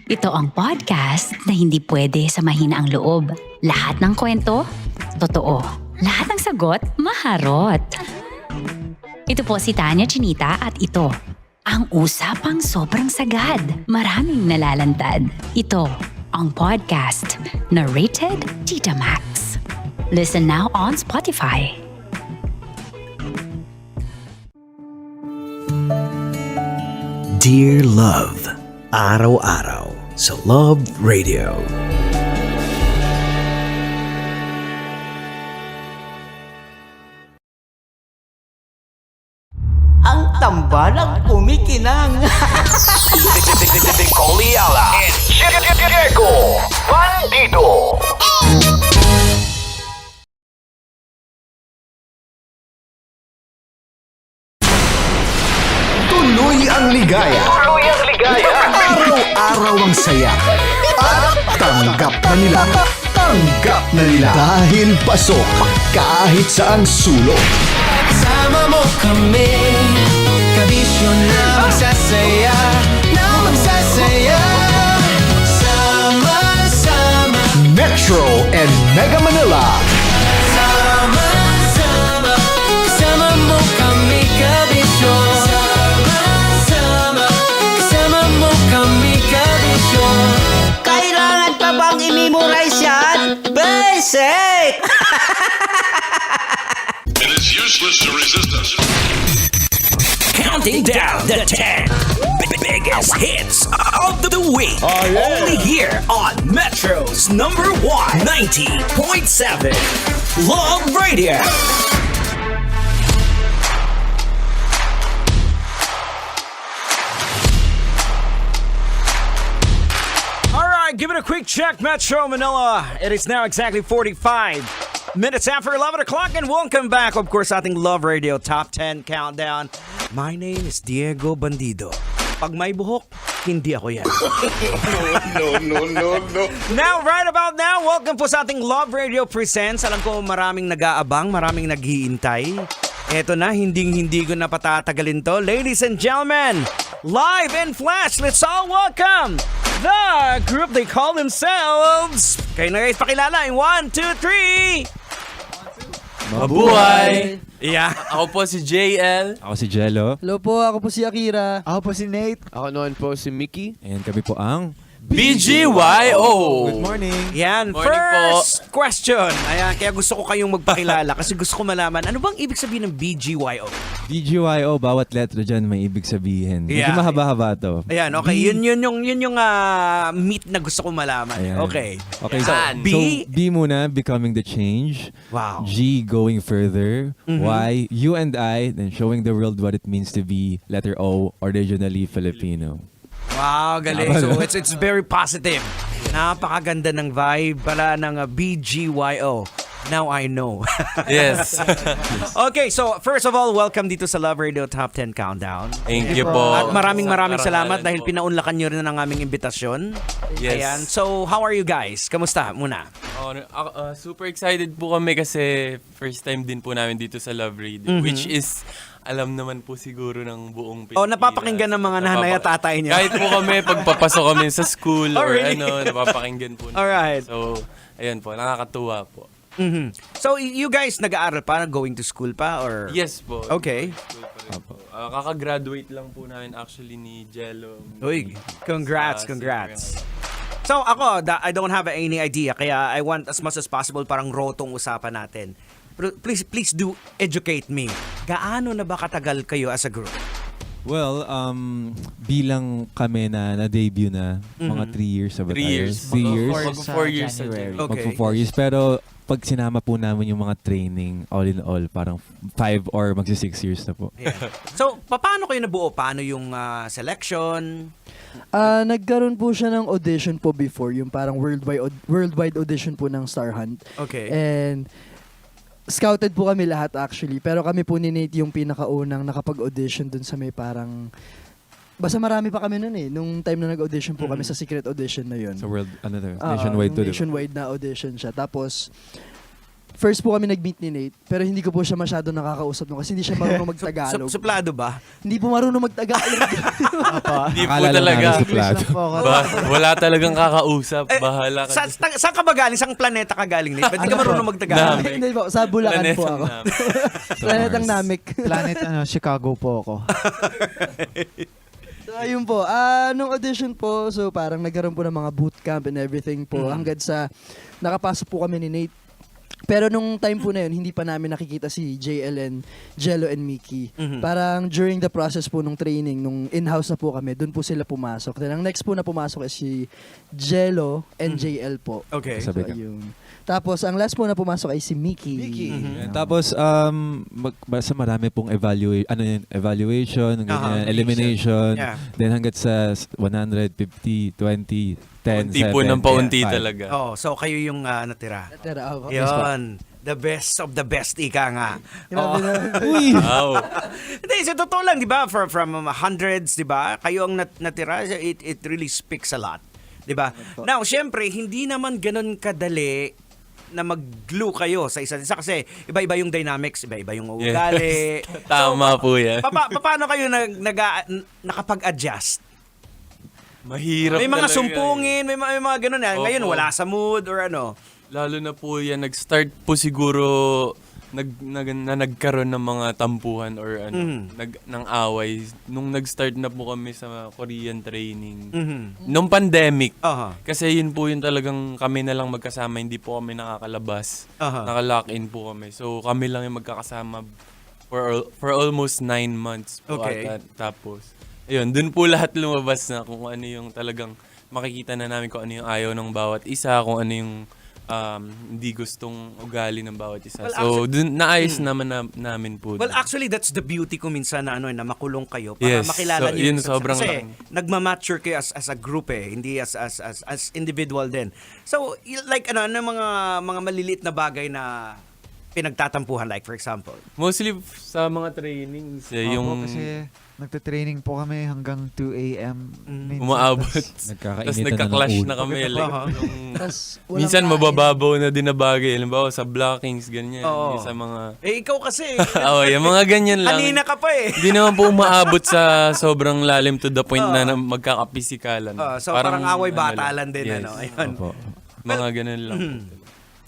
Ito ang podcast na hindi pwede sa mahina ang loob. Lahat ng kwento, totoo. Lahat ng sagot, maharot. Ito po si Tanya Chinita at ito, ang usapang sobrang sagad. Maraming nalalantad. Ito, ang podcast na Rated Tita Max. Listen now on Spotify. Dear Love, araw-araw sa Love Radio. Ang tambalang kumikinang. Coliala and Diego Bandido. Tuloy ang ligaya. Araw-araw ang saya. At tanggap na nila. Tanggap na nila. Dahil pasok kahit saan sulok. Kasama mo kami, kabisyo na magsasaya, na magsasaya. Sama-sama, Metro and Mega Manila. sama-sama, kasama mo kami, kabisyo. Counting down the 10 biggest hits of the week. Only here on Metro's number 1, 90.7 Love Radio. Alright, give it a quick check, Metro Manila. It is now exactly 45 minutes after 11 o'clock, and welcome back, of course, sa ating Love Radio Top 10 Countdown. My name is Diego Bandido. Pag may buhok, hindi ako yan. No. Now, right about now, welcome po sa ating Love Radio Presents. Alam ko maraming nag-aabang, maraming naghihintay. Eto na, hindi ko na patatagalin to. Ladies and gentlemen, live and flash, let's all welcome the group they call themselves. Kayo na guys, pakilala in 1, 2, 3. Mabuhay! Yeah. Ako po si JL. Ako si Jello. Hello po, ako po si Akira. Ako po si Nate. Ako noon po si Mickey. And kami po ang BGYO! Good morning. Yan, Morning first question. Ayan, kaya gusto ko kayong magpakilala kasi gusto ko malaman, ano bang ibig sabihin ng BGYO? BGYO, bawat letra dyan may ibig sabihin. Medyo Yeah. mahaba-haba to. Ayan, okay. Yun yung meat na gusto ko malaman. Ayan. Okay. Okay, so B. B muna, becoming the change. Wow. G, going further. Mhm. Y, you and I, then showing the world what it means to be letter O, originally Filipino. Wow, galing. So it's very positive. Napakaganda ng vibe pala ng BGYO. Now I know. Yes. Okay, so first of all, welcome dito sa Love Radio Top 10 Countdown. Thank you po. At maraming salamat Karangalan dahil po. pinaunlakan nyo rin ang aming imbitasyon. Yes. Ayan. So, how are you guys? Kamusta muna? Super excited po kami kasi first time din po namin dito sa Love Radio. Mhm. Which is, alam naman po siguro ng buong Pilipinas. Oh, napapakinggan ng mga nanay at tatay niyo. Kahit po kami, pagpapasok kami sa school Oh, or really? napapakinggan po. Alright. So, ayan po, nakakatuwa po. Mhm. So, you guys nag-aaral pa? Going to school pa? Or? Yes po. Okay. Kakagraduate lang po namin actually ni Jello. Uy, congrats. So ako, I don't have any idea, kaya I want as much as possible parang rotong usapan natin. Pero please do educate me. Gaano na ba katagal kayo as a group? Well, bilang kami na na-debut na, mga 3 years na ba 3 tayo? years. 3 years. Mag-4 years sa January. Okay. Magpo 4 years. Pero pag sinama po namin yung mga training, all in all, parang 5 or magsi 6 years na po. Yeah. So, paano kayo nabuo? Paano yung selection? Nagkaroon po siya ng audition po before, yung parang worldwide audition po ng Star Hunt. Okay. And scouted po kami lahat actually, pero kami po ni Nate yung pinakaunang nakapag-audition dun sa may parang basta marami pa kami nun nung time na nag-audition po kami sa secret audition na yun. So nationwide to, diba? Nationwide na audition siya. Tapos first po kami nag-meet ni Nate, pero hindi ko po siya masyado nakakausap kasi hindi siya marunong mag-Tagalog. Suplado ba? Hindi po marunong mag-Tagalog. Hindi po Akala lang talaga. namin suplado. Wala talagang kakausap. Bahala ka. Saan ka ba galing? Saan planeta ka galing? Ba't di ka marunong magtagalog? Hindi po, sa Bulacan po ako. Planetang Namek. Planet Chicago po ako. So ayun po, nung audition po, so parang nagkaroon po ng mga bootcamp and everything po hanggang sa nakapasok po kami ni Nate. Pero nung time po na yun, hindi pa namin nakikita si JL, Jello and Mickey. Parang during the process po nung training, nung in-house na po kami, dun po sila pumasok. Then ang next po na pumasok is si Jello and JL po. Okay. So, ayun. Tapos ang last po na pumasok ay si Mickey. And tapos basta marami pong evaluation, ganyan, elimination, Yeah. then hanggat sa 150, 20, 10, Paunti po 7, ng paunti 5. talaga. Oh, so kayo yung natira. Natira ako. Yun. The best of the best, ika nga. Grabe na. Uy! Wow. Hindi, sa totoo lang, di ba? From hundreds, di ba? Kayo ang natira, it really speaks a lot. Di ba? Now, syempre, hindi naman ganun kadali na mag-glue kayo sa isa't isa kasi iba-iba yung dynamics, iba-iba yung ugali. Yes. Tama po yan. Paano kayo nakapag-adjust? Mahirap May mga talaga sumpungin, may mga ganun. Ngayon, Opo. wala sa mood or ano. Lalo na po yan, nag-start po siguro nagkaroon ng mga tampuhan or ano, ng away. Nung nag-start na po kami sa Korean training, nung pandemic, kasi yun po yung talagang kami na lang magkasama, hindi po kami nakakalabas. Naka-lock-in po kami. So kami lang yung magkakasama for almost 9 months po Okay. ata. Tapos, ayun, dun po lahat lumabas na kung ano yung talagang makikita na namin kung ano yung ayaw ng bawat isa, kung ano yung hindi gustong ugali ng bawat isa. Well, So, actually- dun naayos naman namin po. Well, dun. actually, that's the beauty ko minsan na na makulong kayo para Yes. makilala So, niyo yun, yung isa't isa. sobrang Kasi laki. nagmamature kayo as a group hindi as individual din. So, like ano mga maliliit na bagay na pinagtatampuhan, like for example. Mostly sa mga trainings. Yung kasi nagte-training po kami hanggang 2 a.m. minsan. umaabot. Nagkakainitan Tapos na ng nagka-clash ulo. na kami. Like, Tas walang minsan kain. mabababaw na din na bagay. Halimbawa sa blockings, ganyan. Oo. Yung sa mga... Ikaw kasi. Oo, yung mga ganyan lang. Kanina ka pa eh. Hindi naman po umaabot sa sobrang lalim to the point na magkakapisikalan. So parang away bata lang din. Yes. Ano? Ayun. Mga ganun lang.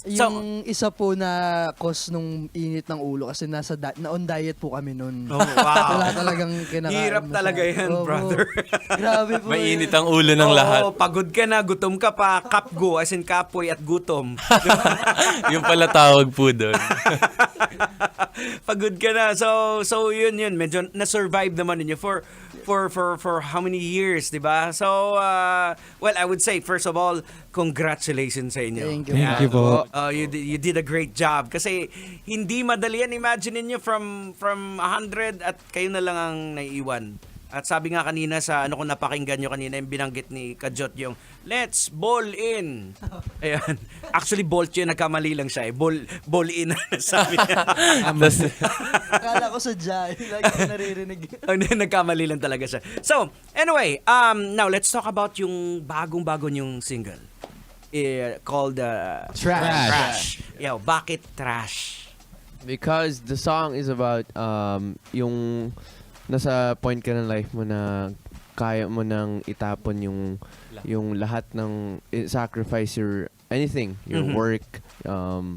Yung isa po na cause nung init ng ulo kasi na on diet po kami noon. Oh, wow. Wala talagang kinakain. Hirap talaga yan, brother. Grabe po. Mainit ang ulo ng lahat. Pagod ka na, gutom ka pa, kapgo, as in kapoy at gutom. Yung pala tawag po doon. Pagod ka na. So yun. Medyo na-survive naman ninyo for how many years, di ba? So, well, I would say, first of all, congratulations sa inyo. Thank you. Thank you po. You did a great job. Kasi hindi madali yan. Imagine niyo from 100 at kayo na lang ang naiiwan. At sabi nga kanina sa kung napakinggan nyo kanina, yung binanggit ni Kajot yung, let's ball in. Ayan. Actually, bolt yun. Nagkamali lang siya eh. Ball in. Sabi niya. Akala ko sadya. Lagi ko naririnig. Nagkamali lang talaga siya. So, anyway, now let's talk about yung bagong-bago yung single. Called Trash. Yo, bakit Trash? Because the song is about yung nasa point ka ng life mo na kaya mo nang itapon yung lahat ng sacrifice your anything, your work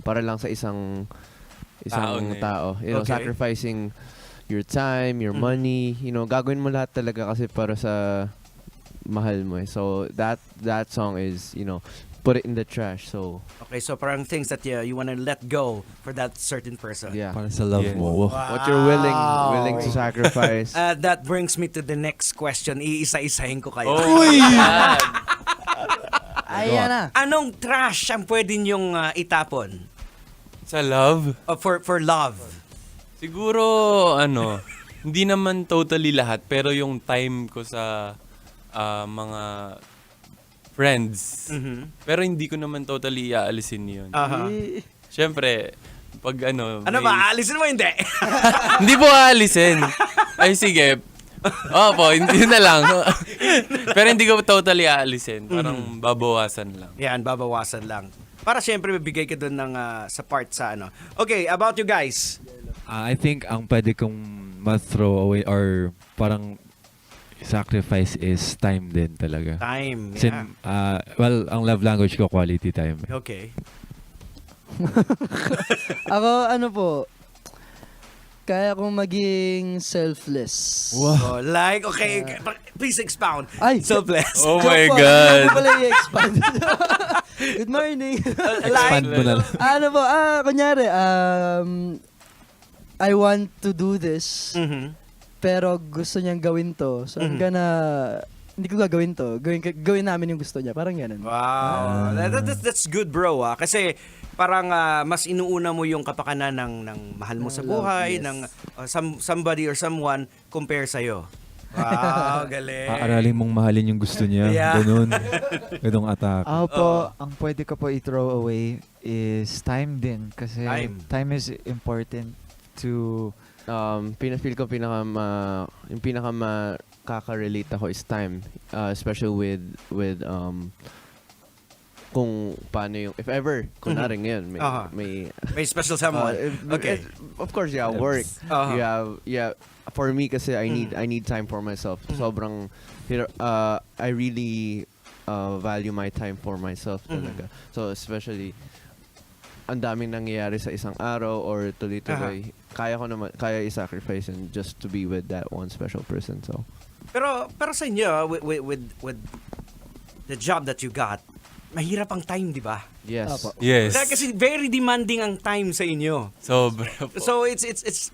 para lang sa isang tao. You know, Okay. sacrificing your time, your money, gagawin mo lahat talaga kasi para sa mahal mo. So that song is, put it in the trash. So Okay, so parang things that you wanna let go for that certain person. yeah. Para sa love mo. What you're willing to sacrifice. That brings me to the next question. Iisa-isahin ko kayo. Uy! Ayan na. Anong trash ang pwede niyong itapon? Sa love? For love. Siguro, hindi naman totally lahat, pero yung time ko sa mga friends. Pero hindi ko naman totally aalisin yun. Aha. Siyempre, pag Ano ba? Aalisin mo hindi? Hindi po aalisin. Ay, sige. Opo, yun na lang. Pero hindi ko totally aalisin. Parang babawasan lang. Yan, babawasan lang. Para siyempre mabigay ka doon ng sa part sa Okay, about you guys. I think ang pwede kong ma-throw away or parang sacrifice is time din talaga. Time, Kasi, yeah. well, ang love language ko, quality time. Okay. Ako, kaya kong maging selfless. Wow. Like, okay, please expound. Ay, selfless. Oh my Joke po, God. hindi ko pala i-expand. Good morning. Expand mo na lang. Kunyari, I want to do this, pero gusto niyang gawin to. So, hindi ko gagawin to. Gawin namin yung gusto niya. Parang ganun. Wow. That's good, bro. Kasi parang mas inuuna mo yung kapakanan ng mahal mo sa buhay, yes. ng somebody or someone compare sa'yo. Wow, galing. Aaralin mong mahalin yung gusto niya. Yeah. Ganun. Ganung attack. Ang pwede ka po i-throw away is time din. Kasi time is important to... Feel ko yung pinaka makaka-relate ako is time. Especially with kung paano yung, if ever, kunwari ngayon, may special someone. Okay. Of course, work. For me kasi I need time for myself. Sobrang, I really value my time for myself talaga. So especially, ang daming nangyayari sa isang araw or tuloy-tuloy, kaya i-sacrifice and just to be with that one special person. So Pero sa inyo, with the job that you got, mahirap ang time, di ba? Yes. Yes. Kasi very demanding ang time sa inyo. Sobra po. So it's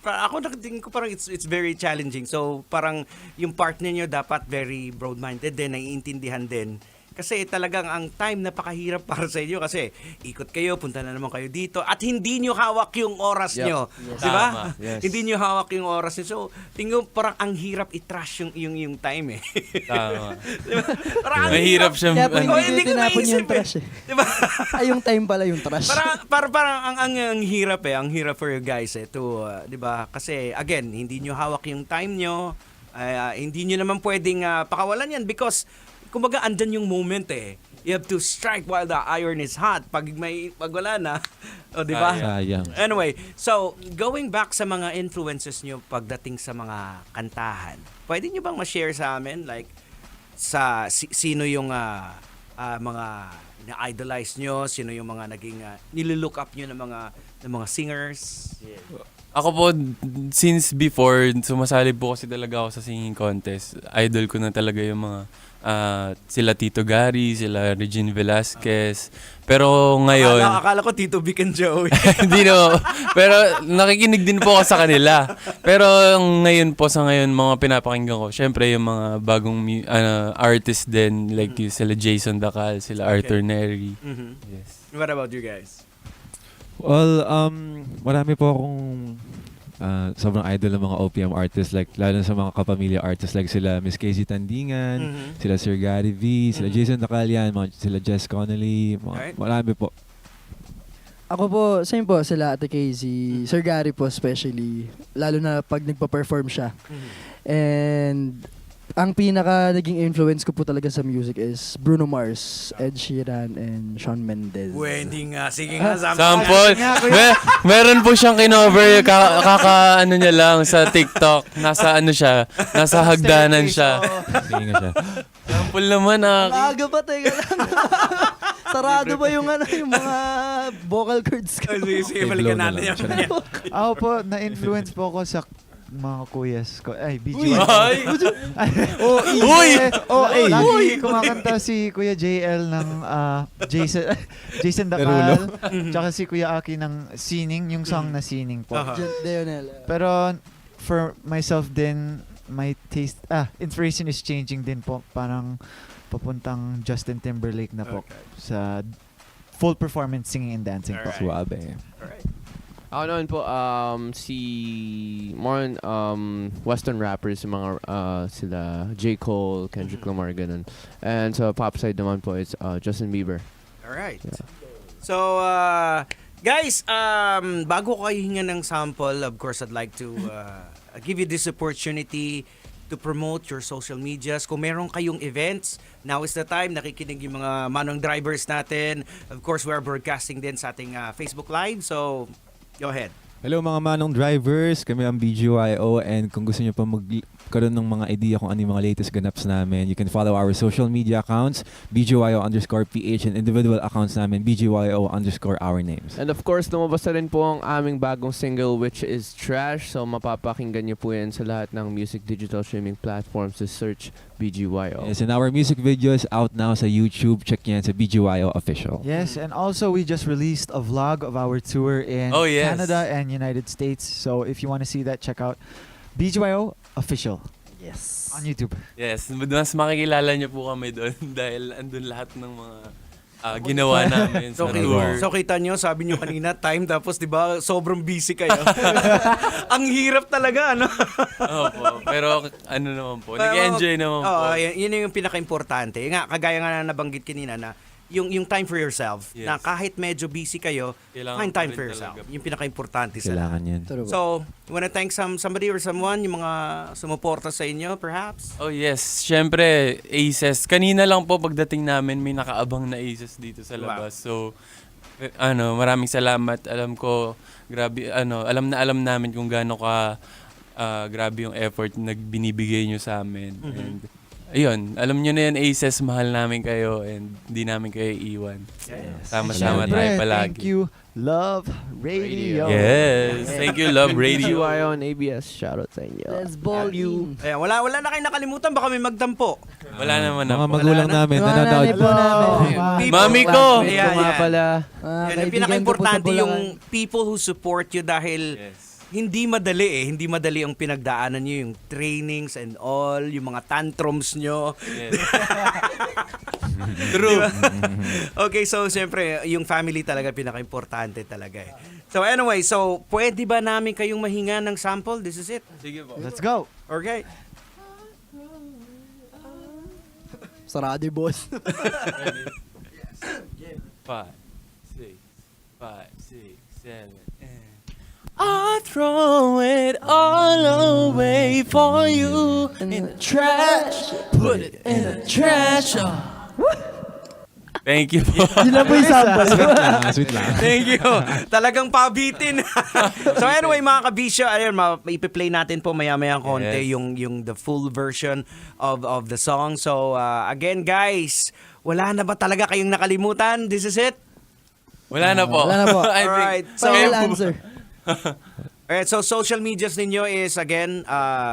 ako nakatingin ko parang it's very challenging. So parang yung partner niyo dapat very broad-minded din, naiintindihan din. Kasi talagang ang time napakahirap para sa inyo kasi ikot kayo, punta na naman kayo dito at hindi nyo hawak yung oras nyo. Yes. Di ba? Tama. Yes. Hindi nyo hawak yung oras nyo. So, tingin ko parang ang hirap i-trash yung time eh. Tama. Diba? Parang ang Mahirap siya. Kaya po Oh, hindi ko tinapon maisip yung trash eh. Diba? Ay, yung time pala yung trash. Parang ang hirap eh. Ang hirap for you guys eh. To, di ba? Kasi again, hindi nyo hawak yung time nyo. Hindi nyo naman pwedeng pakawalan yan because kumbaga andyan yung moment eh. You have to strike while the iron is hot. Pag wala na, o di ba? Sayang. Anyway, so going back sa mga influences nyo pagdating sa mga kantahan, pwede nyo bang ma-share sa amin like sino yung mga na-idolize nyo, sino yung mga naging nililook up nyo ng mga singers? Ako po, since before, sumasali po kasi talaga ako sa singing contest. Idol ko na talaga yung mga sila Tito Gary, sila Regine Velasquez. Pero ngayon... Akala ko Tito Vic and Joey. Hindi no. Pero nakikinig din po ako sa kanila. Pero ngayon po, sa ngayon, mga pinapakinggan ko, syempre yung mga bagong artist din, like sila Jason Dacal, sila Arthur Neri. Mm-hmm. Yes. What about you guys? Well, marami po akong sobrang idol ng mga OPM artists, like lalo sa mga kapamilya artists like sila Miss Casey Tandingan, sila Sir Gary V, sila Jason Dacalian, sila Jess Connolly, marami po. Ako po, same po sila Ate Casey, Sir Gary po especially, lalo na pag nagpa-perform siya. And ang pinaka naging influence ko po talaga sa music is Bruno Mars, Ed Sheeran, and Shawn Mendes. Pwede nga. Sige nga, Sample. Meron po siyang kinover, ano niya lang sa TikTok. Nasa nasa hagdanan siya. Sige nga siya. Sample naman Maaga pa, teka lang. Sarado ba yung mga vocal cords ko? Sige, balikan natin yan. Ako po, na-influence po ako sa mga kuyas ko. Ay, BGY. Lagi kumakanta si Kuya JL ng Jason Dacal. Tsaka si Kuya Aki ng Sining, yung song na Sining po. Pero for myself din, my taste, inspiration is changing din po. Parang papuntang Justin Timberlake na po. Sa full performance singing and dancing po. Suabe. Alright. Ako naman po, more on Western rappers, yung mga sila J. Cole, Kendrick Lamar, ganun. And sa pop side naman po, it's Justin Bieber. Alright. Yeah. So, guys, bago ko kayo hinga ng sample, of course, I'd like to give you this opportunity to promote your social medias. Kung meron kayong events, now is the time. Nakikinig yung mga manong drivers natin. Of course, we're broadcasting din sa ating Facebook Live. So, go ahead. Hello mga manong drivers, kami ang BGYO, and kung gusto niyo pa magkaroon ng mga idea kung ano yung mga latest ganaps namin, you can follow our social media accounts, BGYO_PH, and individual accounts namin, BGYO_our names. And of course, lumabas na rin po ang aming bagong single, which is Trash. So mapapakinggan niyo po yan sa lahat ng music digital streaming platforms. To search BGYO. Yes, and our music video is out now sa YouTube. Check yan sa BGYO Official. Yes, and also we just released a vlog of our tour in Canada and United States. So if you want to see that, check out BGYO Official. Yes. On YouTube. Yes, mas makikilala niyo po kami doon dahil andun lahat ng mga ginawa namin sa tour. So kita nyo, sabi nyo kanina, time, tapos diba, sobrang busy kayo. Ang hirap talaga, ano? Opo, pero ano naman po, nag-enjoy naman po. Yun yung pinaka-importante. Nga, kagaya nga na nabanggit kanina na, yung time for yourself, na kahit medyo busy kayo, find time for yourself. Yung pinaka-importante sa Kailangan yan. So, you wanna thank somebody or someone, yung mga sumuporta sa inyo, perhaps? Oh yes, syempre, Aces. Kanina lang po pagdating namin, may nakaabang na Aces dito sa labas. So, maraming salamat. Alam ko, grabe, alam namin kung gaano ka grabe yung effort na binibigay nyo sa amin. And ayun, alam nyo na yan, Aces, mahal namin kayo and hindi namin kayo iiwan. Yes. Sama-sama tayo palagi. Thank you, Love Radio. Yes, thank you, Love Radio. BGYO and ABS, shoutout sa inyo. Let's ball you. Wala na kayo nakalimutan, baka may magdampo. Wala naman na Mga po. magulang namin, Mga nanonood. nanay po namin. Mami ko! Classmate ko nga pala. Yan, kaibigan ang pinaka-importante ko po sa yung people who support you dahil hindi madali Hindi madali ang pinagdaanan nyo, yung trainings and all, yung mga tantrums nyo. True. Okay, so siyempre, yung family talaga pinaka-importante talaga eh. So anyway, so pwede ba namin kayong mahinga ng sample? This is it. Sige po. Let's go. Okay. Sarado, boss. 5, 6, 7, I'll throw it all away for you in the trash. Put it in the trash. Thank you po. Yun lang po yung sample. Sweet lang. Thank you. Talagang pabitin. So anyway, mga kabisyo, ayun, ipi-play natin po maya-maya konti yung the full version of the song. So again, guys, wala na ba talaga kayong nakalimutan? This is it? Wala na po. Wala na po. Alright. So, Final answer. alright, so social medias ninyo is again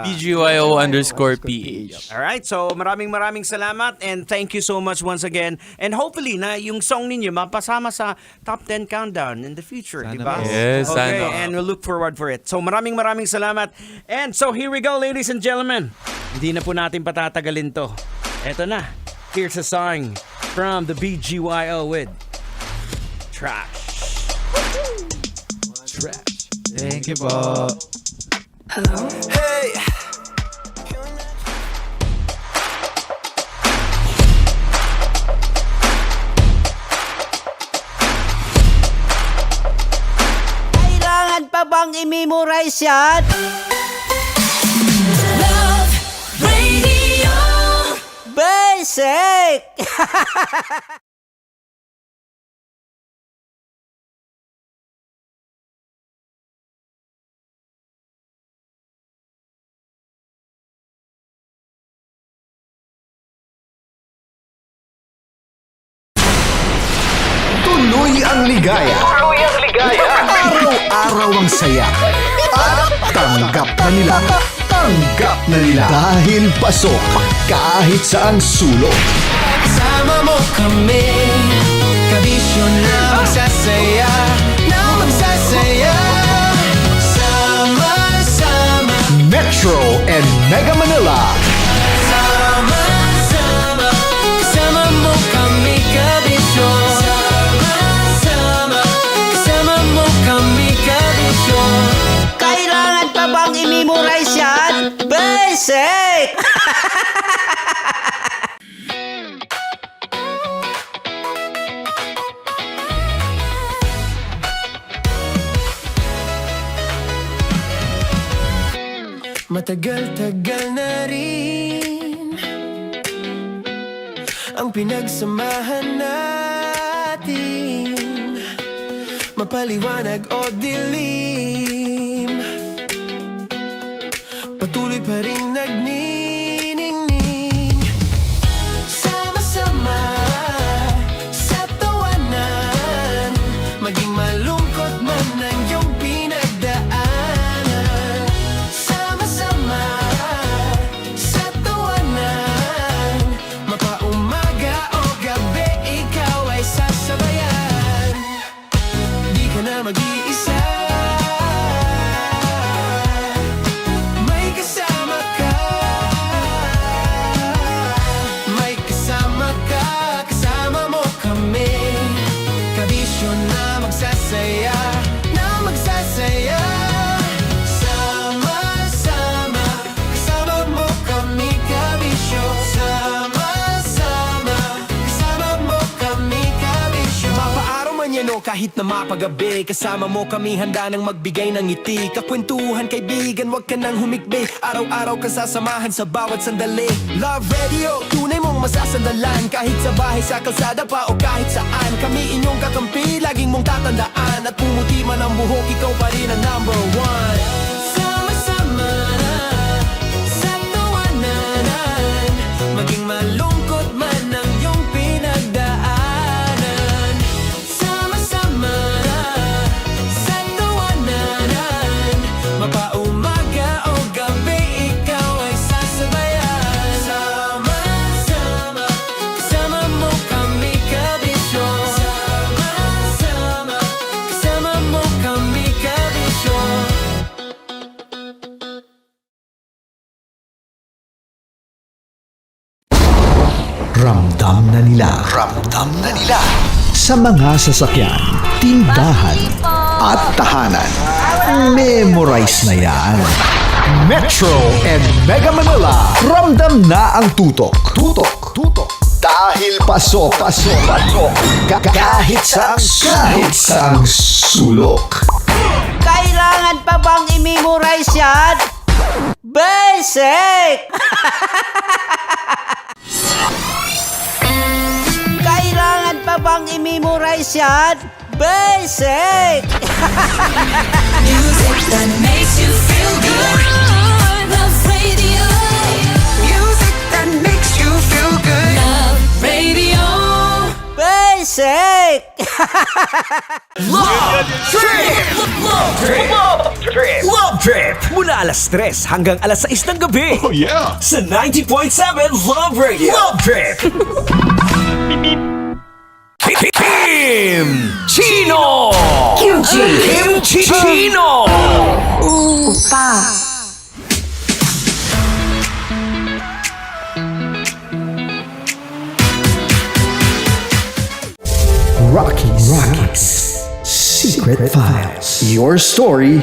PGYO_PH. Alright, so maraming salamat and thank you so much once again. And hopefully na yung song ninyo mapasama sa top 10 countdown in the future, di ba? Yes, Okay, sana. and we'll look forward for it. So maraming salamat. And so here we go, ladies and gentlemen. Hindi na po natin patatagalin to. Eto na. Here's a song from the BGYO with Trash. Thank you po. Hey! Kailangan pa bang i-memorize yan? Love Radio. Basic! Tuloy ang ligaya. Araw-araw ang saya. At tanggap na nila. Dahil pasok kahit saang sulok. Kasama mo kami, kabisyo na magsasaya, sama-sama. Metro and Mega Manila. Sama-sama, kasama mo kami, kabisyo. Sama-sama, kasama mo kami, kabisyo. Kailangan pa bang i-memorize yan? Basic! Matagal-tagal na rin ang pinagsamahan natin, mapaliwanag o dilim, patuloy pa rin nagniningning. Sama-sama sa tawanan, maging malungkot man ang iyong pinagdaanan. Sama-sama sa tawanan, mapaumaga o gabi, ikaw ay sasabayan. Di ka na mag-iisa, may kasama ka. May kasama ka, kasama mo kami, kabisyo na magsasaya, sama-sama, kasama mo kami, kabisyo. Sama-sama, kasama mo kami, kabisyo. Mapaaraw man yan o kahit na mapagabi, kasama mo kami, handa nang magbigay ng ngiti. Kakwentuhan, kaibigan, wag ka nang humikbi. Araw-araw ka sasamahan sa bawat sandali. Love Radio, tunay mong masasandalan. Kahit sa bahay, sa kalsada pa o kahit saan, kami inyong kakampi, laging mong tatandaan. At pumuti man ang buhok, ikaw pa rin ang number one. Sama-sama sa tawanan, maging malungkot man ang iyong pinagdaanan. Sama-sama sa tawanan, mapaumaga o gabi, ikaw ay sasabayan. Sama-sama Ramdam na nila. Ramdam na nila. Sa mga sasakyan, tindahan, at tahanan. Memorize na yan. Metro and Mega Manila. Ramdam na ang tutok. Tutok. Tutok. Dahil pasok. Kahit saang sulok. Kailangan pa bang i-memorize yan? Basic! Kailangan pa bang i-memorize yan? Basic! Music that makes you feel good. Love Radio. Music that makes you feel good. Love Radio. Basic! Love Trip! Love Trip! Love Trip! Love Trip! Mula alas 3 hanggang alas 6 ng gabi. Oh yeah! Sa 90.7 Love Radio. Love Trip! Kim Chino! Kimchi Chino! Opa. Rockies. Secret Files. Your story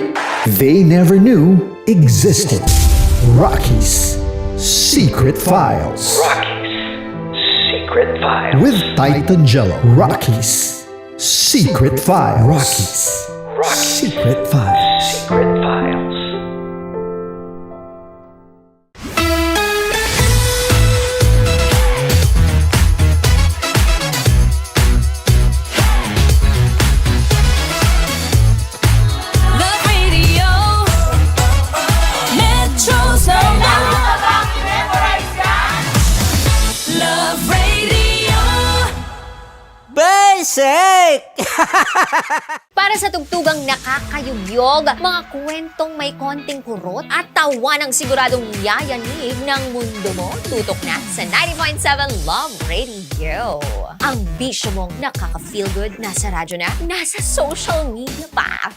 they never knew existed. Rockies. Secret Files. Secret Files. With Titan Jello. Rockies. Secret Files. Rockies. Secret Files. Secret Files. Love Radio. Metro's number. Love Radio. Basic! Para sa tugtugang nakakayugyog, mga kwentong may konting kurot at tawa ng siguradong yayanig ng mundo mo, tutok na sa 90.7 Love Radio. Ang bisyo mong nakaka-feel good, nasa radyo na, nasa social media pa.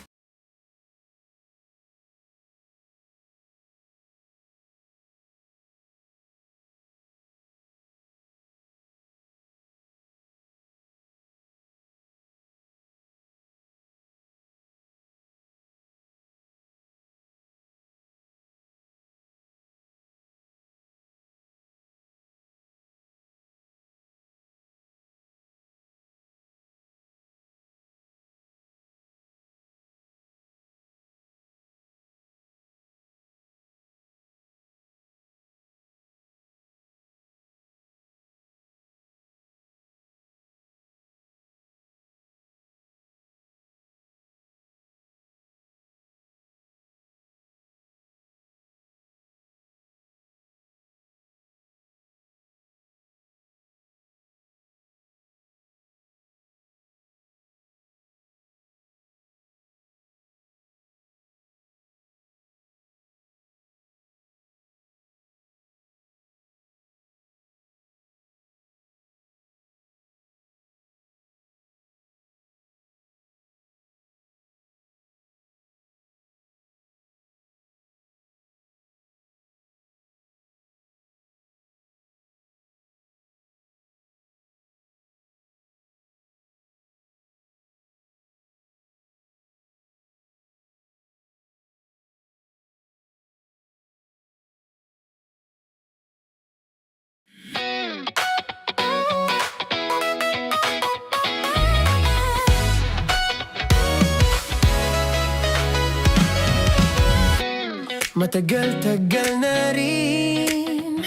Matagal-tagal na rin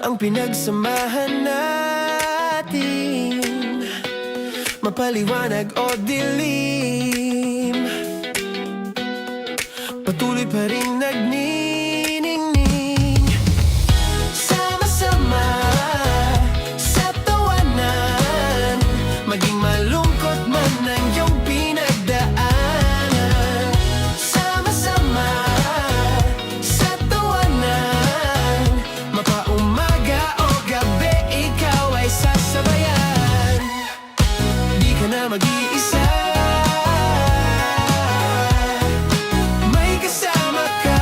ang pinagsamahan natin, mapaliwanag o dilim, patuloy pa rin nagniningning. Sama-sama sa tawanan, maging malungkot man ang iyong pinagdaanan. Sama-sama sa tawanan, mapaumaga o gabi, ikaw ay sasabayan. Di ka na mag-iisa, may kasama ka.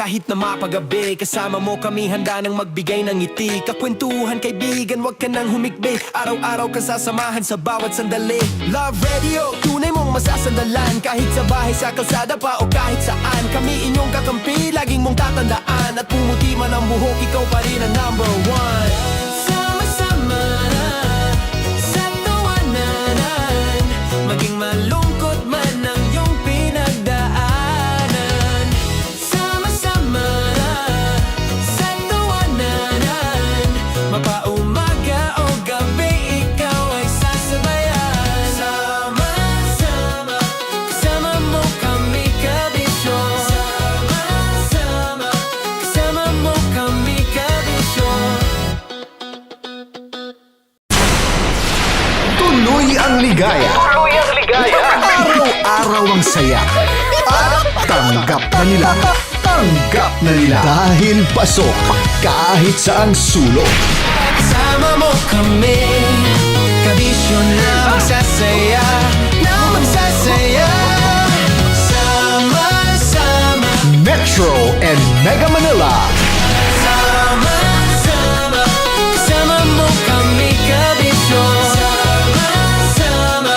kahit na mapagabi. Kasama mo kami handa nang magbigay ng ngiti. Kakwentuhan kaibigan, wag ka nang humikbi. Araw-araw kang sasamahan sa bawat sandali. Love Radio, tunay mong masasandalan. Kahit sa bahay, sa kalsada pa o kahit saan. Kami inyong kakampi, laging mong tatandaan. At pumuti man ang buhok, ikaw pa rin ang number one. Sama-sama na sa tawanan, maging malungkot man ang iyong pinagdaanan. Sama-sama na sa tawanan, mapaumaga o gabi, ikaw ay sasabayan. Sama-sama, kasama mo kami kabisyon. Sama-sama, kasama mo kami kabisyon. Tuloy ang ligaya. Tuloy ang ligaya. Araw-araw ang saya. At tanggap na nila. Tanggap na nila. Dahil pasok kahit saang sulok. Kasama mo kami, kabisyon na magsasaya, na magsasaya. Sama-sama, Metro and Mega Manila. sama-sama, kasama mo kami kabisyon. Sama-sama,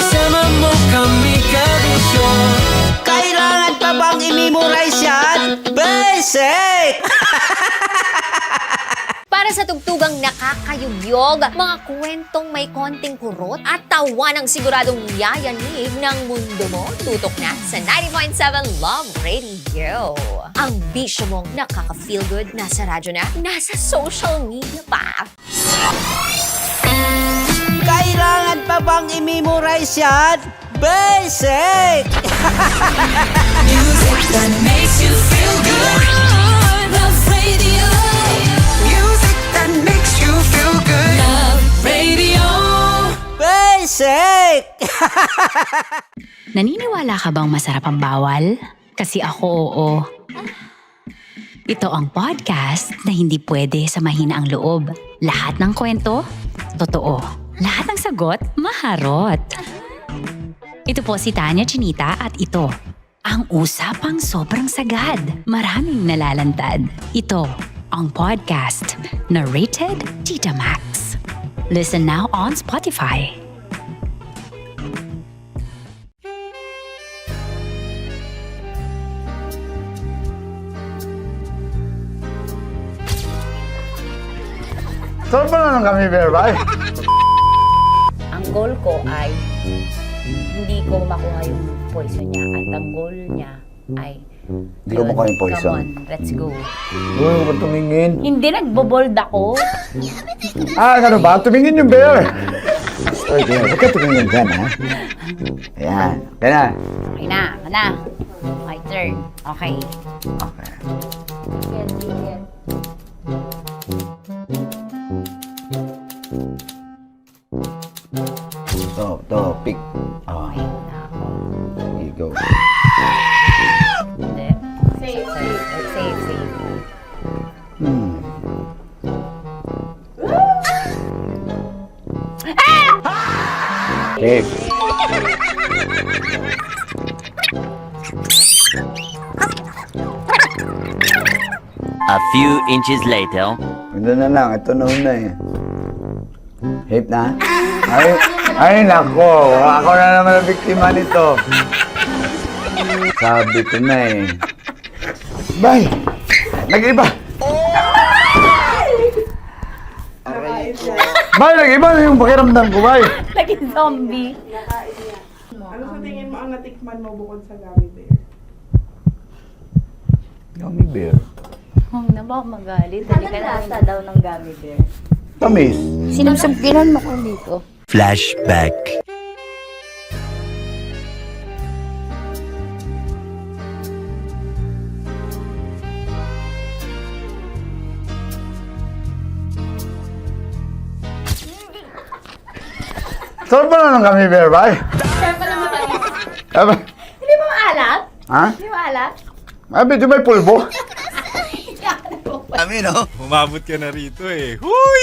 kasama mo kami kabisyon. Kailangan pa bang i-memorize yan? Basic! Para sa tugtugang nakakayugyog, mga kwentong may konting kurot at tawa ng siguradong yayanig ng mundo mo, tutok na sa 90.7 Love Radio. Ang bisyo mong nakaka-feel good, nasa radyo na, nasa social media pa. Kailangan pa bang i-memorize yan? Basic! Music that makes you feel good. Love Radio. Music that makes you feel good. Love Radio. Basic! Naniniwala ka bang masarap ang bawal? Kasi ako oo. Ito ang podcast na hindi pwede sa mahina ang loob. Lahat ng kwento, totoo. Lahat ng sagot, maharot. Ito po si Tanya Chinita at ito, ang usapang sobrang sagad. Maraming nalalantad. Ito, ang podcast na Rated Tita Max. Listen now on Spotify. Saan ba na lang kami, Berbay? Ang goal ko ay hindi ko makuha yung poison niya at ang goal niya ay Hindi ko makuha yung poison. Come on, let's go. Huwag mo tumingin. Hindi, nagbobold ako. Ano ba? Tumingin yung bear. Story bear. Huwag ka tumingin dyan, ha? Ayan. Kaya na. Okay na, na. My turn. Okay. Okay. Sige, sige. To, pick. Oh. There you go. Hindi. Safe, safe. Safe, safe. Safe. A few inches later. Ito na lang. Ito na una eh. Safe na? Ay, nako. Ako na naman ang biktima nito. Sabi ko na eh. Bay! Nag-iba! Bay, nag-iba na yung pakiramdam ko, bay! Naging zombie. Ano sa tingin mo ang natikman mo bukod sa gummy bear? Gummy bear? Oh, na baka magalit. Hindi ka nasa daw ng gummy bear. Tamis. Sinusumpilan mo ko dito. Flashback. Saan ba na lang kami, bear, bay? Saan pa naman kami? Hindi mo maalat? Ha? Hindi mo maalat? Medyo may pulbo. Kami, no? Umabot ka na rito eh. Huy!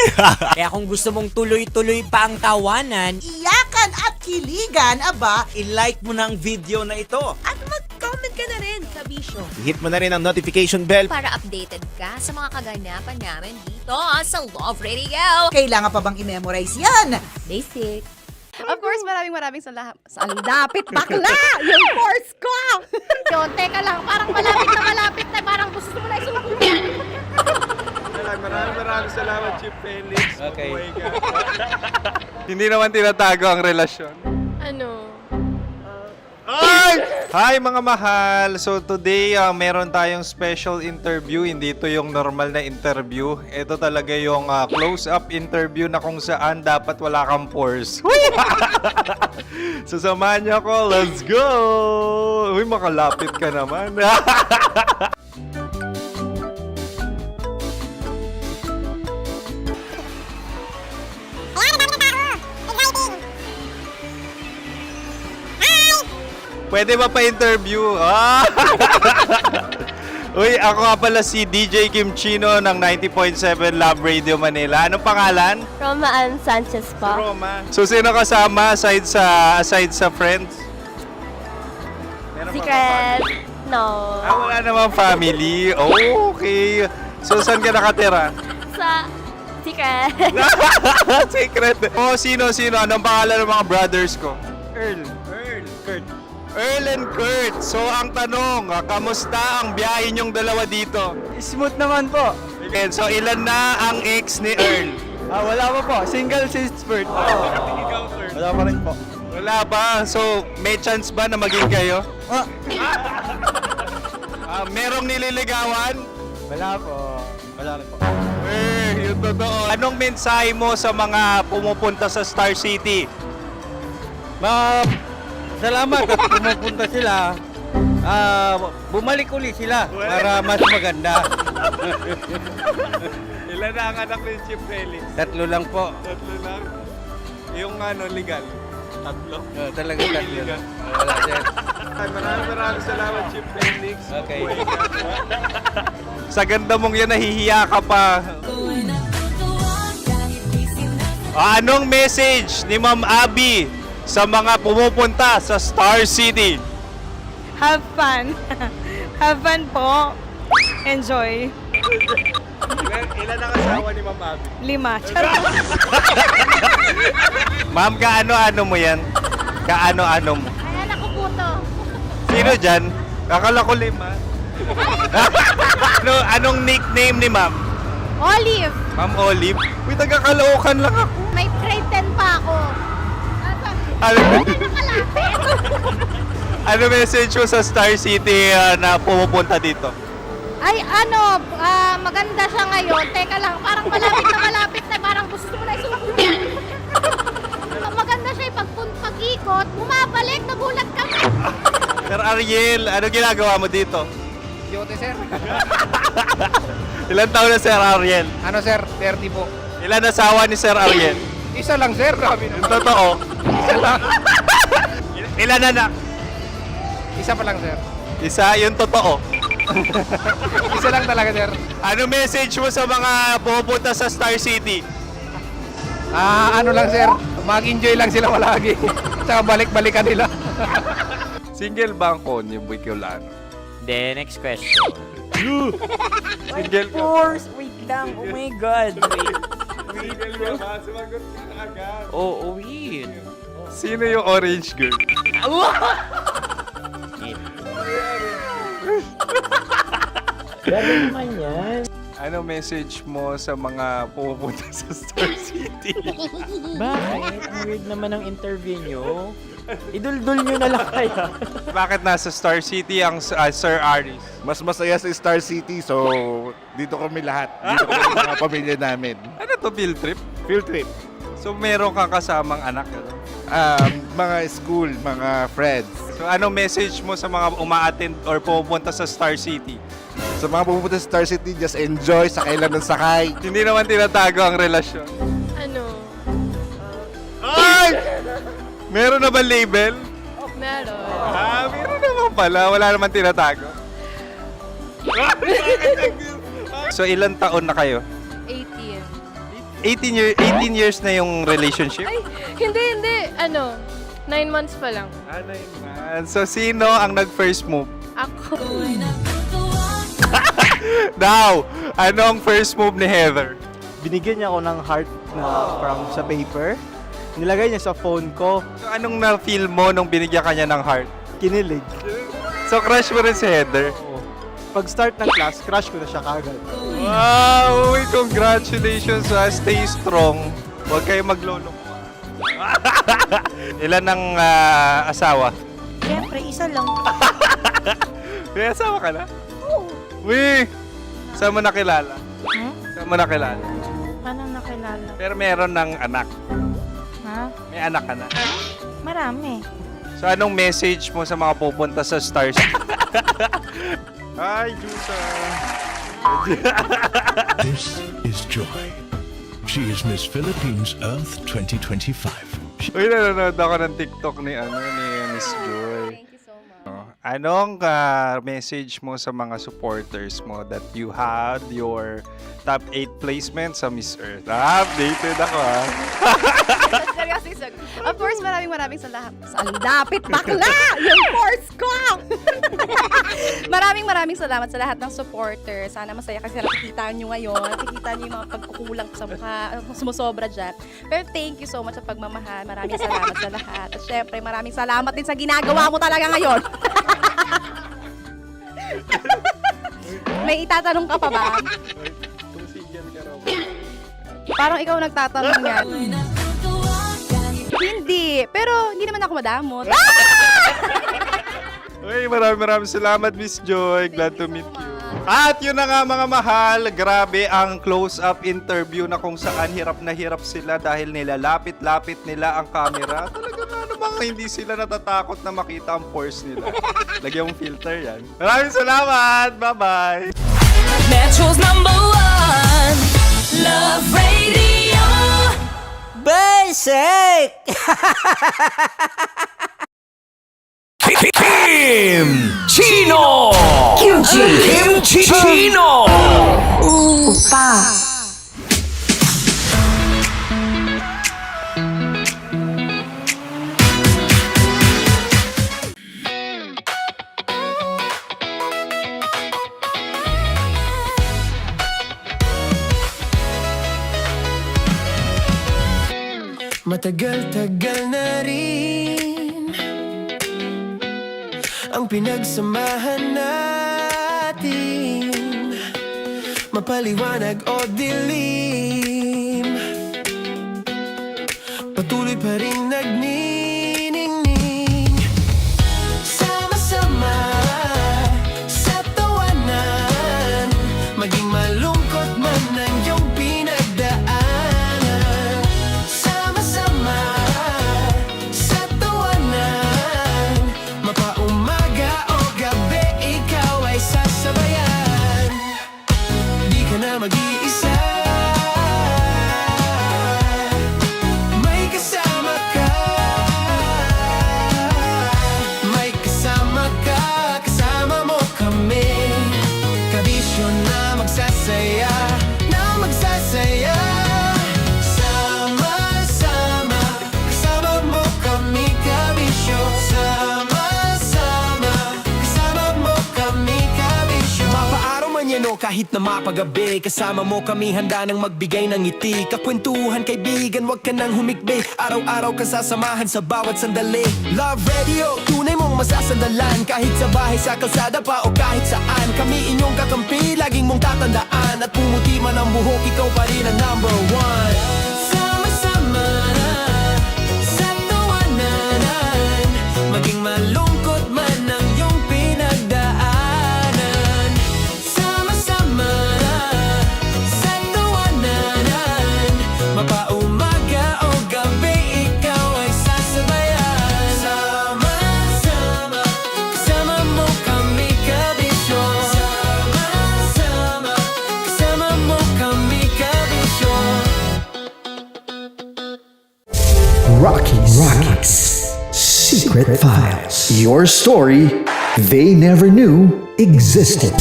Kaya kung gusto mong tuloy-tuloy pa ang tawanan, Iyakan at kiligan, aba, i-like mo na ang video na ito. at mag-comment ka na rin, kabisyo. Hit mo na rin ang notification bell. Para updated ka sa mga kaganapan namin dito sa Love Radio. Kailangan pa bang i-memorize yan? Basic. Of course, maraming salamat. Ang lapit bakla! Yung force ko! Yun, teka lang, parang malapit na, parang gusto mo na isulat. Maraming salamat, Chief Felix. Okay. Hindi naman tinatago ang relasyon. Ano? Hi mga mahal! So today, meron tayong special interview. Hindi ito yung normal na interview. Ito talaga yung close-up interview na kung saan dapat wala kang pores. So samahan niyo ako. Let's go! Uy, makalapit ka naman. Pwede ba pa-interview? Uy, ako nga pala si DJ Kim Chino ng 90.7 Love Radio Manila. Anong pangalan? Roma Ann Sanchez po. Roma. So, sino kasama aside sa friends? Meron Secret. No. Wala namang family. Oh, okay. So, saan ka nakatira? Sa Secret. Secret. Oh, sino? Anong pangalan ng mga brothers ko? Earl, Kurt. Earl and Kurt. So, ang tanong, kamusta ang biyahe niyong dalawa dito? Smooth naman po. Okay, so ilan na ang ex ni Earl? Wala pa po. Single since birth. Ikaw, Kurt? Wala pa rin po. Wala ba? So, may chance ba na maging kayo? Merong nililigawan? Wala po. Wala rin po. Yung totoo. Anong mensahe mo sa mga pumupunta sa Star City? Salamat at pumupunta sila. Bumalik uli sila para mas maganda. Ilan na ang anak ni Chief Felix? 3 lang po. 3 lang? Yung legal? 3? Talaga 3 lang. Wala sir. Maraming salamat, Chief Felix. Okay. Sa ganda mong yan, nahihiya ka pa. Anong message ni Ma'am Abby sa mga pumupunta sa Star City? Have fun. Have fun po. Enjoy. Ilan ang asawa ni Ma'am Abby? 5. Ma'am, kaano-ano mo yan? Kaano-ano mo? Ayan ako po to. Sino dyan? Akala ko 5. Anong nickname ni Ma'am? Olive. Ma'am Olive? Uy, taga-Caloocan lang ako. May grade 10 pa ako. Ano message mo sa Star City na pumupunta dito? Ay, maganda siya ngayon. Teka lang, parang malapit na, parang gusto mo na isulat. Maganda siya pag-ikot, bumabalik, nagulat ka. Sir Ariel, ano ginagawa mo dito? Yote sir. Ilan taon na Sir Ariel? Ano sir? 30 po. Ilan asawa ni Sir Ariel? Isa lang sir. Yung totoo? Isa lang. Ilan anak? Isa pa lang sir. Isa, yung totoo. Isa lang talaga sir. Ano message mo sa mga pumupunta sa Star City? Ano lang sir. Mag-enjoy lang sila palagi. Tsaka balik-balikan nila. Single ba ang konyo, Boy Kiolano? Then, next question. Single ka? Wait lang. Oh my God. Single ka ba? Sumagot ka na agad. Oo, wait. Sino yung orange girl? Grabe naman yan. Ano message mo sa mga pumupunta sa Star City? Bakit? Weird naman ang interview nyo. Idul-dul nyo na lang kaya. Bakit nasa Star City ang Sir Aris? Mas masaya sa Star City, so dito kami lahat. Dito kami mga pamilya namin. Ano to, field trip? Field trip. So meron kang kasamang anak? Mga school, mga friends. So ano message mo sa mga uma-attend or pumupunta sa Star City? Sa mga pupunta sa Star City, just enjoy, sakay lang ng sakay. Hindi naman tinatago ang relasyon. Ano? Ay! Meron na ba label? Meron. Meron naman pala. Wala naman tinatago. So ilan taon na kayo? 18. 18 years na yung relationship? Ay, hindi. 9 months pa lang. 9 months. So sino ang nag-first move? Ako. Now, anong first move ni Heather? Binigyan niya ako ng heart na from sa paper. Nilagay niya sa phone ko. So, anong na-feel mo nung binigyan ka niya ng heart? Kinilig. So, crush mo rin si Heather? Oo. Pag start ng class, crush ko na siya kagad. Wow! Uy, congratulations ha. Stay strong. Huwag kayo maglolo. Ilan ang asawa? Siyempre, isa lang. May asawa ka na? Oo. Uy! Saan mo nakilala? Saan mo nakilala? Paano nakilala? Pero meron ng anak. Ha? May anak ka na. Marami. So, anong message mo sa mga pupunta sa Stars? Hi, Jusa! This is Joy. She is Miss Philippines Earth 2025. Uy, nanonood ako ng TikTok ni Miss Joy. Thank you so much. Anong message mo sa mga supporters mo that you had your top 8 placement sa Miss Earth? Updated ako ha. Seryoso. Of course, maraming salamat. Ang dapit bakla! Yung course ko! maraming salamat sa lahat ng supporters. Sana masaya kasi nakikita nyo ngayon. Nakikita nyo yung mga pagkukulang sa mukha, sumusobra dyan. Pero thank you so much sa pagmamahal. Maraming salamat sa lahat. At syempre, maraming salamat din sa ginagawa mo talaga ngayon. May itatanong ka pa ba? Parang ikaw nagtatanong yan. Hindi. Pero hindi naman ako madamot. Uy, maraming salamat, Miss Joy. Glad to meet you. At yun na nga mga mahal, grabe ang close-up interview na kung saan hirap na hirap sila dahil nilalapit-lapit nila ang camera. Talaga nga namang hindi sila natatakot na makita ang pores nila. Lagyan mong filter yan. Maraming salamat! Bye-bye! Metro's #1 Love Radio. Basic! Kim Chino! Kim Chino! Upa. Matagal-tagal na rin ang pinagsamahan natin, mapaliwanag o dilim, patuloy pa rin nagniningning. Sama-sama sa tawanan, maging malungkot man ang iyong pinagdaanan. Sama-sama sa tawanan, mapaumaga o gabi, ikaw ay sasabayan. Di ka na mag-iisa, may kasama ka. May kasama ka, kasama mo kami. Kabisyo na magsasaya, na magsasaya. Sama-sama, kasama mo kami, kabisyo. Sama-sama, kasama mo kami, kabisyo. Mapaaraw man yan o kahit na mapagabi, kasama mo kami, handa nang magbigay ng ngiti. Kakwentuhan, kaibigan, wag ka nang humikbi. Araw-araw ka sasamahan sa bawat sandali. Love Radio, tunay mong masasandalan. Kahit sa bahay, sa kalsada pa o kahit saan, kami inyong kakampi, laging mong tatandaan. At pumuti man ang buhok, ikaw pa rin ang #1. Sama-sama sa tawanan, maging malungkot man ang iyong pinagdaanan. Sama-sama sa tawanan, mapaumaga o gabi, ikaw ay sasabayan. Sama-sama, kasama mo kami, kabisyo. Sama-sama, kasama mo kami, kabisyo. Rockies. Secret Files. Your story they never knew existed.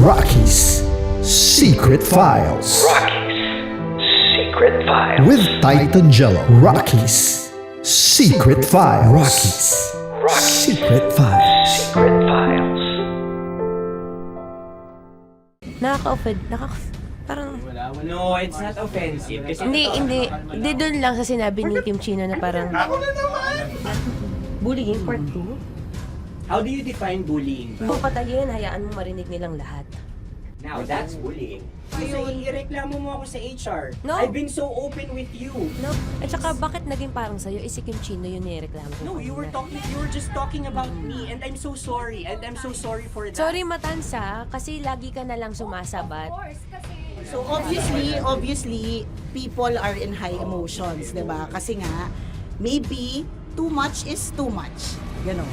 Rockies. Secret Files. Secret Files. With Titan Jello. Rockies. Secret Files. Rockies. Secret Files. Secret Files. Nakaka-offend. Parang... No, it's not offensive. Kasi Hindi doon lang sa sinabi ni Kim Chino na parang... Ako na naman! Bullying part 2? How do you define bullying? Kung patayin, hayaan mo marinig nilang lahat. Now, that's bullying. So, ireklamo mo ako sa HR. No. I've been so open with you. No. At saka, bakit naging parang sa'yo? Si Kim Chino yun nireklamo ko. No, you were just talking about me, and I'm so sorry. And I'm so sorry for that. Sorry, Matansa, kasi lagi ka na lang sumasabat. So obviously, people are in high emotions, 'di ba? Kasi nga, maybe too much is too much. Ganon.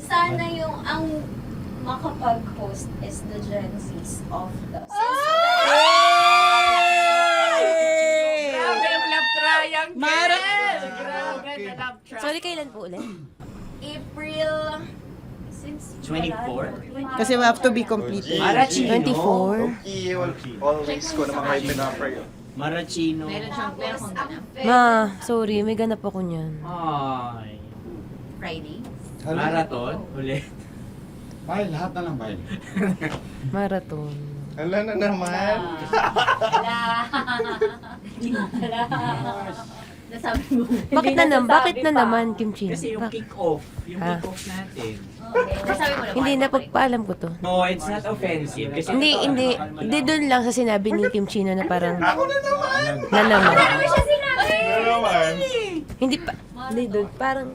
Sana yung ang makapag-host is the Gen Zs of the Grabe yung love triangle! Mara! Grabe na love triangle! Sorry, kailan po ulit? April 24? Kasi we have to be completely. Marachino. 24. Always ko naman kayo pinapray. Marachino. Ma, sorry, may ganap ako niyan. Ay. Friday. Marathon? Ulit. Bye, lahat na lang, bye. Marathon. Ala na naman. Nasabi mo. Bakit na naman, Kim Chino? Kasi yung kick-off. Yung kick-off natin. Nasabi mo na. Hindi na pagpaalam ko to. No, it's not offensive. Kasi Hindi doon lang sa sinabi ni Kim Chino na parang... Ako na naman! Na naman. Ano siya sinabi? Na naman! Hindi doon, parang...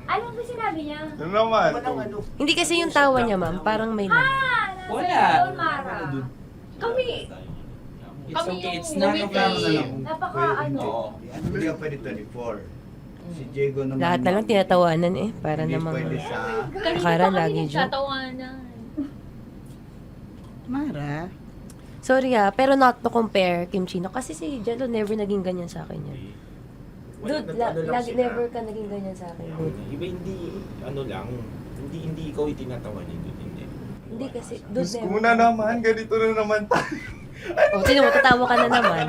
Ano ba sinabi niya? Na naman! Hindi kasi yung tawa niya, ma'am, parang may lang. Wala. Mara. Kami. It's Kami okay, yung it's not offensive. Napaka ano. Hindi ka pwede 24. Si Diego naman. Lahat na lang tinatawanan eh, para Hindi namang... pwede sa... Akala lagi joke. Nagtatawanan. Mara. Sorry pero not to compare Kim Chino. Kasi si Jello never naging ganyan sa akin yan. Dude, lagi never ka naging ganyan sa akin. Dude. Iba hindi, ano lang, hindi ikaw itinatawa niya, dude, hindi. Hindi kasi, Diyos ko na naman, ganito na naman tayo. O, sino mo, tatawa ka na naman.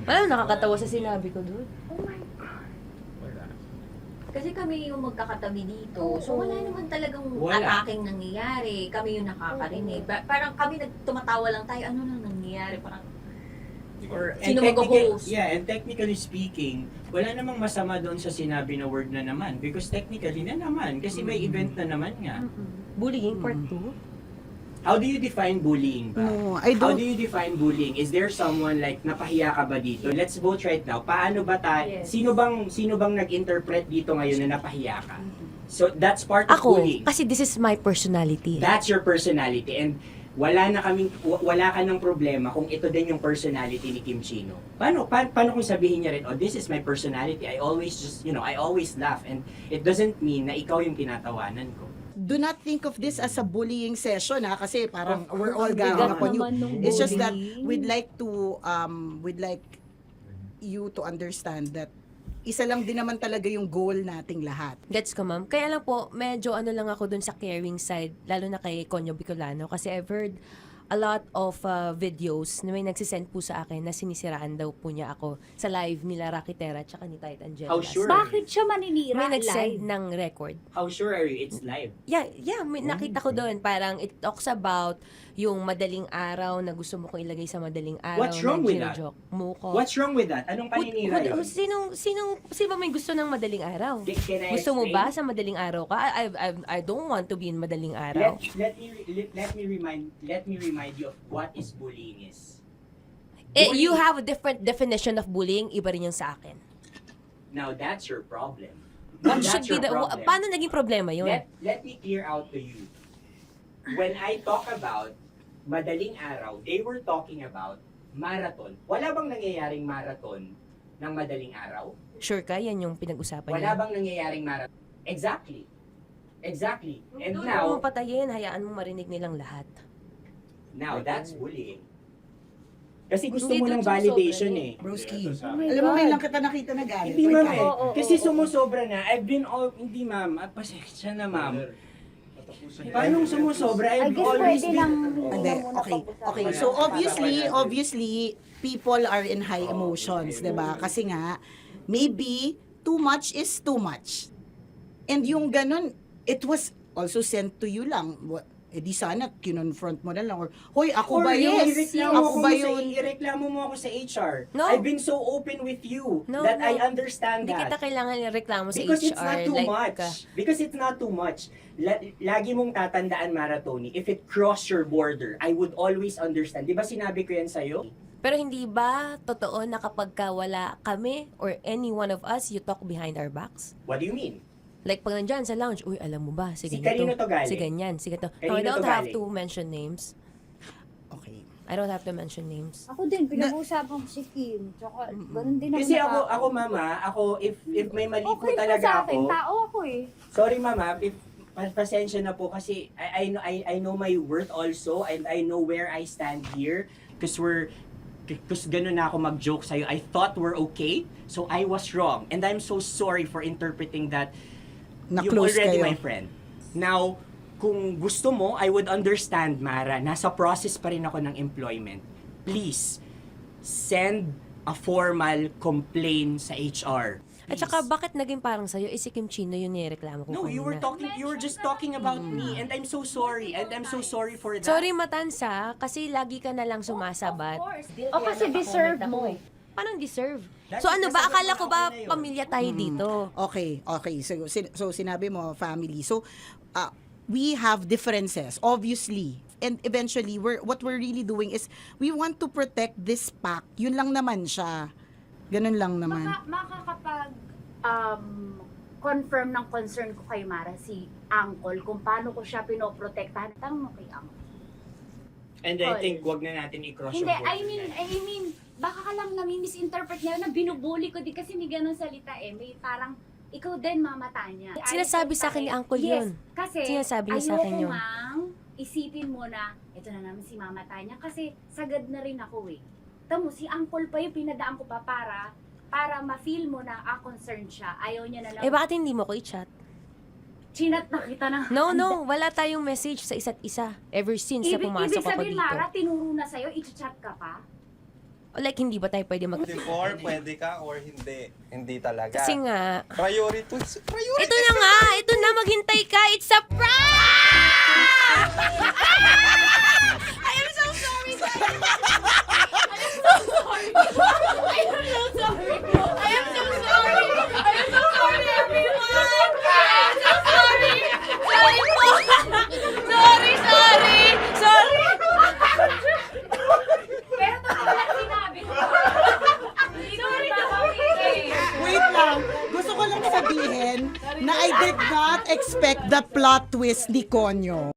Alam, nakakatawa sa sinabi ko, dude. Oh my God. Kasi kami yung magkakatabi dito. So wala naman talagang ataking nangyayari. Kami yung nakakarinig. Parang kami tumatawa lang tayo. Ano nang nangyayari? Parang sino mag-host? Yeah, and technically speaking, wala namang masama doon sa sinabi na word na naman. Because technically na naman. Kasi may event na naman nga. Bullying part 2? How do you define bullying ba? No, I How don't. do you define bullying? Is there someone like napahiya ka ba dito? Let's vote right now. Paano ba tayo? Sino bang nag-interpret dito ngayon na napahiya ka? So that's part of bullying. Kasi this is my personality. That's your personality, and wala ka ng problema kung ito din yung personality ni Kim Chino. Paano kung sabihin niya rin, oh, this is my personality. I always I always laugh, and it doesn't mean na ikaw yung tinatawanan ko. Do not think of this as a bullying session kasi parang we're all ganging upon you. It's just that we'd like you to understand that isa lang din naman talaga yung goal nating lahat. Gets ko, ma'am. Kaya lang po, medyo lang ako dun sa caring side, lalo na kay Conyo Bicolano, kasi I've heard a lot of videos na may nagsisend po sa akin na sinisiraan daw po niya ako sa live nila Rakitera tsaka ni Titan Jellas. How sure? Bakit siya maninira May live? nagsend ng record. How sure are you it's live? Yeah, may nakita ko doon. Parang it talks about yung madaling araw na gusto mo kong ilagay sa madaling araw. What's wrong with that? Mo ko. What's wrong with that? Anong paninira yun? Sino ba may gusto ng madaling araw? Can I Gusto mo explain? ba sa madaling araw ka? I don't want to be in madaling araw. Let me remind you of what is bullying is. You have a different definition of bullying, iba rin yung sa akin. Now that's your problem. What That's should be your the problem. paano naging problema yun? Let me clear out to you. When I talk about madaling araw, they were talking about marathon. Wala bang nangyayaring marathon ng madaling araw? Sure ka, yan yung pinag-usapan Wala niya. bang nangyayaring marathon? Exactly. And Huwag now, mo patayin, hayaan mo marinig nilang lahat. now that's bullying. Kasi gusto Hindi mo ng dun validation sumusobra eh. Broski. Oh my Alam mo, God. may lang kita nakita na galit. Hindi ma'am Ikaw. eh. Kasi sumusobra na. Hindi ma'am. Pasensya na ma'am. Paano sumusobra? I've always been... Hindi, okay. So obviously, people are in high emotions, 'di ba? Kasi nga maybe too much is too much. And yung ganun, it was also sent to you lang. Eh di sana kinonfront mo na lang or hoy ako ba yun? Ako ba yun? Ireklamo mo ako sa HR. No. I've been so open with you No, that no. I understand Hindi that. kita kailangan ireklamo sa Because HR. it's not too like, much. Because it's not too much. Lagi mong tatandaan, Maratoni, if it cross your border, I would always understand. Di ba sinabi ko yan sa'yo? Pero hindi ba totoo na kapag ka wala kami or any one of us, you talk behind our backs? What do you mean? Like pag nandyan sa lounge, uy, alam mo ba, si Si ganito, kanino to galing? si ganyan, si ganito. No, Kanino I don't to have galing? to mention names. Okay. I don't have to mention names. Ako din, pinag-uusapan ko si Kim. Tsaka, ganun din Kasi naman ako mama, if may mali po Okay pa talaga sa akin, ako. tao ako eh. Sorry mama, if pasensya na po kasi I know my worth also and I know where I stand here because ganun na ako mag-joke sa'yo. I thought we're okay, so I was wrong. And I'm so sorry for interpreting that you're Na-close already kayo. my friend. Now, kung gusto mo, I would understand, Mara. Nasa process pa rin ako ng employment. Please, send a formal complaint sa HR. At saka, bakit naging parang sa'yo, si Kim Chino yung nireklamo ko No, you were just talking about me and I'm so sorry. And I'm so sorry for that. Sorry, Matansa, kasi lagi ka na lang sumasabat. O kasi deserve mo eh. Paano deserve? That's So ano ba, because akala ko ba ako na yun. pamilya tayo dito? Okay. So sinabi mo family. So we have differences obviously. And eventually what we're really doing is we want to protect this pack. Yun lang naman siya. Ganun lang naman. Makakapag confirm ng concern ko kay Mara si Uncle kung paano ko siya pinoprotektahan. Tanong mo kay Uncle. And I think wag na natin i-cross Hindi, yung I mean, baka ka lang nami-misinterpret niya na binubuli ko din kasi may ganun salita eh. May parang, ikaw din mamata niya. Sinasabi sa akin ni Uncle yun. Yes, kasi Sinasabi niya sa akin yun. ayoko mang isipin mo na, ito na naman si mama Tanya kasi sagad na rin ako eh. Tamo, si Uncle pa yung pinadaan ko pa para ma-feel mo na concerned siya. Ayaw niya na lang. Eh bakit hindi mo ko i-chat? Chinat na kita na. No, wala tayong message sa isa't isa ever since na pumasok Ibig ako sabihin, dito. Mara, tinuro na sa'yo, i-chat ka pa? Like, hindi ba tayo pwede mag... Before, pwede ka or hindi. Hindi talaga. Kasi nga... Priorities. Ito na nga! Ito na! Maghintay ka! It's a prank! I am so sorry, guys! I am so sorry! I am so sorry! I am so sorry! I am so sorry, everyone! I am so sorry! Sorry po! Sorry! Sorry! Pero totoo lang sinabi ko. Sorry na Wait lang. Gusto ko lang sabihin na I did not expect the plot twist ni Konyo.